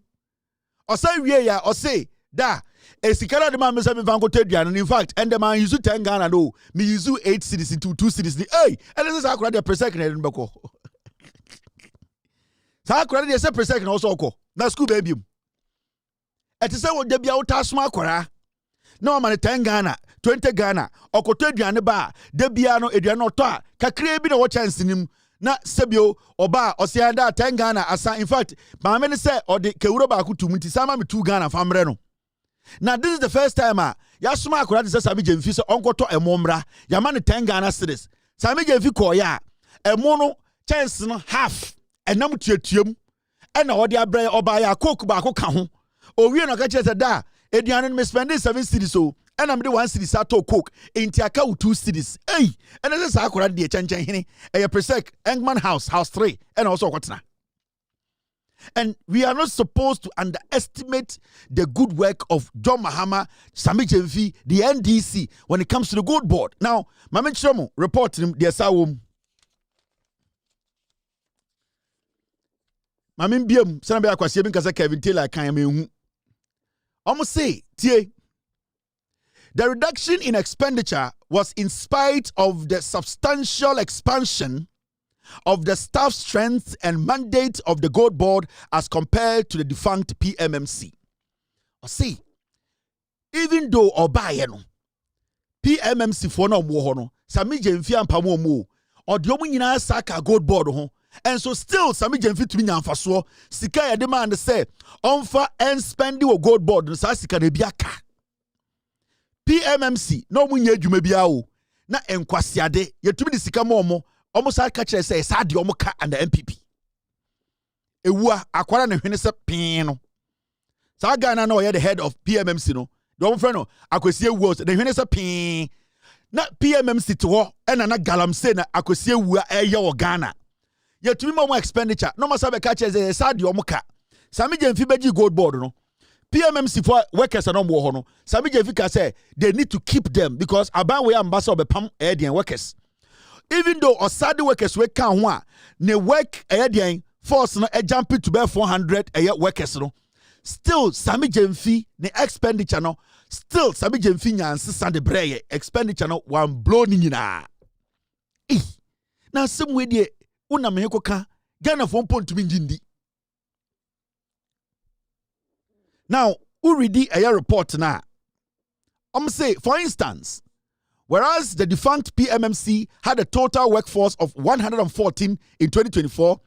Osa wie ya ose da esikara de ma me se me van koto aduane. In fact and the man use 10 Ghana no me use 8 cedis into 2 cedis. Hey and this is akwara de per second e beko. Sa akwara de se per second also okọ na school baby. Etise wo de bia wo ta soma akwara na o ma 10 Ghana 20 Ghana okoto aduane ba de bia no aduane oto a kakra bi na wo chance nim na sebio oba osianda 10 Ghana asa. In fact ma me ne se ode kewuro ba akutum nti sama me 2 Ghana famre no. Now this is the first time ya soma akwara de se Sami Jemfi se onkoto emomra ya ma ne 10 Ghana cedis. Sami Jemfi ko ya emo no chance no half enam tuetuem ena ode abrɛ oba ya coke ba ko ka ho. Owie no ka kire da aduane me spending 7 cedis so ena me de 1 cedis ato coke enti aka 2 cedis. Hey ena se sa akwara de chenchen hene presec Engman house 3 ena also okotena. And we are not supposed to underestimate the good work of John Mahama, Sami Jemfi, the NDC when it comes to the gold board. Now, Mama Chromo report him the asawum. Mama Biam, Sanabia Kwasiabin Kasa Kevin Taylor Kayame. Almost say, Tie. The reduction in expenditure was in spite of the substantial expansion of the staff strength and mandate of the gold board as compared to the defunct PMMC. Or see, even though Obayeno, PMMC for no more, Sami Jemfi and Pamomo, or the Omina Saka gold board, and so still Sami Jemfi to me and Faso, Sika demand say, Onfa and spending a gold board, and Sasika de Biaka. PMMC, no munye jumebiao, na enkwasiade, yetumi di Sika momo. Almost I catch say Sadi Omoka and the MPP. Ewa akwara ne hwene se pin no. Sa Ghana no the head of PMMC no. The friend no akwesi words the hwene se pin. Na PMMC to ho na galamse na akwesi ewu eye wo Ghana. Yetumi mo expenditure no masa be catch say sad yo muka. Sami Jemfi beji gold board no. PMMC for workers no mo ho no. Sami Jemfi ka say they need to keep them because aban we ambassador be pam Edian workers. Even though osade workers we kan ho a ne work Edian force no e jump to be 400 workers no. Still Sami Jemfi ne expenditure no. Still Sami Jemfi nyanse sande breye expenditure no one blow ni nyina. Na some way de una me ka Ghana for point to be njindi. Now, who read the report now? Say, for instance, whereas the defunct PMMC had a total workforce of 114 in 2024,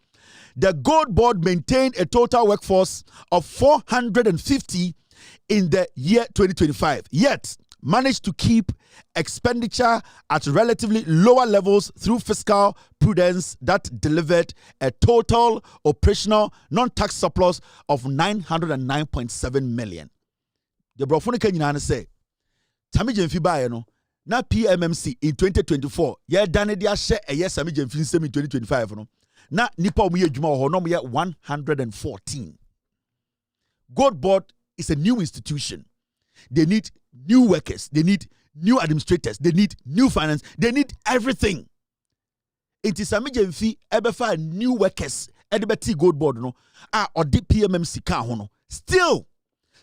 the Gold Board maintained a total workforce of 450 in the year 2025, yet managed to keep expenditure at relatively lower levels through fiscal prudence that delivered a total operational non-tax surplus of 909.7 million. The Brofonica Nina say, Sami Jemfi bae no, na PMMC in 2024, ye dane dia share a yes Sami Jemfi in 2025 no, na nipa omu ye juma ho no ye 114. Gold Board is a new institution. They need new workers, they need new administrators, they need new finance, they need everything. It is Sami Jemfi ebefa new workers edebeti Gold Board no or the PMMC ka ho no. Still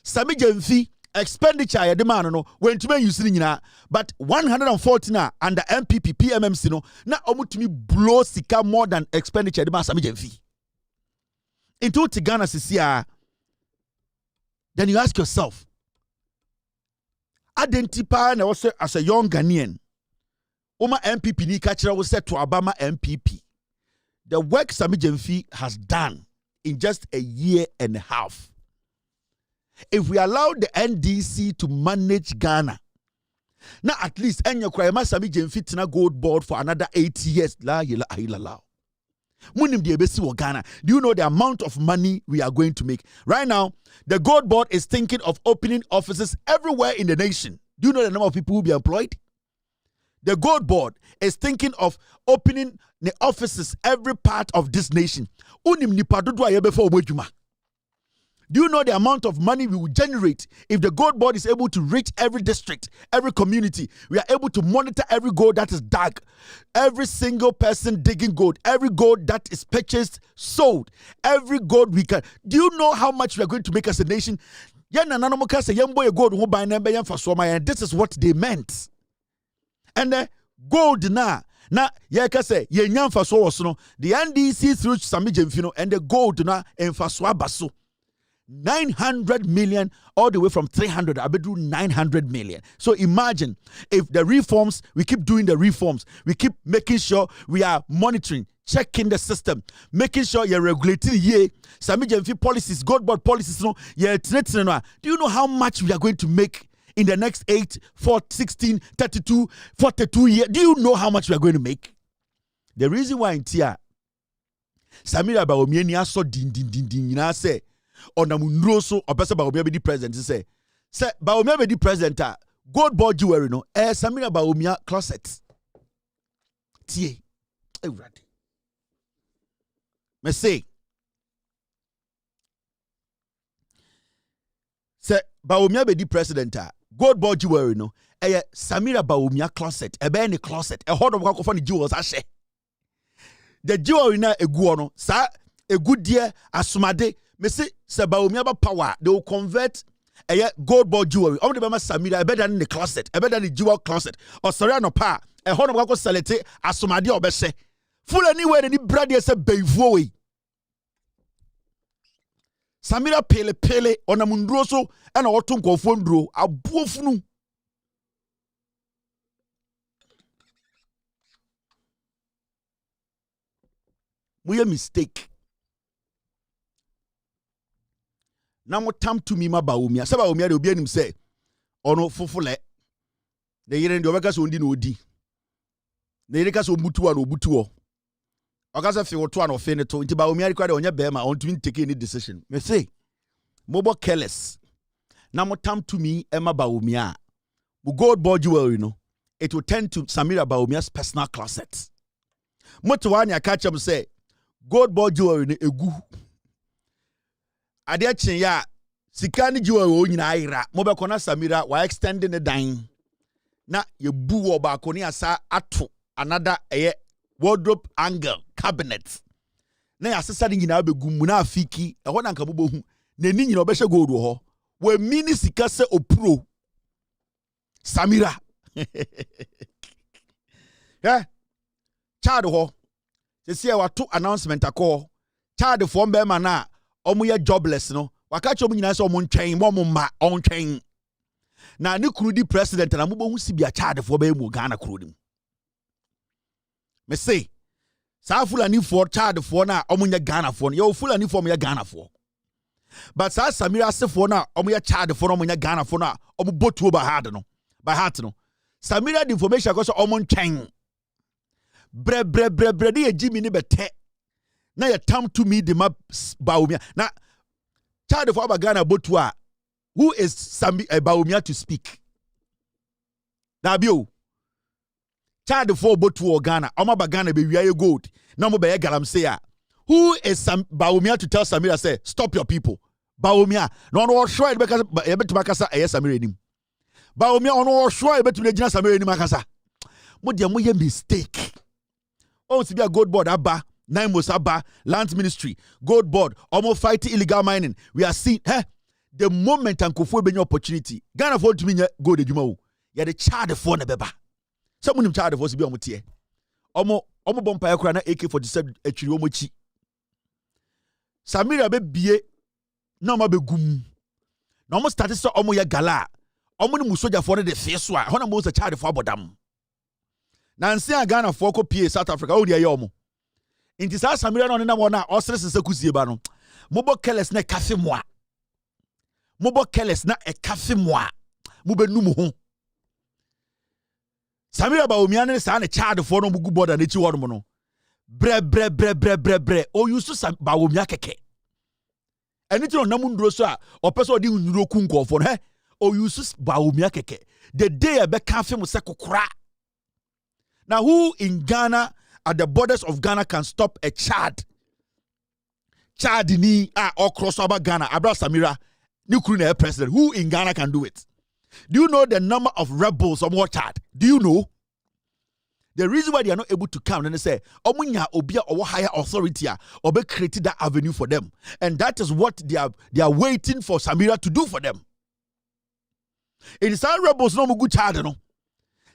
Sami Jemfi expenditure ya demand no when to use nyina but 114 under MPP PMMC no na omutumi blow sika more than expenditure demand Sami Jemfi into Ghana sisia. Then you ask yourself, identify na also as a young Ghanaian, Oma MPP ni kachira was set to Obama MPP. The work Sami Jemfi has done in just a year and a half. If we allow the NDC to manage Ghana, now at least enyo kwa Sami Jemfi tina Gold Board for another 8 years. La yela ahilala. Munim di ebesi wo Ghana. Do you know the amount of money we are going to make? Right now, the Gold Board is thinking of opening offices everywhere in the nation. Do you know the number of people who will be employed? The Gold Board is thinking of opening the offices every part of this nation. Unim nipa dodo ayebe for omojuma. Do you know the amount of money we will generate if the Gold Board is able to reach every district, every community? We are able to monitor every gold that is dug, every single person digging gold, every gold that is purchased, sold, every gold we can. Do you know how much we are going to make as a nation? This is what they meant. And the gold na the NDC through Sami Jemfi and the gold na enfaswa baso. 900 million all the way from 300 I do 900 million. So imagine if the reforms, we keep doing the reforms, we keep making sure we are monitoring, checking the system, making sure you're regulating Sami Jemfi policies, Gold Board policies, no, do you know how much we are going to make in the next 8, 4, 16, 32, 42 years? Do you know how much we are going to make? The reason why in Tia Samira Baomieni so din say Onamunro so opesa Baomia be the president say Baomia be the president Gold Board jewelry no Samira Baomia closet tie everybody me say Baomia be the president Gold Board jewelry no Samira Baomia closet be any closet hold of kwakofo ni jewels ahye the jewelry na egu no sa egu die asumade me say Baomia ba power they will convert a Gold Board jewelry on the Bama Samira better than the closet better than the jewel closet or sorry no pa a hold of kwako selete asumade obese full anywhere any brother say bevuo we Samira pele ona mundro so na oto nkofo ndro abuofunu we a mistake na mo tam to me ma Baomia se Baomia de obi anim se ono fofole de yire ndi obeka so ndi na odi na yire ka so mutuwa na obutuo okasa fe woto na ofe ne to nti Baomia require onye be ma on to take any decision me say Mobo careless. Na mo tam to me Emma Baumia. Mu gold board jewelry no. It will tend to Samira Baumia's personal closet. Motowani I catch him say gold board jewelry ne egu. Ade achen ya sikani jewelry o nyina ira. Mo be kona Samira wa extending the dine. Na ye bu oba ko ni asa ato another wardrobe angle cabinet. Na ya sesa ni nyina begum mu na afiki ehɔ na nka bobohu na ni nyina obɛhye gold wo hɔ we mini sika se opro Samira yeah child hɔ se se wa to announcement akɔ child fo mbe ma na omo ye jobless no waka che omo nyina se omo ntwɛn mo ma ontwɛn na ni kuru di president na mobohu sibia child fo be mu Ghana kuru dim me say sa Fulani for child for na omunya Ghana for yo Fulani for omunya Ghana for but sa Samira se for na omunya child for omunya Ghana for na omu botu by heart no Samira the information cause omu ntwen bre de ejimi ni bete na ye tam to me the map Baumia na child for aba Ghana botu a who is Baumia to speak na bio child for botu Ghana omaba Ghana be wiaye gold na mo be galam say who is Baumia to tell Samira say stop your people Baumia no no sure be kasa e betima kasa e Samira enim Baumia no sure e betima gina Samira enim akasa mo de mo ye mistake o si bia gold board aba nine mos aba land ministry gold board almost fighting illegal mining we are seeing the moment ankofo be any opportunity Ghana for to me gold adwuma o ye the child for na beba some nim child for si bia omo tie omo bompa yakura na AK-47 atwiri omo chi Samira be bie na omo be gum na omo start so omo ya gala omo ni musoja for the face wa hona mo se child for abodam na nsia Ghana for ko pie South Africa o dia ye omo inti sa Samira no na mo na osre sese kusie ba no mobo careless na kafe moa mobo careless na e kafe moa mo be num ho Samira Baumia ne sa ne child for no mugu border na chi won mo no bre o yusu Baumia keke eni ti no namu nduro so a opeso odi nduro ku nkofo no o yusu Baumia keke the day e be kafe mo se kokora. Now who in Ghana at the borders of Ghana can stop a child ni or cross over Ghana Abra Samira ni kuru na president? Who in Ghana can do it? Do you know the number of rebels on what child? Do you know? The reason why they are not able to come and they say, Omunya obia or higher authority or be created that avenue for them. And that is what they are waiting for Samira to do for them. It is our rebels no good child no.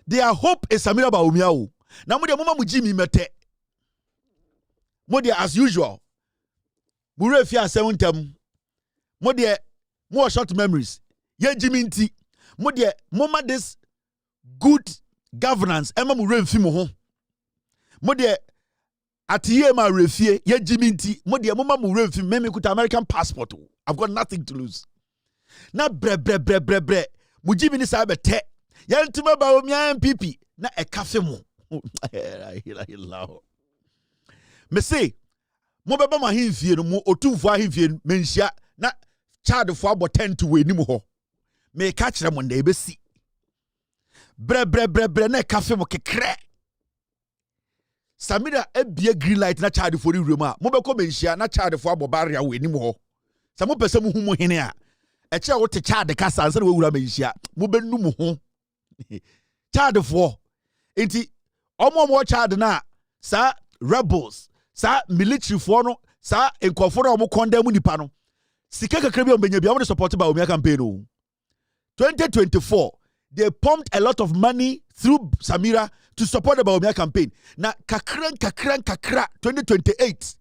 Their hope is Samira Baumia. Now mo mama mu Jimmy mete. Mo as usual. Mure fia seventem. Mo more short memories. Ye Jimmy nti. Mama this good governance ema mu remfi mo ho mo de atiye ma refie ye Jimmy nti mo de mama mu remfi me kuta American passport. I've got nothing to lose na bre mu Jimmy ni sa bete ye ntima ba o mia MPP na e kafe mo me say mo beba ma himfie no mo otumfo ahimfie menhia na child fo aboten to we nim ho me ka kire mo nda ebesi bre na kafe mo kekre Samira ebie green light na child for rewrem a mo be ko menhia na child for abobaria we nim ho sa mo pese mo hu mo hene a e kire wo te child kasa ansa na we wura menhia mo be nu mo ho child for enti omo child na sa rebels sa military for no sa enkofo na omo condemn nipa no sika kakra bi ombenya bi omo support ba Baumia campaign o 2024 they pumped a lot of money through Samira to support the Baumia campaign. Na kakra 2028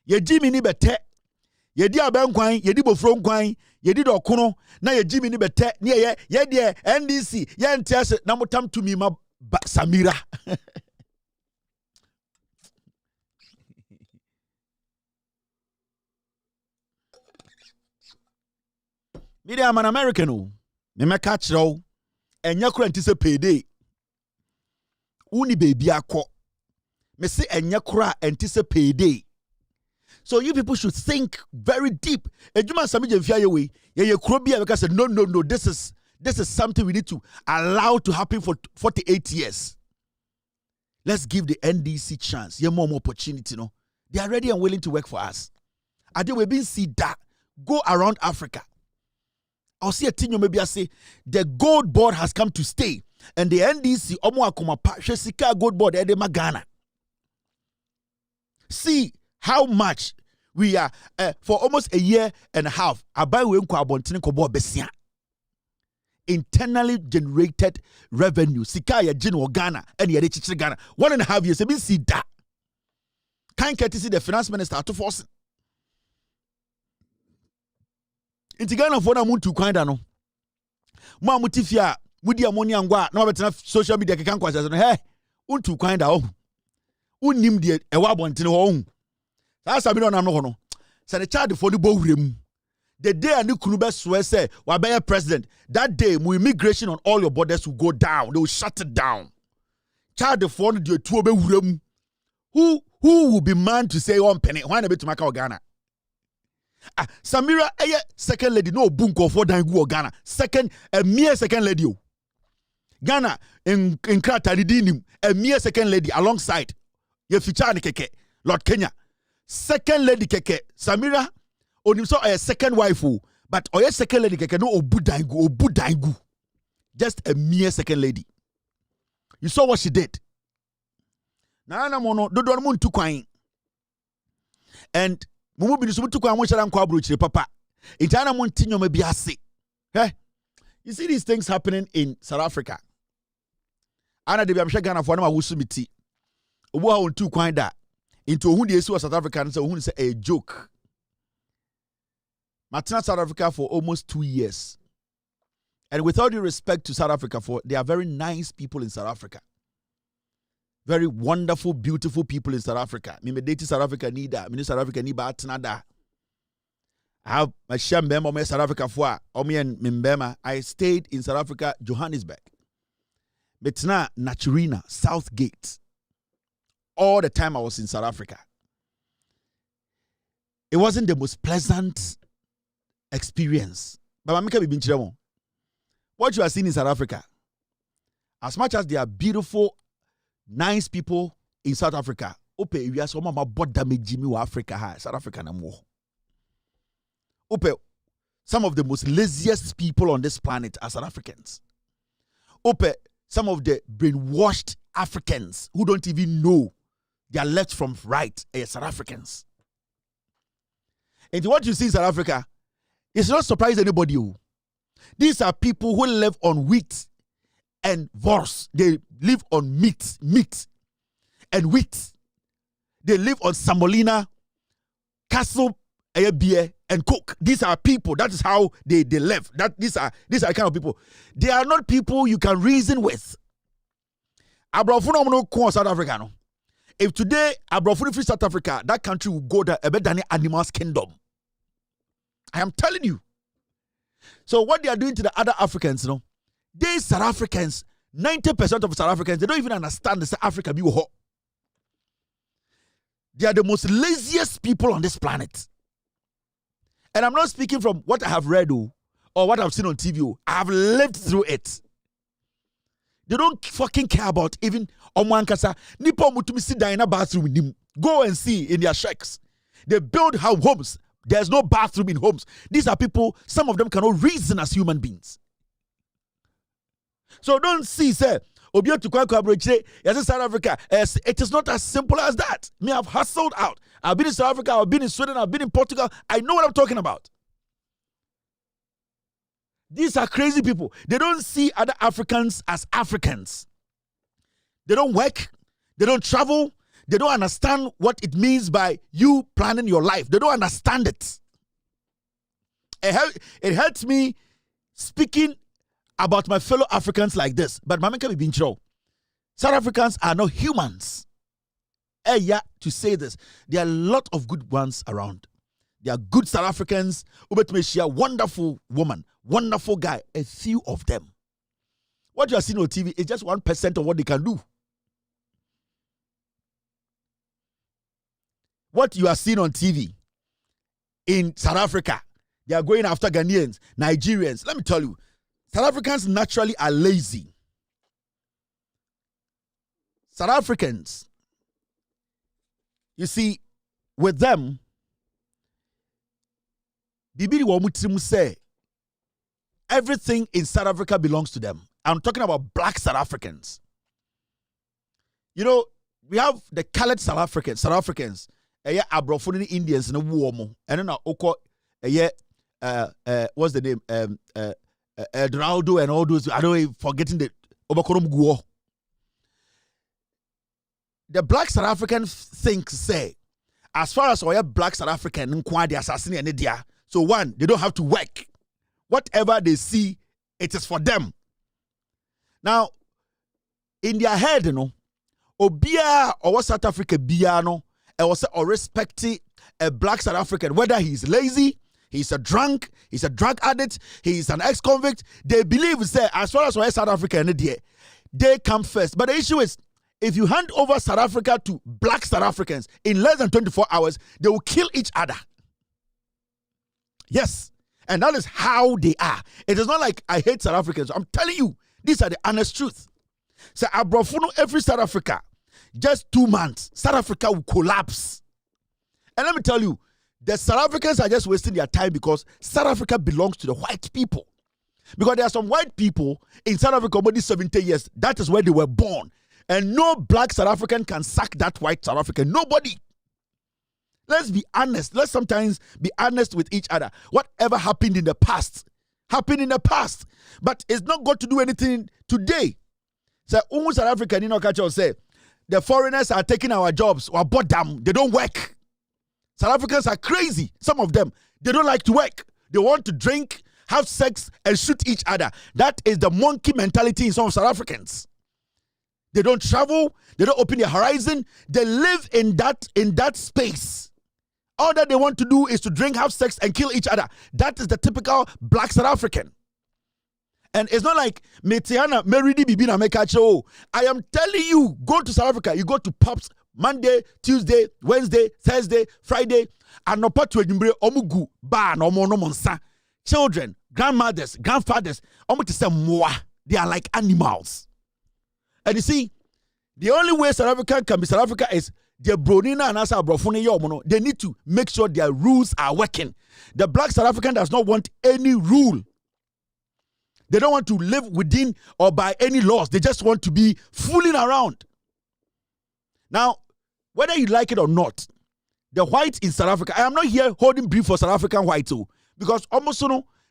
ye Jimmy ni bete ye di abankwan ye di bofro nkwan ye di dokono na ye Jimmy ni bete ne ye de NDC ye ntiase na motam to me ma Samira me am an American o me meka kire enya kura nti se payday uni baby akọ me se enya kura nti se payday So you people should think very deep. Ejuma sami je mfia yewe. Ye krobia because no. This is something we need to allow to happen for 48 years. Let's give the NDC chance. Ye more opportunity, no. They are ready and willing to work for us. Ade we been see that go around Africa. I'll see a thing you maybe I say the gold board has come to stay, and the NDC omo akoma pa Shesika gold board ede magana. See how much we are for almost a year and a half. Abai we nko abontene ko bo besia. Internally generated revenue. Sika ya jin Ghana and ya chichire Ghana. 1.5 years. Ebi see that. Can't get to see the finance minister to force. Inti Ghana for na muntu kwanda no. Mo amutifia mudi amoni angwa na wabetena social media kekan kwasa no. Hey, untu kwanda oh. Unim de ewa abontene ho. Sa sabi no nam no ho no. Sa the child for the bo wurem. The day a new Kunube swear say Wabaya president, that day immigration on all your borders will go down. They will shut it down. Child the phone the two wurem. Who will be man to say one penny? Why not be to Macau Ghana? Samira second lady no bunko for dangu Ghana. Second a mere second lady. Ghana in Kratadidinim a mere second lady alongside ye fichani keke Lord Kenya. Second lady keke Samira onim so a second wife but oye second lady keke no obudangu. Just a mere second lady. You saw what she did. Na mono do don mun tukwan. And mumu bi so tukwan mo shara nkwa abrochire papa. Intana mon tinyo ma bi ase. Hey. You see these things happening in South Africa. Ana de bi am Ghana for na ma wusu miti. Obo ha on tukwan da. Into ohun de esi wa South Africa no say ohun say a joke. Matina South Africa for almost 2 years. And with all due respect to South Africa, they are very nice people in South Africa. Very wonderful, beautiful people in South Africa. Me date South Africa need that. Me South Africa need that. I have my Shambema South Africa for Omi Mimbema. I stayed in South Africa, Johannesburg. Betna Naturina, Southgate. All the time I was in South Africa. It wasn't the most pleasant experience. But what you are seeing in South Africa, as much as they are beautiful, nice people in South Africa, we are some of my body damage Jimmy Africa, South Africa no more. Some of the most laziest people on this planet are South Africans. Some of the brainwashed Africans who don't even know their left from right are South Africans. And what you see in South Africa, it's not surprise anybody. These are people who live on wheat and wors. They live on meat and wheat. They live on semolina, castle, beer, and coke. These are people. That is how they live. These are the kind of people. They are not people you can reason with. South Africa. No. If today Abrafuni free South Africa, that country will go there better than animals kingdom. I am telling you. So what they are doing to the other Africans, you know, these South Africans, 90% of South Africans, they don't even understand the South Africa. They are the most laziest people on this planet. And I'm not speaking from what I have read or what I've seen on TV. I have lived through it. They don't fucking care about even Omwankasa. Nipo mutumi sit down in a bathroom. Go and see in their shacks. They build homes. There's no bathroom in homes. These are people, some of them cannot reason as human beings. So don't see, say, yes, South Africa. It is not as simple as that. Me, I've hustled out. I've been in South Africa, I've been in Sweden, I've been in Portugal. I know what I'm talking about. These are crazy people. They don't see other Africans as Africans. They don't work. They don't travel. They don't understand what it means by you planning your life. They don't understand it. It hurts me speaking about my fellow Africans like this. But Mama can be being true. South Africans are not humans. To say this, there are a lot of good ones around. There are good South Africans. Wonderful woman, wonderful guy. A few of them. What you are seeing on TV is just 1% of what they can do. What you are seeing on TV in South Africa. They are going after Ghanaians, Nigerians. Let me tell you, South Africans naturally are lazy. South Africans, you see, with them, Bibiri Wamutimu say everything in South Africa belongs to them. I'm talking about black South Africans. You know, we have the colored South Africans, Abrofuni Indians in a war, and then Oko, what's the name? Ronaldo and all those. I don't know, forgetting the Obakorum Guo. The black South African say, as far as our black South African, the assassin and India. So one, they don't have to work. Whatever they see, it is for them. Now, in their head, you know, Obia or South Africa Biano, or respect a black South African, whether he's lazy, he's a drunk, he's a drug addict, he's an ex-convict, they believe, say, as far as we're South Africa and India, they come first. But the issue is, if you hand over South Africa to black South Africans in less than 24 hours, they will kill each other. Yes. And that is how they are. It is not like I hate South Africans. I'm telling you, these are the honest truth. So Abrofuno, every South Africa, just 2 months, South Africa will collapse. And let me tell you, the South Africans are just wasting their time because South Africa belongs to the white people. Because there are some white people in South Africa over these 70 years. That is where they were born. And no black South African can sack that white South African. Nobody. Let's be honest. Let's sometimes be honest with each other. Whatever happened in the past, happened in the past. But it's not going to do anything today. So, South African, you know, say, the foreigners are taking our jobs or bought them. They don't work. South Africans are crazy. Some of them, they don't like to work. They want to drink, have sex, and shoot each other. That is the monkey mentality in some South Africans. They don't travel. They don't open their horizon. They live in that space. All that they want to do is to drink, have sex, and kill each other. That is the typical black South African. And it's not like Metiana Meridi Bibina Mekacho. I am telling you, go to South Africa. You go to pubs Monday, Tuesday, Wednesday, Thursday, Friday, and no part to omugu bar no more no monsa. Children, grandmothers, grandfathers, they are like animals. And you see, the only way South Africa can be South Africa is the Bronina and Asa Brofuni Yomono. They need to make sure their rules are working. The black South African does not want any rule. They don't want to live within or by any laws. They just want to be fooling around. Now, whether you like it or not, the whites in South Africa, I am not here holding brief for South African whites too, because almost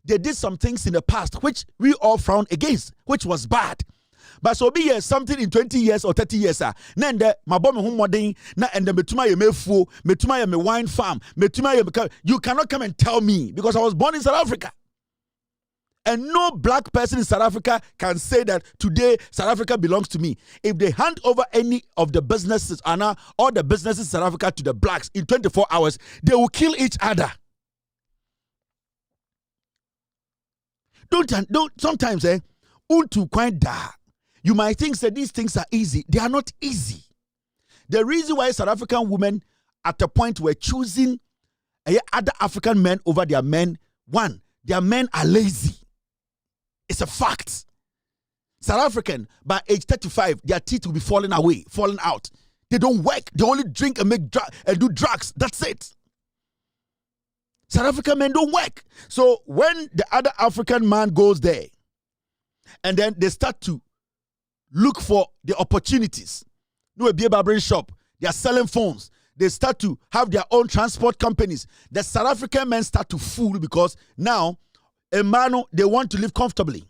they did some things in the past which we all frowned against, which was bad. But so be here something in 20 years or 30 years, nende mabome humoding na and the metuma ye mefu, metuma ye me wine farm, metuma ye you cannot come and tell me because I was born in South Africa. And no black person in South Africa can say that today South Africa belongs to me. If they hand over any of the businesses, or the businesses in South Africa to the blacks in 24 hours, they will kill each other. Don't sometimes, untu quite da. You might think that these things are easy. They are not easy. The reason why South African women at a point were choosing other African men over their men, one, their men are lazy. It's a fact. South African, by age 35, their teeth will be falling out. They don't work. They only drink and and do drugs. That's it. South African men don't work. So when the other African man goes there, and then they start to look for the opportunities. No, a beer barbering shop. They are selling phones. They start to have their own transport companies. The South African men start to fool because now, they want to live comfortably.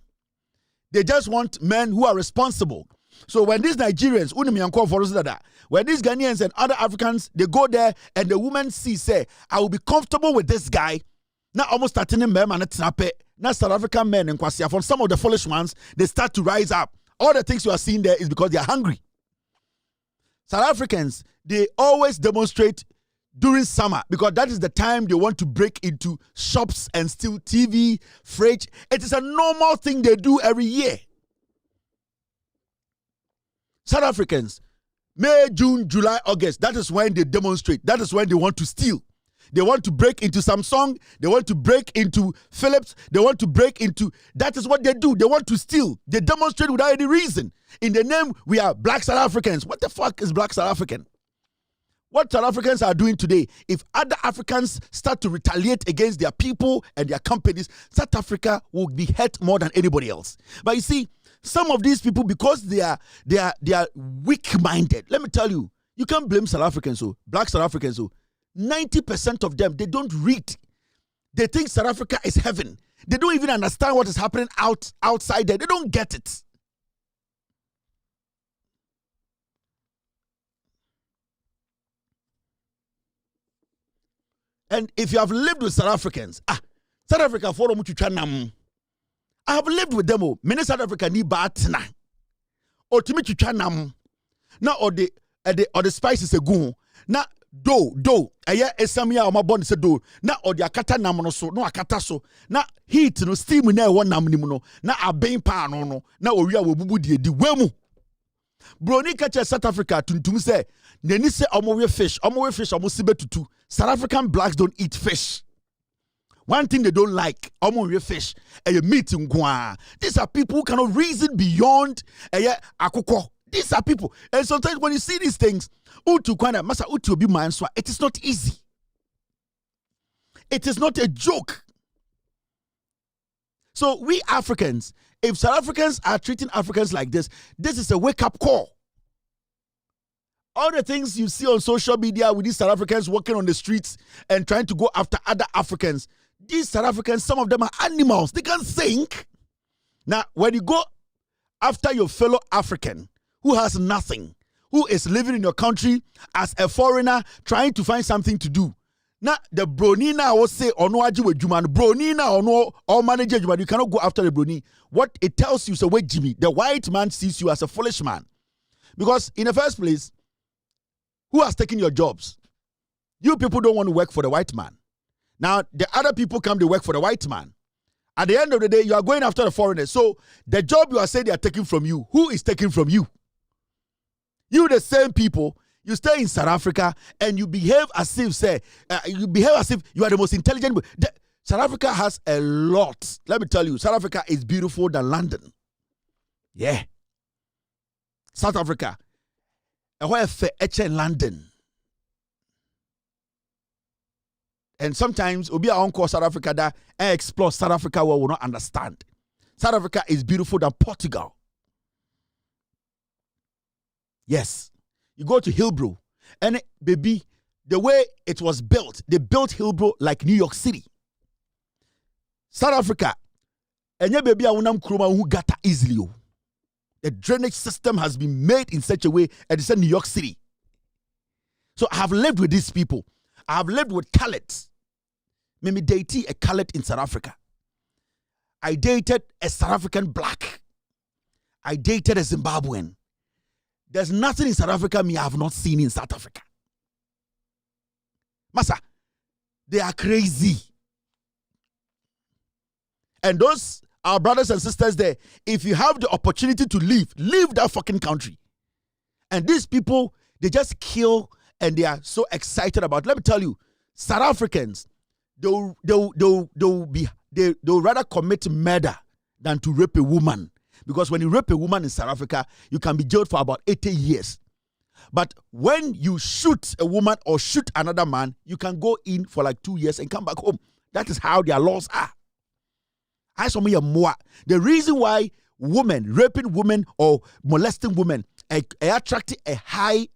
They just want men who are responsible. So when these Nigerians, when these Ghanaians and other Africans, they go there and the woman say, I will be comfortable with this guy. Now almost starting in men and now South African men and from some of the foolish ones, they start to rise up. All the things you are seeing there is because they are hungry. South Africans, they always demonstrate during summer because that is the time they want to break into shops and steal TV, fridge. It is a normal thing they do every year. South Africans, May, June, July, August, that is when they demonstrate. That is when they want to steal. They want to break into Samsung. They want to break into Philips. They want to break into... That is what they do. They want to steal. They demonstrate without any reason. In the name, we are black South Africans. What the fuck is black South African? What South Africans are doing today, if other Africans start to retaliate against their people and their companies, South Africa will be hurt more than anybody else. But you see, some of these people, because they are weak-minded, let me tell you, you can't blame South Africans, so black South Africans, so 90% of them, they don't read. They think South Africa is heaven. They don't even understand what is happening outside there. They don't get it. And if you have lived with South Africans, South Africa for I have lived with them. Many South Africa ni batna. Or to me chuchanam. Na or the spices a goon. Na do aya esamia o mabon se do na or the akata nam no so no akata so na heat no steam na e won nam nim no na aben pa no na owia wo bubu die di wemu. Broni kache South Africa tuntum say nani say omo fish omo sibe tutu. South African blacks don't eat fish. One thing they don't like, omo fish, meat ngwa. These are people who cannot reason beyond akoko. These are people. And sometimes when you see these things, it is not easy. It is not a joke. So we Africans, if South Africans are treating Africans like this is a wake-up call. All the things you see on social media with these South Africans walking on the streets and trying to go after other Africans, these South Africans, some of them are animals. They can't think. Now, when you go after your fellow African who has nothing, who is living in your country as a foreigner trying to find something to do, now the Bronina will say, "Ono aji we juman Bronina ono or manager juman." You cannot go after the Broni. What it tells you is, wait, Jimmy, the white man sees you as a foolish man, because in the first place, who has taken your jobs? You people don't want to work for the white man. Now, the other people come, they work for the white man. At the end of the day, you are going after the foreigners. So, the job you are saying they are taking from you, who is taking from you? You, the same people, you stay in South Africa and you behave as if, you are the most intelligent. South Africa has a lot. Let me tell you, South Africa is beautiful than London. Yeah. South Africa. In London. And sometimes we'll be our own call South Africa that and explore South Africa where we'll not understand. South Africa is beautiful than Portugal. Yes. You go to Hillbrow and baby, the way it was built, they built Hillbrow like New York City. South Africa, and yeah, baby, I won't kroma who gata easily. The drainage system has been made in such a way, and it's in New York City. So I have lived with these people. I have lived with Khaleds. Mimi dated a Khaled in South Africa. I dated a South African black. I dated a Zimbabwean. There's nothing in South Africa me I have not seen in South Africa. Masa, they are crazy. And those our brothers and sisters there, if you have the opportunity to leave that fucking country. And these people, they just kill and they are so excited about it. Let me tell you, South Africans, they'll rather commit murder than to rape a woman. Because when you rape a woman in South Africa, you can be jailed for about 80 years. But when you shoot a woman or shoot another man, you can go in for like 2 years and come back home. That is how their laws are. The reason why raping women or molesting women attracting a high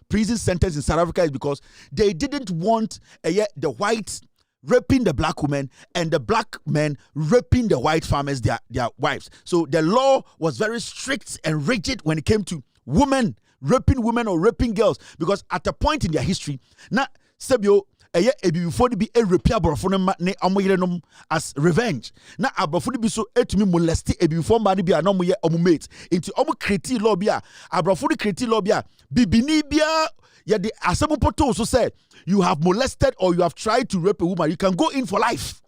prison sentence in South Africa is because they didn't want the whites raping the black women and the black men raping the white farmers, their wives. So the law was very strict and rigid when it came to women raping women or raping girls, because at a point in their history, na sebio before be a repair ne amoyerenom as revenge. Na abrofo be so etumi molesti before man be anomo ye omumate. Into omo create law bia abrofo create law bia bibini bia ye the asemu poto so say you have molested or you have tried to rape a woman, you can go in for life.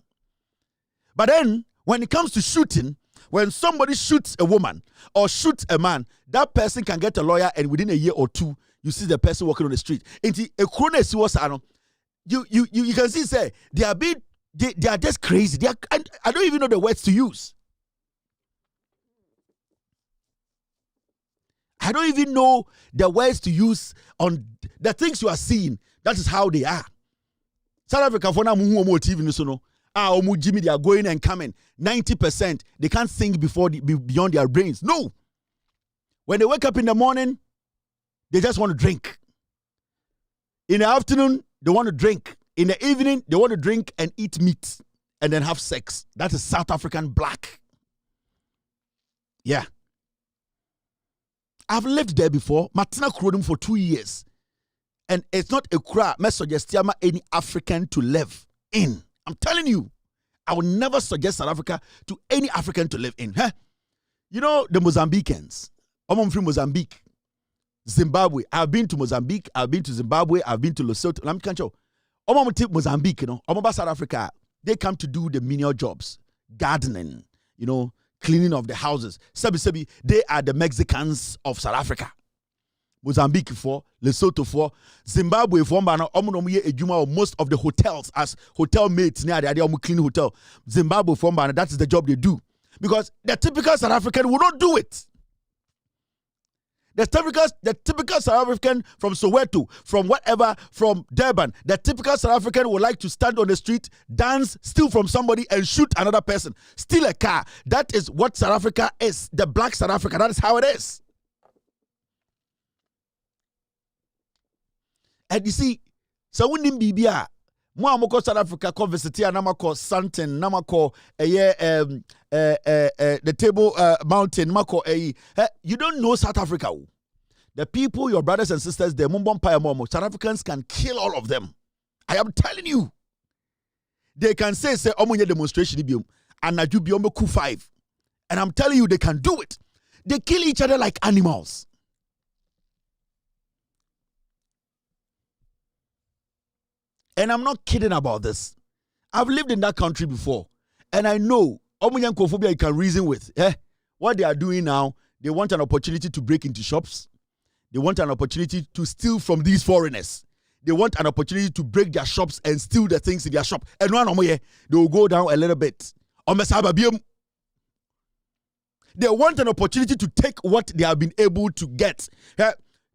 But then when it comes to shooting, when somebody shoots a woman or shoots a man, that person can get a lawyer and within a year or two you see the person walking on the street. Into a crone was You can see, say, they are just crazy. I don't even know the words to use. I don't even know the words to use on the things you are seeing. That is how they are. South Africa, for now, TV, so no. Jimmy, they are going and coming. 90%, they can't think beyond their brains. No. When they wake up in the morning, they just want to drink. In the afternoon, they want to drink. In the evening, they want to drink and eat meat and then have sex. That is South African black. Yeah. I've lived there before. Martina Krodum for 2 years. And it's not a cry. I suggest any African to live in. I'm telling you. I would never suggest South Africa to any African to live in. Huh? You know the Mozambicans. I'm from Mozambique. Zimbabwe. I've been to Mozambique. I've been to Zimbabwe. I've been to Lesotho. I'm can't Mozambique, you know. South Africa. They come to do the menial jobs. Gardening, you know, cleaning of the houses. Sebi, they are the Mexicans of South Africa. Mozambique for, Lesotho for, Zimbabwe for, most of the hotels as hotel mates near the clean hotel. Zimbabwe for, that is the job they do. Because the typical South African will not do it. The typical South African from Soweto, from whatever, from Durban, the typical South African would like to stand on the street, dance, steal from somebody, and shoot another person. Steal a car. That is what South Africa is. The black South Africa. That is how it is. And you see, so when in Bibia, Mwamoko South Africa call visitia namako Santen namako the Table Mountain mako you don't know South Africa. The people, your brothers and sisters, the Mumbon Payamomo, South Africans can kill all of them. I am telling you. They can say omunye demonstration and Najubi Ku 5. And I'm telling you, they can do it. They kill each other like animals. And I'm not kidding about this. I've lived in that country before. And I know Omunyankophobia you can reason with. What they are doing now, they want an opportunity to break into shops. They want an opportunity to steal from these foreigners. They want an opportunity to break their shops and steal the things in their shop. And they will go down a little bit. They want an opportunity to take what they have been able to get.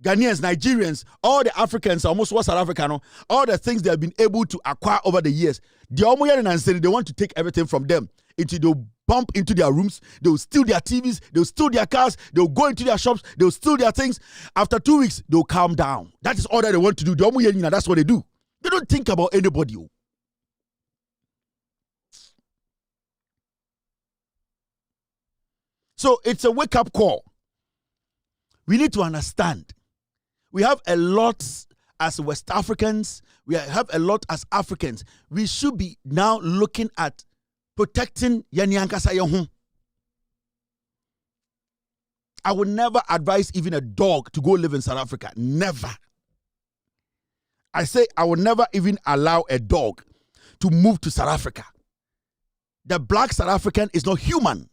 Ghanaians, Nigerians, all the Africans, almost South Africa, all the things they have been able to acquire over the years. They want to take everything from them. They'll bump into their rooms, they'll steal their TVs, they'll steal their cars, they'll go into their shops, they'll steal their things. After 2 weeks, they'll calm down. That is all that they want to do. That's what they do. They don't think about anybody. So it's a wake-up call. We need to understand. We have a lot as West Africans. We have a lot as Africans. We should be now looking at protecting Yanyankasa Yahoo. I would never advise even a dog to go live in South Africa. Never. I say I would never even allow a dog to move to South Africa. The black South African is not human.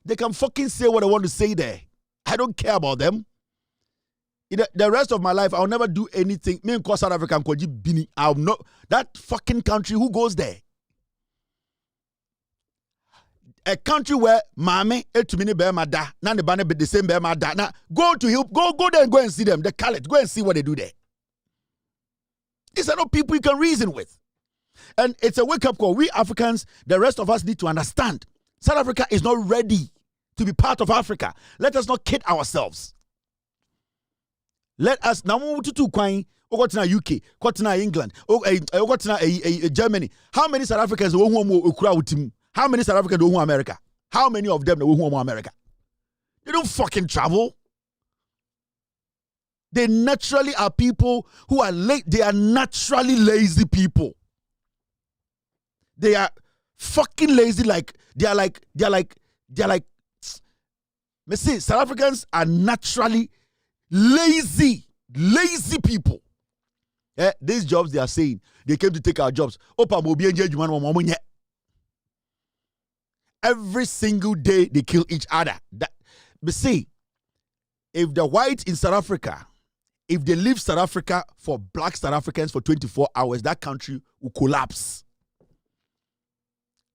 They can fucking say what they want to say there. I don't care about them. The rest of my life, I'll never do anything. Me and South Africa, I'll not. That fucking country, who goes there? A country where mame etumini be mada, na ne bane be the same be mada. Now go to help, go there and go and see them. The Khaled, go and see what they do there. These are not people you can reason with. And it's a wake-up call. We Africans, the rest of us need to understand. South Africa is not ready to be part of Africa. Let us not kid ourselves. Let us now move to Kwai, go to UK, go to England, go to Germany. How many South Africans how many South Africans do America? How many of them do America? They don't fucking travel. They naturally are people who are late. They are naturally lazy people. They are fucking lazy. They're like. Me see, South Africans are naturally lazy people. These jobs they are saying they came to take our jobs. Every single day they kill each other. But see, if the whites in South Africa if they leave South Africa for black South Africans for 24 hours, that country will collapse.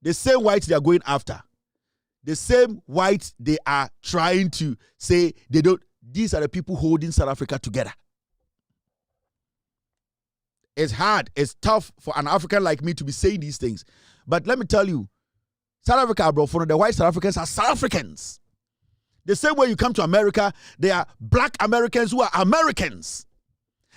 The same whites they are going after, the same whites they are trying to say they don't, these are the people holding South Africa together. It's hard, it's tough for an African like me to be saying these things. But let me tell you, South Africa, bro, for the white South Africans are South Africans. The same way you come to America, there are black Americans who are Americans.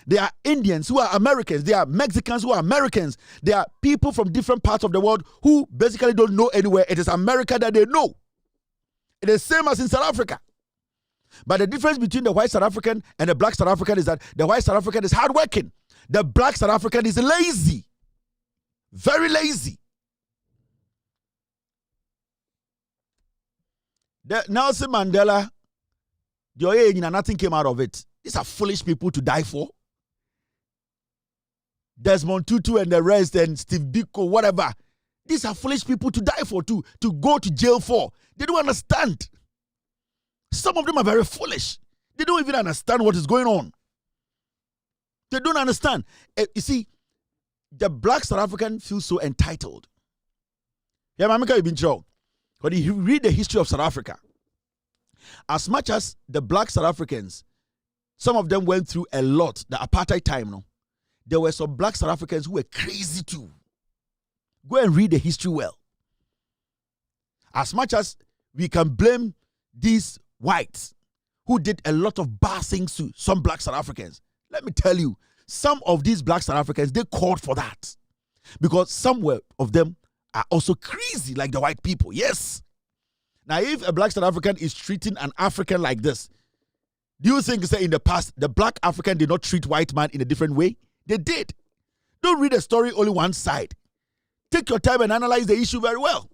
There are Indians who are Americans. There are Mexicans who are Americans. There are people from different parts of the world who basically don't know anywhere. It is America that they know. It is the same as in South Africa. But the difference between the white South African and the black South African is that the white South African is hardworking. The black South African is lazy. Very lazy. The Nelson Mandela, nothing came out of it. These are foolish people to die for. Desmond Tutu and the rest and Steve Biko, whatever. These are foolish people to die for, to go to jail for. They don't understand. Some of them are very foolish. They don't even understand what is going on. They don't understand. You see, the black South African feels so entitled. Yeah, Mamika, you've been wrong. But if you read the history of South Africa, as much as the black South Africans, some of them went through a lot, the apartheid time, no? There were some black South Africans who were crazy too. Go and read the history well. As much as we can blame these whites who did a lot of bad things to some black South Africans, let me tell you, some of these black South Africans, they called for that. Because some of them are also crazy like the white people. Yes. Now, if a black South African is treating an African like this, do you think, say, in the past, the black African did not treat white man in a different way? They did. Don't read the story only one side. Take your time and analyze the issue very well.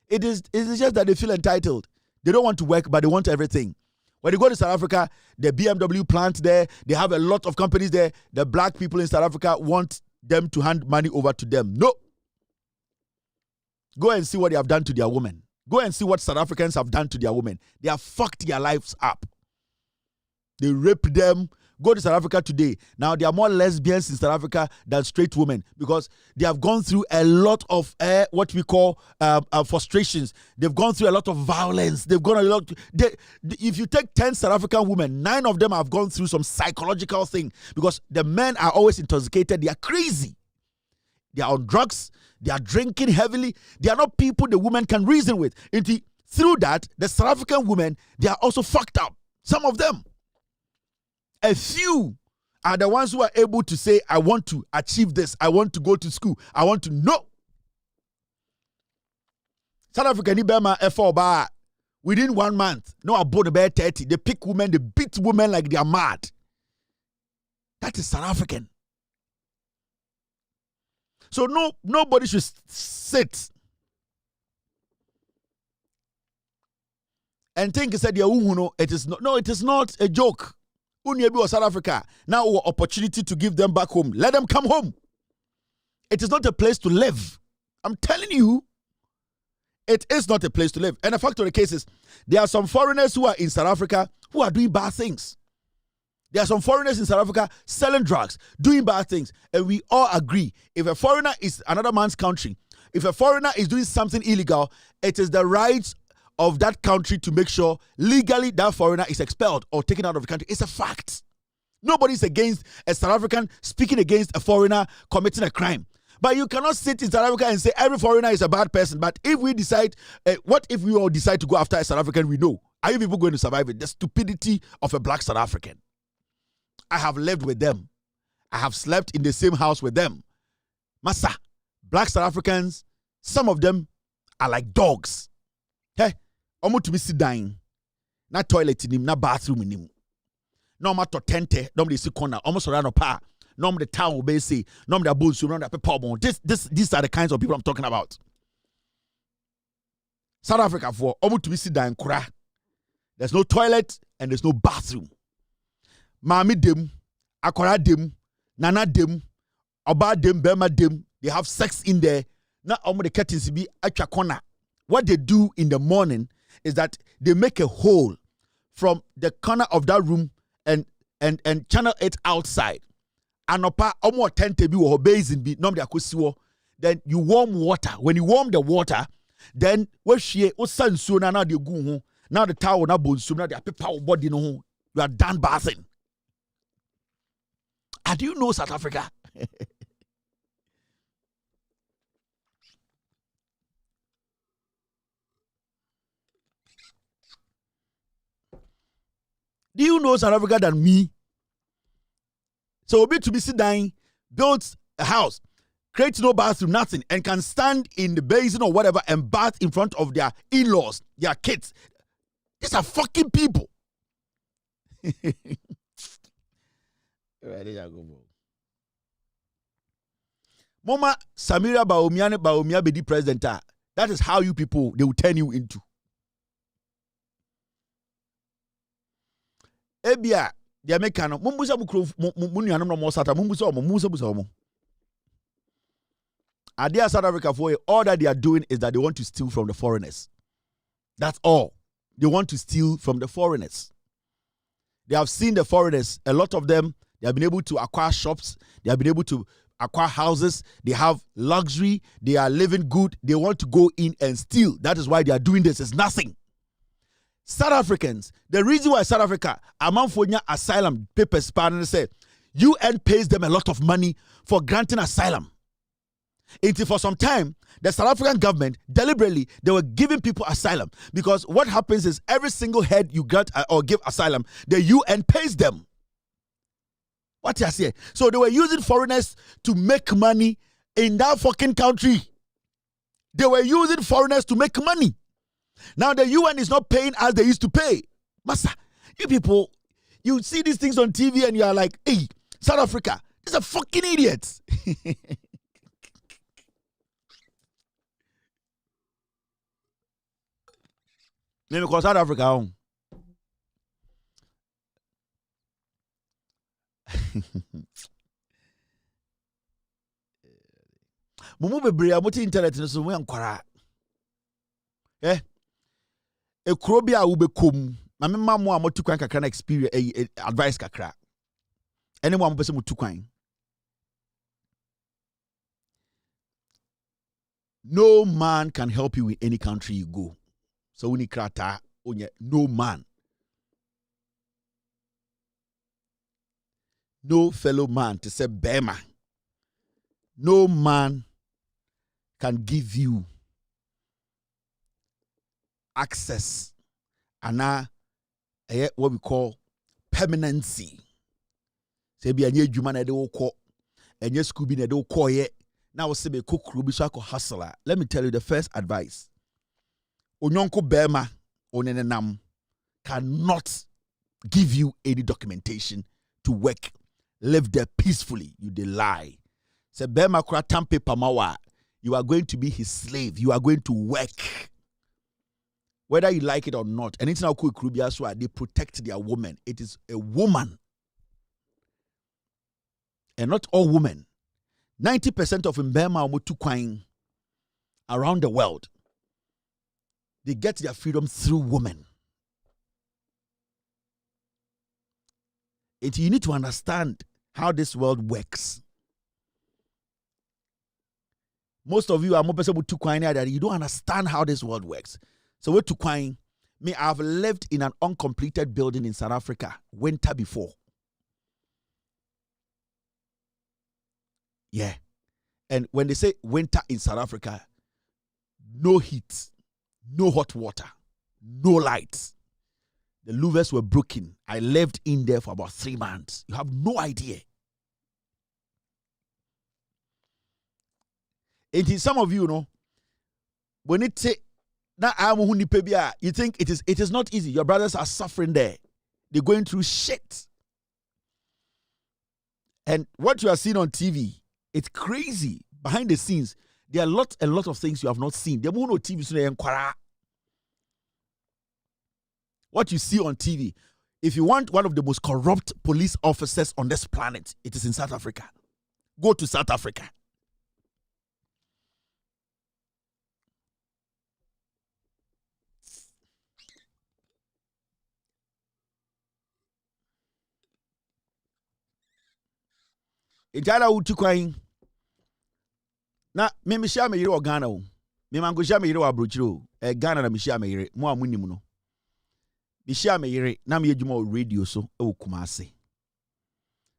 It is just that they feel entitled. They don't want to work, but they want everything. When you go to South Africa, the BMW plant there, they have a lot of companies there. The black people in South Africa want them to hand money over to them. No. Go and see what they have done to their women. Go and see what South Africans have done to their women. They have fucked their lives up. They rape them. Go to South Africa today. Now, there are more lesbians in South Africa than straight women because they have gone through a lot of what we call frustrations. They've gone through a lot of violence. They've gone a lot. If you take 10 South African women, 9 of them have gone through some psychological thing because the men are always intoxicated. They are crazy. They are on drugs. They are drinking heavily. They are not people the women can reason with. Through that, the South African women, they are also fucked up. Some of them. A few are the ones who are able to say, I want to achieve this. I want to go to school. I want to know. South Africa, within 1 month, no about the bear 30. They pick women, they beat women like they are mad. That is South African. So nobody should sit and think it is not. No, it is not a joke. Unyebi or South Africa, now opportunity to give them back home. Let them come home. It is not a place to live. I'm telling you, it is not a place to live. And the fact of the case is, there are some foreigners who are in South Africa who are doing bad things. There are some foreigners in South Africa selling drugs, doing bad things. And we all agree, if a foreigner is another man's country, if a foreigner is doing something illegal, it is the rights of that country to make sure legally that foreigner is expelled or taken out of the country. It's a fact. Nobody's against a South African speaking against a foreigner committing a crime. But you cannot sit in South Africa and say every foreigner is a bad person. But if we decide, what if we all decide to go after a South African we know? Are you people going to survive it? The stupidity of a black South African. I have lived with them. I have slept in the same house with them. Massa, black South Africans, some of them are like dogs. Hey, almost to be sit down. Na toilet in him, na bathroom in him. No matter tente, no the see corner, almost around a pa. No the town be say, no the bulls, no the people. These are the kinds of people I'm talking about. South Africa for almost to be sit down, kura. There's no toilet and there's no bathroom. Mami dem, akora dem, nana dem, oba dem, bema dem. They have sex in there. Now almost the curtains be atwa corner. What they do in the morning is that they make a hole from the corner of that room and and channel it outside. Anopa omo tente bi wo basin bi nom de akosiwo. Then you warm water. When you warm the water, then wehwie osansuo na de gu ho. Now the towel na bonsum na de apepa body no ho. You are done bathing. And do you know South Africa? Do you know South Africa than me? So Obi to be sit down, builds a house, creates no bathroom, nothing, and can stand in the basin or whatever and bath in front of their in-laws, their kids. These are fucking people. Mama Samira Baumia be the president. That is how you people, they will turn you into. Ebia, the American, Mumbusa Munianum no more Sata, Mumbusa. Adia South Africa for all that they are doing is that they want to steal from the foreigners. That's all. They want to steal from the foreigners. They have seen the foreigners, a lot of them, they have been able to acquire shops, they have been able to acquire houses, they have luxury, they are living good, they want to go in and steal. That is why they are doing this. It's nothing. South Africans, the reason why South Africa, Amanfonya asylum papers, partner said, UN pays them a lot of money for granting asylum. Until for some time, the South African government, deliberately, they were giving people asylum. Because what happens is every single head you grant or give asylum, the UN pays them. What you say? So they were using foreigners to make money in that fucking country. They were using foreigners to make money. Now the UN is not paying as they used to pay. Massa, you people, you see these things on TV and you are like, hey, South Africa, these are fucking idiots. Let me call South Africa home. Mumu bebre amoti internet no so we ankwara. Ekuro a wo bekom. Ma me mamu a motu kwan kakra na experience advice kakra. Anyone person mutu kwan. No man can help you in any country you go. So we need krata onye no man. No fellow man to say bema. No man can give you access and what we call permanency. Say be anye adwuma na de wo kɔ anye school bi na de wo kɔ ye na wo se be kokuru bi so akɔ hustler. Let me tell you the first advice. Onyonko bema onenenam cannot give you any documentation to work. Live there peacefully. You dey lie. Say bema kura tampe pamawa. You are going to be his slave. You are going to work. Whether you like it or not. And it's now quick Rubiaswa, they protect their woman. It is a woman. And not all women. 90% of Mbema Omotukwine around the world, they get their freedom through women. And you need to understand how this world works. Most of you are more people to that you don't understand how this world works. So we're to me, I've lived in an uncompleted building in South Africa winter before. Yeah. And when they say winter in South Africa, no heat, no hot water, no lights. The louvers were broken. I lived in there for about 3 months. You have no idea. It is some of you know, when it say, you think it is not easy. Your brothers are suffering there. They're going through shit. And what you are seeing on TV, it's crazy. Behind the scenes, there are a lot of things you have not seen. There are no TV. What you see on TV, if you want one of the most corrupt police officers on this planet, it is in South Africa. Go to South Africa. Ijala uti kwan. Na me mishia me yire Ghana o. Me mango shia me yire wa brochiro. Ghana na mishia me yire. Mo amunim no. Mishia me yire na me yedwuma o radio so e wo Kumase.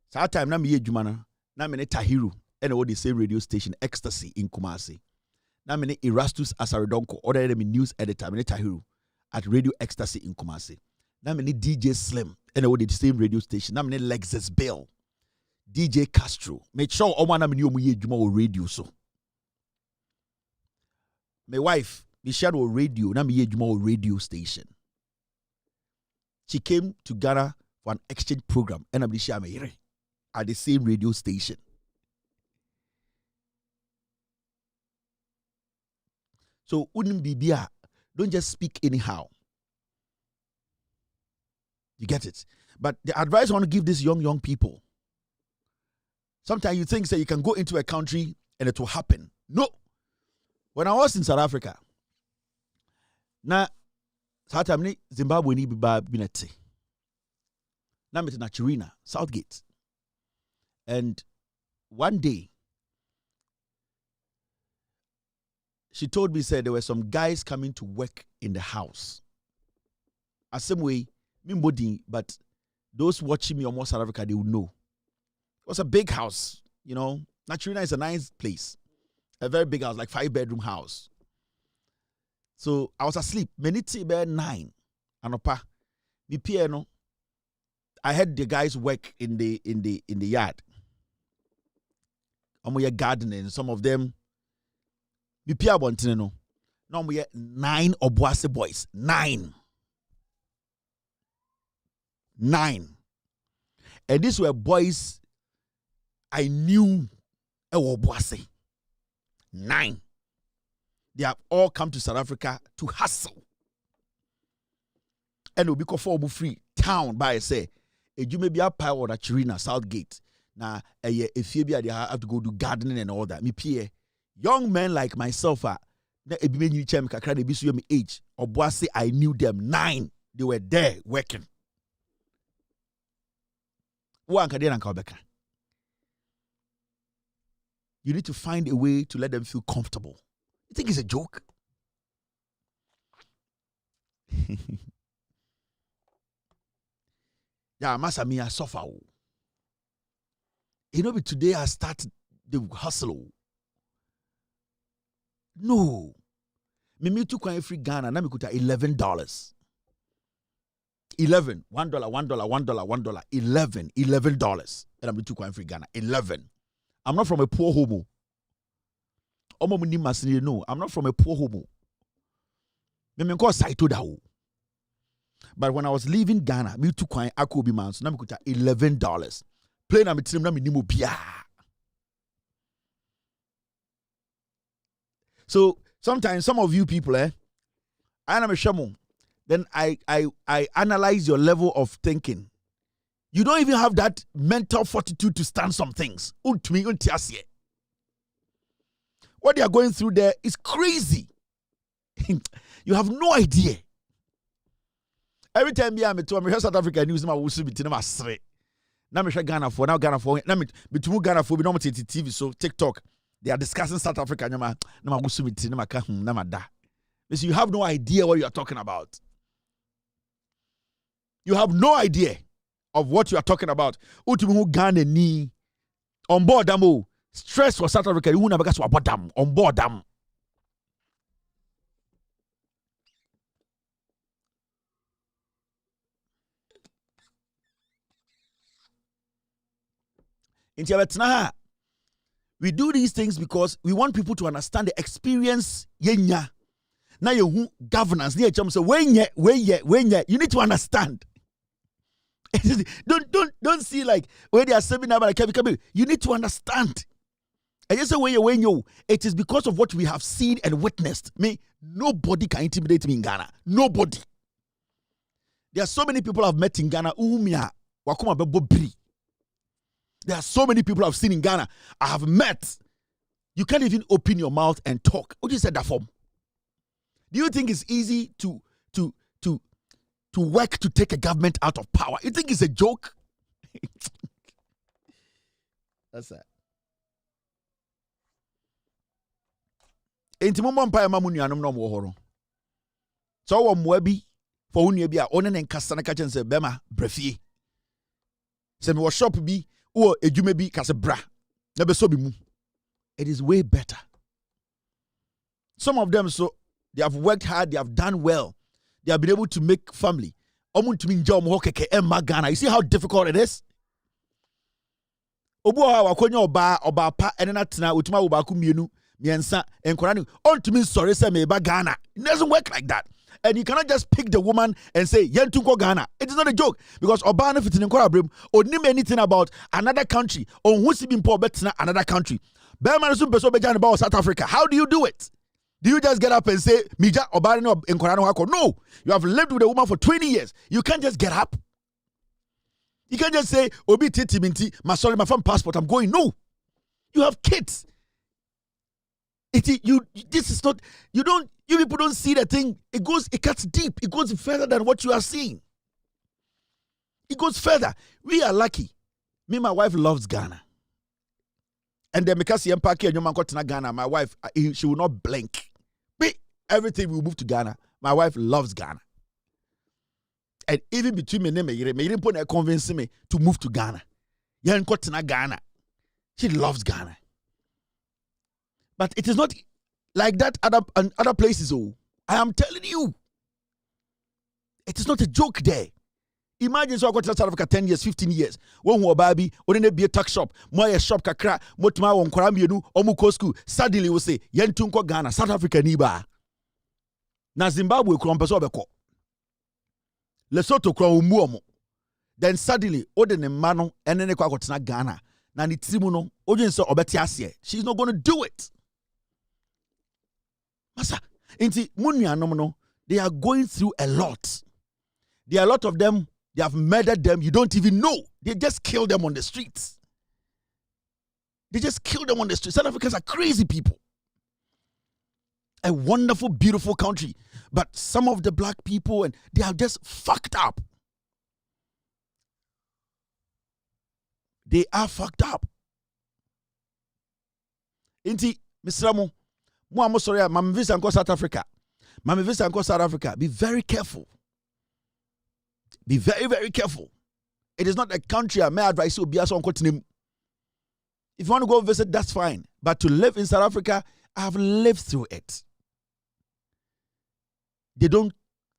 Saa time na me yedwuma na me ne Tahiru and what they say radio station Ecstasy in Kumase. Na me ne Erastus Asaredonko order me news editor me ne Tahiru at Radio Ecstasy in Kumase. Na me ne DJ Slim and what the same radio station. Na me ne Lexus Bill, DJ Castro. Make sure all man na me ni omu yedwuma o radio so. My wife, me share o radio na me yedwuma o radio station. She came to Ghana for an exchange program and I'm share me at the same radio station. So unim bibia, don't just speak anyhow. You get it? But the advice I want to give these young people. Sometimes you think that you can go into a country and it will happen. No. When I was in South Africa, na Satamni Zimbabwe ni biba binete. Na met na Chirina, Southgate. And one day she told me, said there were some guys coming to work in the house. A same way, me but those watching me almost South Africa, they would know. It was a big house, you know. Naturina is a nice place. A very big house, like 5-bedroom house. So I was asleep. Meniti be 9. Anopa. Mi piano. I had the guys work in the yard. I'm gardening. Some of them. Mi pia bontene no. Now we 9 Obuase boys. 9. And these were boys I knew Obuase. 9. They have all come to South Africa to hustle. And we'll be called for free town by say, you may be a power or a Chirina, Southgate. Now, if you have to go do gardening and all that. Me peer, young men like myself, age, or boss I knew them 9. They were there working. You need to find a way to let them feel comfortable. You think it's a joke? Yeah, Masa me I suffer. You know, but today I start the hustle. No. Me took one free Ghana, na me kuta $11. 11. $1, $1, $11. And I'm took one free Ghana. 11. I'm not from a poor homo. No, I'm not from a poor homo. But when I was leaving Ghana, me took one Akobi man, so na me kuta $11. Play na me trim na me nimo bia. So sometimes some of you people, I am a shaman. Then I analyze your level of thinking. You don't even have that mental fortitude to stand some things. What they are going through there is crazy. You have no idea. Every time I'm at South Africa news, I'm now Ghana for now between Ghana for TV so TikTok they are discussing South Africa. So you have no idea what you are talking about. You have no idea of what you are talking about. Ghana ni on board them. Stress for South Africa. You won't have to about them on board them. We do these things because we want people to understand the experience. Now you governance. You need to understand. Don't see like where they are saving up. You need to understand. And just say when you, it is because of what we have seen and witnessed. Nobody can intimidate me in Ghana. Nobody. There are so many people I've met in Ghana. There are so many people I've seen in Ghana. I have met. You can't even open your mouth and talk. What do you say that for? Do you think it's easy to work to take a government out of power? You think it's a joke? That's that. Enti mo mpa ma mu nuanom no mo ho no. So wo mmoa bi for wo nua bi a one ne nkasa na ka chen se bema brafie. Se me wo shop bi wo edwuma bi ka se bra na be so bi mu. It is way better. Some of them, so they have worked hard, they have done well, they have been able to make family. You see how difficult it is? It doesn't work like that. And you cannot just pick the woman and say, Yentunko Ghana. It is not a joke. Because Obana fit in Korabrim, or name anything about another country, or who's been poor better another country. About South Africa. How do you do it? Do you just get up and say, Mija Obano in Korano Hako? No. You have lived with a woman for 20 years. You can't just get up. You can't just say, Obi Titi Minti, my sorry, my phone passport, I'm going. No. You have kids. This is not, you people don't see the thing. It cuts deep. It goes further than what you are seeing. It goes further. We are lucky. Me, my wife loves Ghana. And then because you unpack and you man to Ghana, my wife, she will not blink. Everything will move to Ghana. My wife loves Ghana. And even between me and me didn't put convincing me to move to Ghana. You ain't got to Ghana. She loves Ghana. But it is not like that other places. Oh, I am telling you. It is not a joke there. Imagine so I got to South Africa 10 years, 15 years. One who baby, only be a tuck shop, more shop kakra, motma on Korambianu, Omuko school. Suddenly we say, Yentunko Ghana, South Africa niba. Na Zimbabwe krompeso beko. Lesotho kro umuomo. Then suddenly, Odene Mano, and then kwa got na Ghana. Na ni trimuno, Odin so obeti asye. She's not gonna do it. Masa, inti munya nomono, they are going through a lot. There are a lot of them. They have murdered them. You don't even know. They just kill them on the streets. They just kill them on the streets. South Africans are crazy people. A wonderful, beautiful country. But some of the black people, and they are just fucked up. They are fucked up. Inti, Mr. Ramo, I'm sorry, Mama Visa and South Africa. Mama Visa and South Africa. Be very careful. Be very, very careful. It is not a country I may advise you be as on continent. If you want to go visit, that's fine. But to live in South Africa, I have lived through it. They don't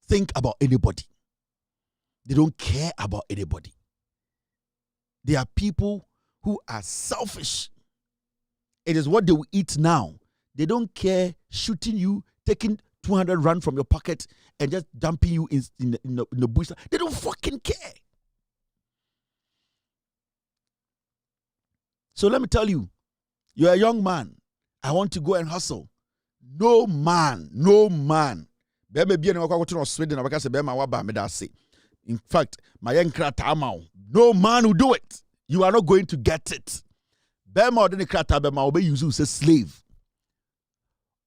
think about anybody. They don't care about anybody. They are people who are selfish. It is what they will eat now. They don't care shooting you, taking 200 rand from your pocket and just dumping you in the bush. They don't fucking care. So let me tell you, you're a young man. I want to go and hustle. No man. In fact, no man will do it. You are not going to get it. You use a slave.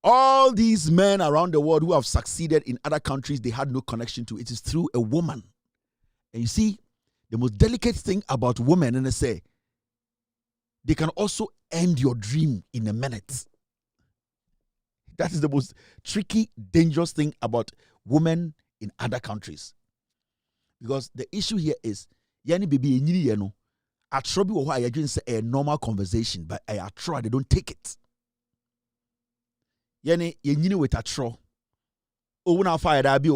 All these men around the world who have succeeded in other countries, they had no connection to. It is through a woman. And you see, the most delicate thing about women, and they say, they can also end your dream in a minute. That is the most tricky, dangerous thing about women in other countries. Because the issue here is, yani baby, I try a normal conversation, but I try, they don't take it. Yani yenyini with a tro. Una fire that be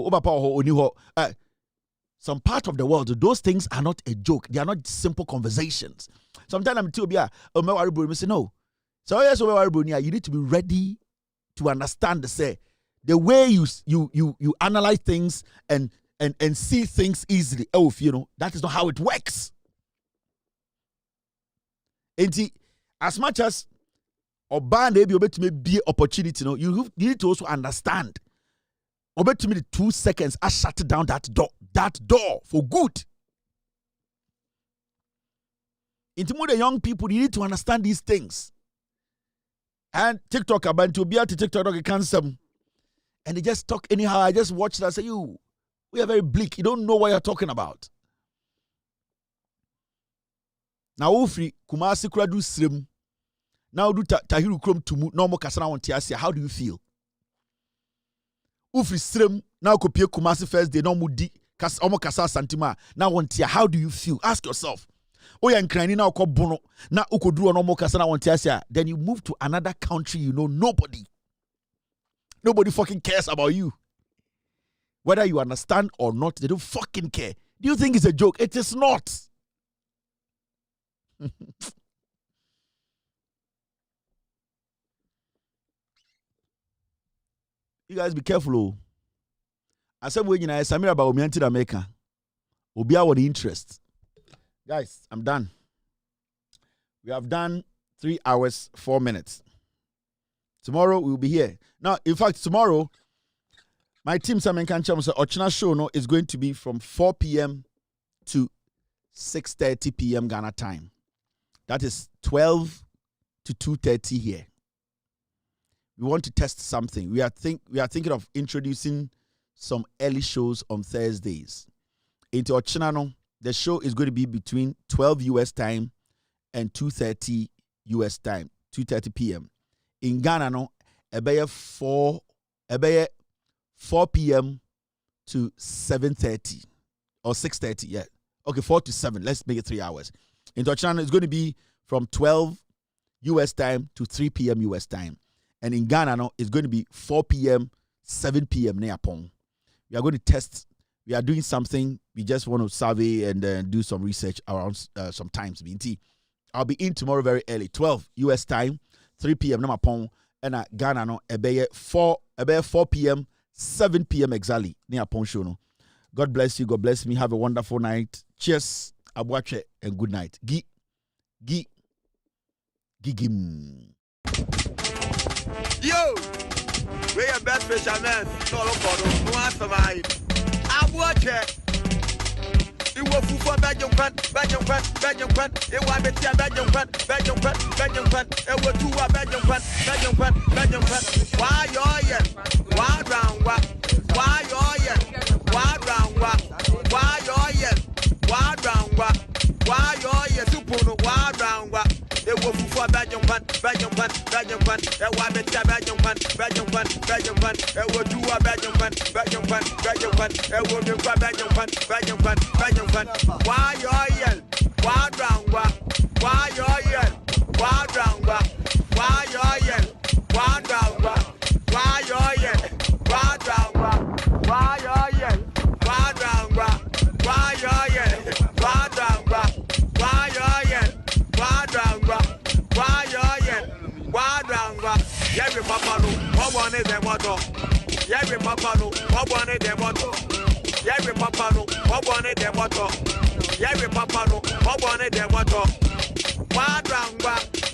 some part of the world, those things are not a joke. They are not simple conversations. Sometimes I'm too say no. So yes, you need to be ready to understand the way you analyze things and see things easily. Oh, that is not how it works. And as much as or ban maybe to be opportunity, you need to also understand. Obey to me the 2 seconds, I shut down that door for good. Into the young people, you need to understand these things. And TikTok about to be at TikTok cancel, and they just talk anyhow. I just watch that. I say, we are very bleak. You don't know what you're talking about. Now Ufri Kumasi Kradu Srim. Now do Tahiru Krom Tumu normal Kasana on Tiasia. How do you feel? Ufri Srim now Kopie Kumasi first day no mudi Omo Kasa Santima. Now on Tia. How do you feel? Ask yourself. Oh, you're crying now ko bono. Now Ukodru no more Kasana on Tiasia. Then you move to another country, you know nobody. Nobody fucking cares about you. Whether you understand or not, they don't fucking care. Do you think it's a joke? It is not. You guys be careful. Oh. I said, when you know, Samira about Omianti America, Obi our interest. Guys, I'm done. We have done 3 hours, 4 minutes. Tomorrow we'll be here. Now, in fact, tomorrow, my team Samen Kancham said Ochina show no is going to be from 4 p.m. to 6:30 p.m. Ghana time. That is 12 to 2:30 here. We want to test something. We are thinking of introducing some early shows on Thursdays. Into Ochina no, the show is going to be between 12 US time and 2:30 US time, 2:30 p.m. In Ghana no, about 4 p.m. to 7:30 or 6:30, yeah. Okay, 4 to 7. Let's make it 3 hours. In China, it's going to be from 12 US time to 3 p.m. US time. And in Ghana, no, it's going to be 4 p.m., 7 p.m. Neapong. We are going to test. We are doing something. We just want to survey and do some research around some times. I'll be in tomorrow very early, 12 US time, 3 p.m. Neapong. And Ghana, no, about 4 p.m., 7 p.m. exactly. Neapong show, no. God bless you. God bless me. Have a wonderful night. Cheers, abuache, and good night. Gigim. Yo, we are best fishermen. No answer, mine. Abuache. You will for Belgium, Belgium, it was a Belgium, it was 2 Belgium, why you're why round what? Why you're super why round what? It was for Belgium, it was a Belgium, it was 2 Belgium, why you're why round what? Why you're why round what? Why you're why round what? Why you're why round what? Why you're why round what? Why you're why round what? Why you're why round what? Why you're why round what? Every papa no, what one is the motto? Every papa no, what one is the motto? Every papa no, what one is the motto? Every papa no, what one is the motto? Why round what?